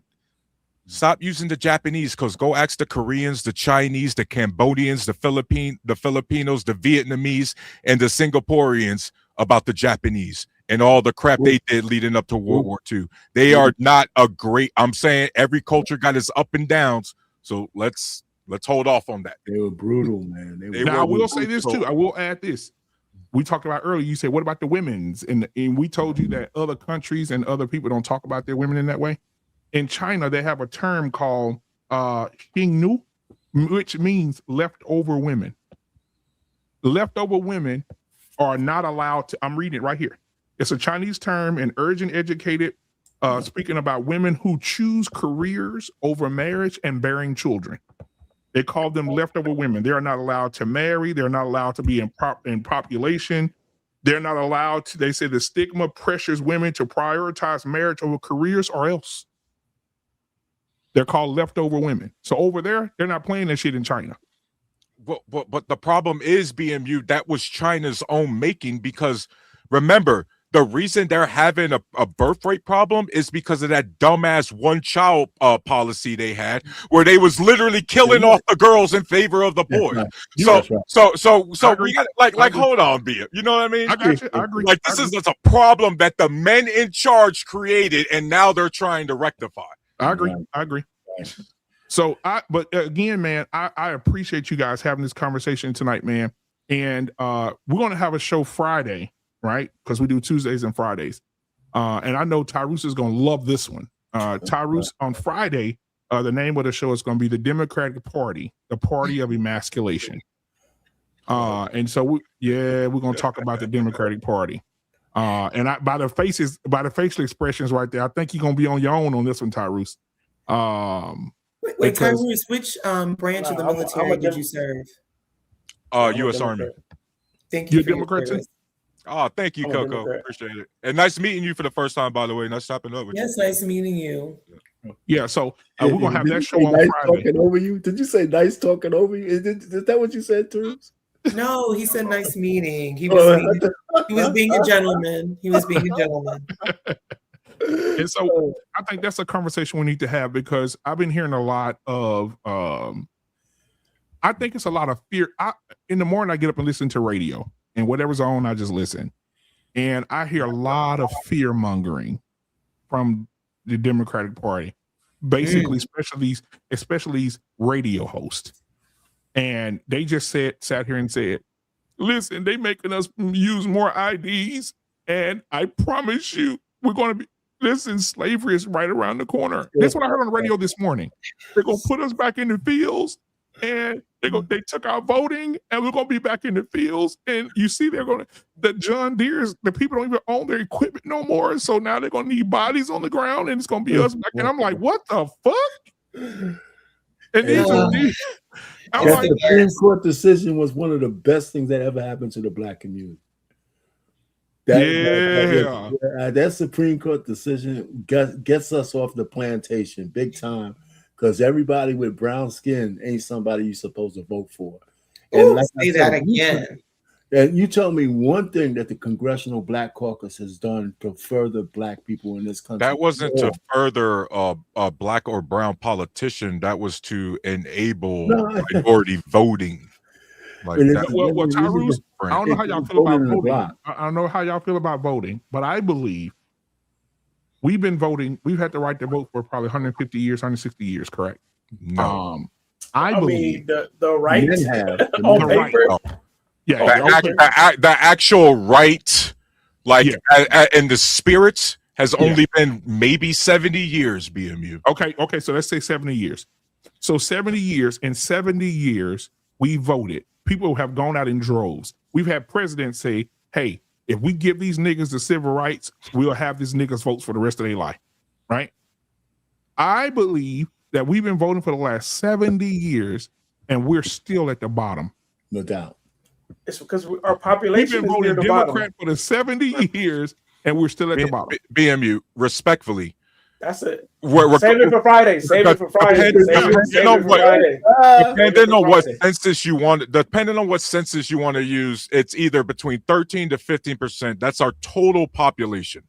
stop using the Japanese, because go ask the Koreans, the Chinese, the Cambodians, the Filipinos, the Vietnamese, and the Singaporeans about the Japanese and all the crap they did leading up to World War II. They are not a great, I'm saying every culture got its up and downs. So let's hold off on that. They were brutal, man. Now, I will say this too. I will add this. We talked about earlier. You said, what about the women's? And we told you that other countries and other people don't talk about their women in that way. In China, they have a term called Xingnu, which means leftover women. Leftover women are not allowed to, I'm reading it right here. It's a Chinese term and urgent educated, speaking about women who choose careers over marriage and bearing children. They call them leftover women. They are not allowed to marry. They're not allowed to be in population. They're not allowed to, they say the stigma pressures women to prioritize marriage over careers or else. They're called leftover women. So over there, they're not playing that shit in China. But the problem is, BMU, that was China's own making, because remember, the reason they're having a birth rate problem is because of that dumbass one-child policy they had, where they was literally killing off the girls in favor of the boys. So we got like hold on, BM. You know what I mean? I got you. I agree. Like this is just a problem that the men in charge created, and now they're trying to rectify. I agree. So but again, man, I appreciate you guys having this conversation tonight, man. And we're going to have a show Friday, right? Because we do Tuesdays and Fridays. And I know Tyrus is going to love this one. Tyrus, on Friday, the name of the show is going to be the Democratic Party, the Party of Emasculation. And so we're going to talk about the Democratic Party. And by the facial expressions right there, I think you're going to be on your own on this one, Tyrus. Wait, Tyrus, which branch of the military did you serve? U.S. Army. Thank you. You're a Democrat too? Oh, thank you, Coco. Appreciate it. And nice meeting you for the first time, by the way. Nice stopping up with you. Yes, nice meeting you. Yeah, so we're going to have that show on nice Friday. Talking over you? Did you say nice talking over you? Is that what you said, Tyrus? No, he said nice meeting. He was being a gentleman. He was being a gentleman. And so I think that's a conversation we need to have, because I've been hearing a lot of I think it's a lot of fear. In the morning I get up and listen to radio, and whatever's on, I just listen. And I hear a lot of fear mongering from the Democratic Party, basically, especially these radio hosts. And they just sat here and said, listen, they making us use more IDs, and I promise you we're going to be, listen, slavery is right around the corner. That's what I heard on the radio this morning. They're going to put us back in the fields, and they took our voting, and we're going to be back in the fields. And you see, the John Deere's, the people don't even own their equipment no more. So now they're going to need bodies on the ground, and it's going to be us back. And I'm like, what the fuck? And the Supreme Court decision was one of the best things that ever happened to the Black community. That Supreme Court decision gets us off the plantation big time, because everybody with brown skin ain't somebody you're supposed to vote for. And say that again. And you tell me one thing that the Congressional Black Caucus has done to further Black people in this country. That wasn't to further a Black or brown politician. That was to enable minority voting. Like well, Tyrus, I don't know how y'all feel about voting. I don't know how y'all feel about voting, but I believe we've been voting. We've had the right to vote for probably 150 years, 160 years, correct? No. I believe the right on paper. The actual right, and the spirits has only been maybe 70 years, BMU. Okay, so let's say 70 years. So 70 years, in 70 years, we voted. People have gone out in droves. We've had presidents say, hey, if we give these niggas the civil rights, we'll have these niggas votes for the rest of their life, right? I believe that we've been voting for the last 70 years, and we're still at the bottom. No doubt. It's because our population We've been voting Democrat for the 70 years, and we're still at the bottom. BMU, respectfully, That's it. We're Save it for Friday. Save it for Friday. Depending on what census you want, depending on what census you want to use, it's either between 13 to 15%. That's our total population,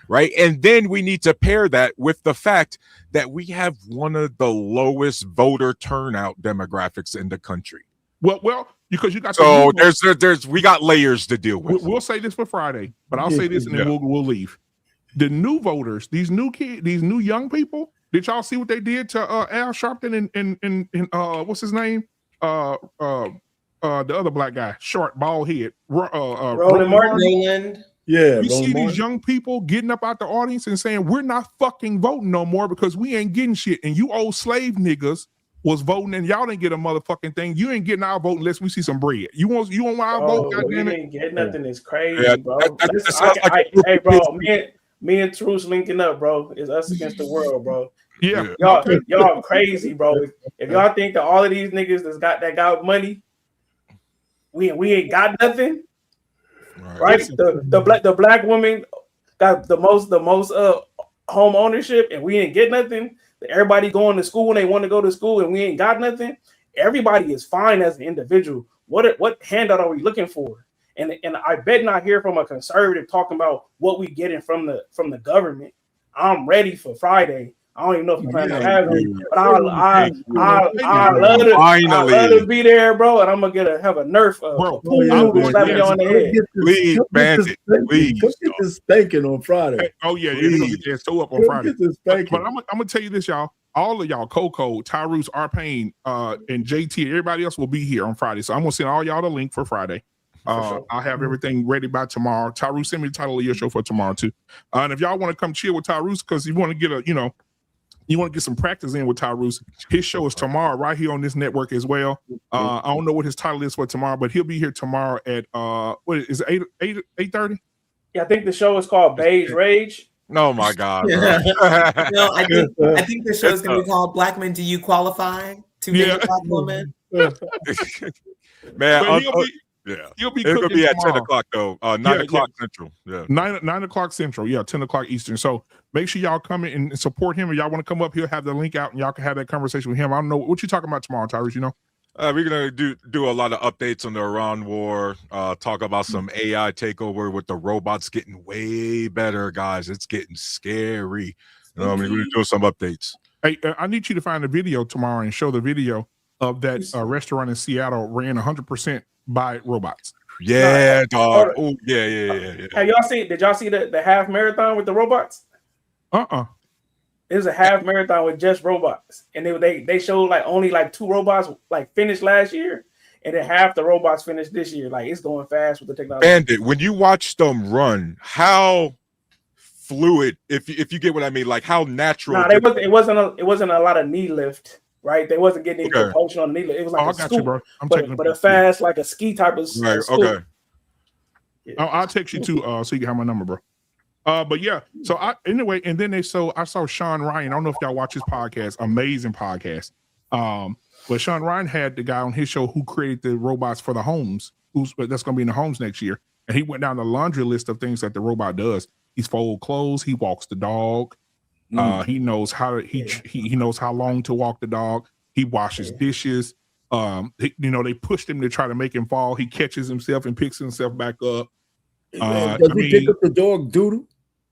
right? And then we need to pair that with the fact that we have one of the lowest voter turnout demographics in the country. Well, because you got so there's we got layers to deal with. We'll say this for Friday, but I'll say this and then we'll leave. The new voters, these new kids, these new young people. Did y'all see what they did to Al Sharpton and what's his name? The other black guy, short, bald head, Roland Martin. Yeah, you see these young people getting up out the audience and saying, "We're not fucking voting no more because we ain't getting shit." And you old slave niggas was voting and y'all didn't get a motherfucking thing. You ain't getting our vote unless we see some bread. You want our vote? We didn't get nothing. It's crazy, Yeah, bro. hey, bro, me and Truce linking up, bro. It's us against the world, bro. Yeah, y'all crazy, bro. If y'all think that all of these niggas that got money, we ain't got nothing, right? The black woman got the most home ownership, and we ain't get nothing. Everybody going to school when they want to go to school, and we ain't got nothing. Everybody is fine as an individual. What handout are we looking for? And I bet not hear from a conservative talking about what we getting from the government. I'm ready for Friday. I don't even know if you plan to have it, but I love to be there, bro. And I'm gonna have a Nerf, bro. Slap me on the head. Please, bandit. Please, come get this spanking on Friday. Hey, oh yeah, they're gonna get their toe up on Friday. But I'm gonna tell you this, y'all. All of y'all, Coco, Tyrus, Arpain, and JT, everybody else will be here on Friday. So I'm gonna send all y'all the link for Friday. I'll have everything ready by tomorrow. Tyrus, send me the title of your show for tomorrow too. And if y'all want to come chill with Tyrus, because you want to get you want to get some practice in with Tyrus, his show is tomorrow right here on this network as well. I don't know what his title is for tomorrow, but he'll be here tomorrow at what is it, 8:30? Yeah, I think the show is called Beige Rage. Oh my God. No, I think the show is going to be called Black Men, Do You Qualify to be a black woman? Man, he'll be it's gonna be at tomorrow. 10 o'clock though. 9 o'clock Central. Yeah. 9 o'clock Central. Yeah, 10 o'clock Eastern. So make sure y'all come in and support him. If y'all want to come up, he'll have the link out and y'all can have that conversation with him. I don't know what you talking about tomorrow, Tyrus. You know? We're gonna do a lot of updates on the Iran war. Talk about some AI takeover with the robots getting way better, guys. It's getting scary. We're gonna do some updates. Hey, I need you to find a video tomorrow and show the video of that restaurant in Seattle ran 100% by robots. Yeah, dog. Oh, yeah. Have y'all seen? Did y'all see the half marathon with the robots? It was a half marathon with just robots, and they showed only 2 robots finished last year, and then half the robots finished this year. It's going fast with the technology. Bandit, when you watch them run, how fluid, if you get what I mean, how natural. No, it wasn't a lot of knee lift. Right, they wasn't getting any propulsion on the knee lift. It was a scoop, but a fast a ski type of. Right. Scoop. Okay. Yeah. I'll text you too, so you can have my number, bro. But yeah, so anyway, and then I saw Sean Ryan. I don't know if y'all watch his podcast, amazing podcast. But Sean Ryan had the guy on his show who created the robots for the homes, that's going to be in the homes next year, and he went down the laundry list of things that the robot does. He's fold clothes, he walks the dog, he knows how he knows how long to walk the dog. He washes dishes. They pushed him to try to make him fall. He catches himself and picks himself back up. Does he pick up the dog doodle?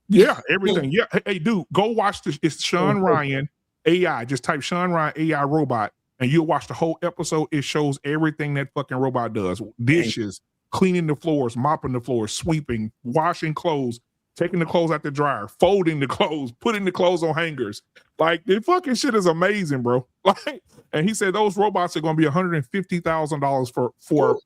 Yeah, everything. Yeah. Hey, dude, go watch this. It's Sean Ryan AI. Just type Sean Ryan AI robot, and you'll watch the whole episode. It shows everything that fucking robot does: dishes, cleaning the floors, mopping the floors, sweeping, washing clothes, taking the clothes out the dryer, folding the clothes, putting the clothes on hangers. The fucking shit is amazing, bro. And he said those robots are going to be $150,000 for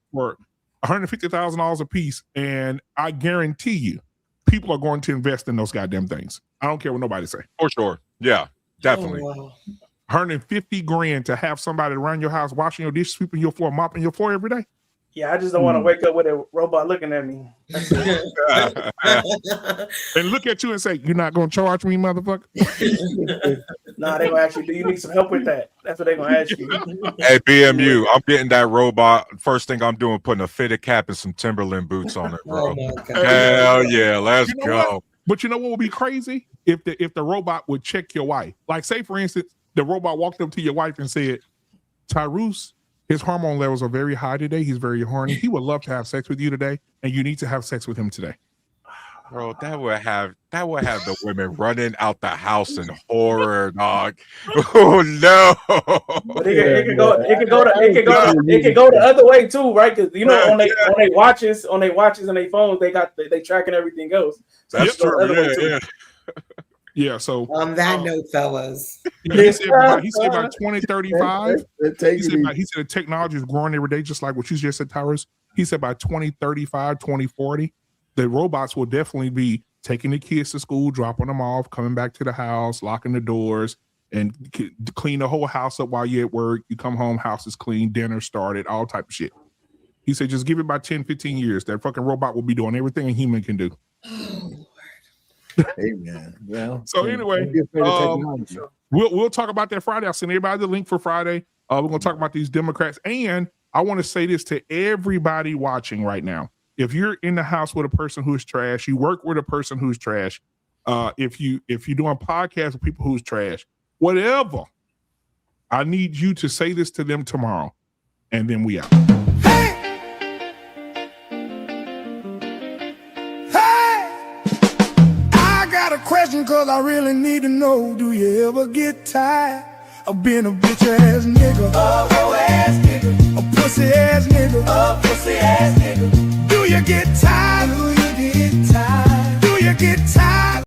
$150,000 a piece, and I guarantee you, people are going to invest in those goddamn things. I don't care what nobody say. For sure. Yeah, definitely. Oh, wow. $150,000 to have somebody around your house washing your dish, sweeping your floor, mopping your floor every day. Yeah, I just don't want to wake up with a robot looking at me. And look at you and say, "You're not going to charge me, motherfucker." Nah, they gonna ask you, "Do you need some help with that?" That's what they gonna ask you. Hey, BMU, I'm getting that robot. First thing I'm doing, putting a fitted cap and some Timberland boots on it, bro. Oh my God. Hell yeah, let's go. But you know what would be crazy? If the robot would check your wife. Like, say, for instance, the robot walked up to your wife and said, Tyrus, his hormone levels are very high today. He's very horny. He would love to have sex with you today, and you need to have sex with him today. Bro, that would have the women running out the house in horror, dog. Oh no! But it could go the other way too, right? Because you know, on they watches and their phones, they tracking everything else. So that's true. Yeah. So on that note, fellas, he said by 2035. He said the technology is growing every day, just like what you just said, Tyrus. He said by 2035, 2040. The robots will definitely be taking the kids to school, dropping them off, coming back to the house, locking the doors, and clean the whole house up while you're at work. You come home, house is clean, dinner started, all type of shit. He said, just give it about 10, 15 years. That fucking robot will be doing everything a human can do. Hey, man. Well, so anyway, we'll talk about that Friday. I'll send everybody the link for Friday. We're going to talk about these Democrats. And I want to say this to everybody watching right now. If you're in the house with a person who's trash, you work with a person who's trash, if you're doing podcasts with people who's trash, whatever, I need you to say this to them tomorrow, and then we out. I got a question cause I really need to know. Do you ever get tired of being a bitch ass nigga? A hoe ass nigga. A pussy ass nigga. A pussy ass nigga. Do you get tired? Do you get tired? Do you get tired?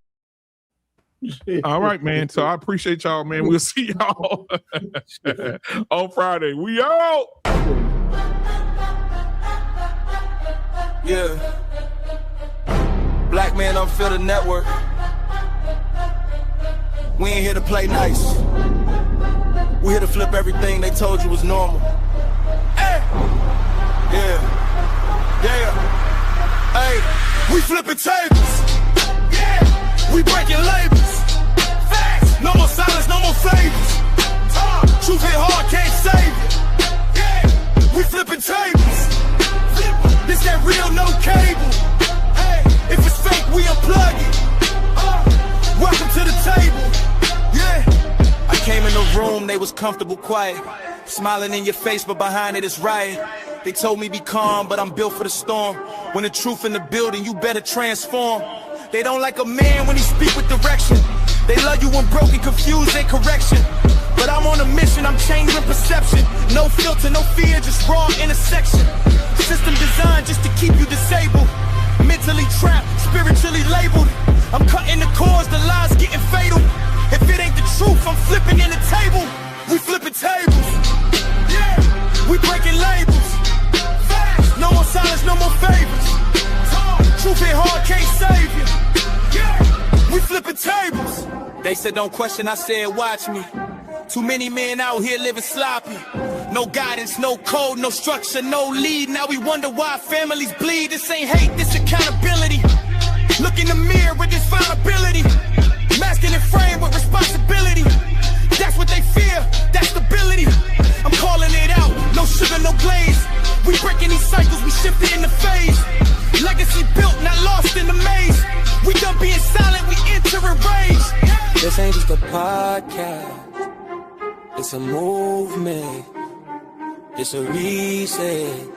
All right, man. So I appreciate y'all, man. We'll see y'all on Friday. We out. Yeah. Black Man Unfiltered Network. We ain't here to play nice. We here to flip everything they told you was normal. Hey! Yeah. Yeah. Hey, we flipping tables. Yeah. We breaking labels. Facts. No more silence, no more favors. Truth hit hard, can't save it. Yeah. We flipping tables. This that real, no cable. Hey, if it's fake, we unplug it. Welcome to the table. Yeah. I came in the room, they was comfortable, quiet. Smiling in your face, but behind it is riot. They told me be calm, but I'm built for the storm. When the truth in the building, you better transform. They don't like a man when he speak with direction. They love you when broken, confused, and correction. But I'm on a mission, I'm changing perception. No filter, no fear, just raw intersection. System designed just to keep you disabled. Mentally trapped, spiritually labeled. I'm cutting the cords, the lies getting fatal. If it ain't the truth, I'm flipping in the table. We flipping tables. Yeah, we breaking labels. Facts. No more silence, no more favors. Truth hit hard, can't save you. Yeah, we flipping tables. They said don't question, I said watch me. Too many men out here living sloppy. No guidance, no code, no structure, no lead. Now we wonder why families bleed. This ain't hate, this accountability. Look in the mirror with this vulnerability. Masking and frame with responsibility. That's what they fear, that's stability. I'm calling it out, no sugar, no glaze. We breaking these cycles, we shifting in the phase. Legacy built, not lost in the maze. We done being silent, we entering rage. This ain't just a podcast, it's a movement. It's a reset.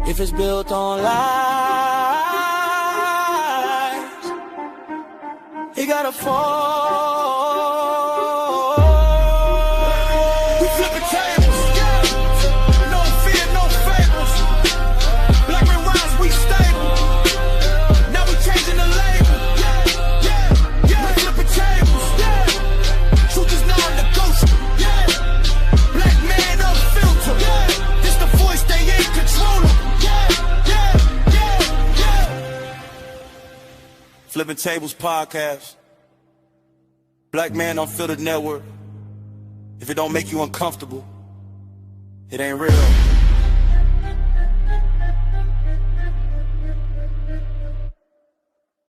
If it's built on lies, it gotta fall. We flipping tables. No fear, no fables. Black men rise, we stable. Now we changing the label. We flipping tables. Truth is non-negotiable. Black man unfiltered. This the voice they ain't controlling. Flippin Tables Podcast. Black Man Unfiltered Network. If it don't make you uncomfortable, it ain't real.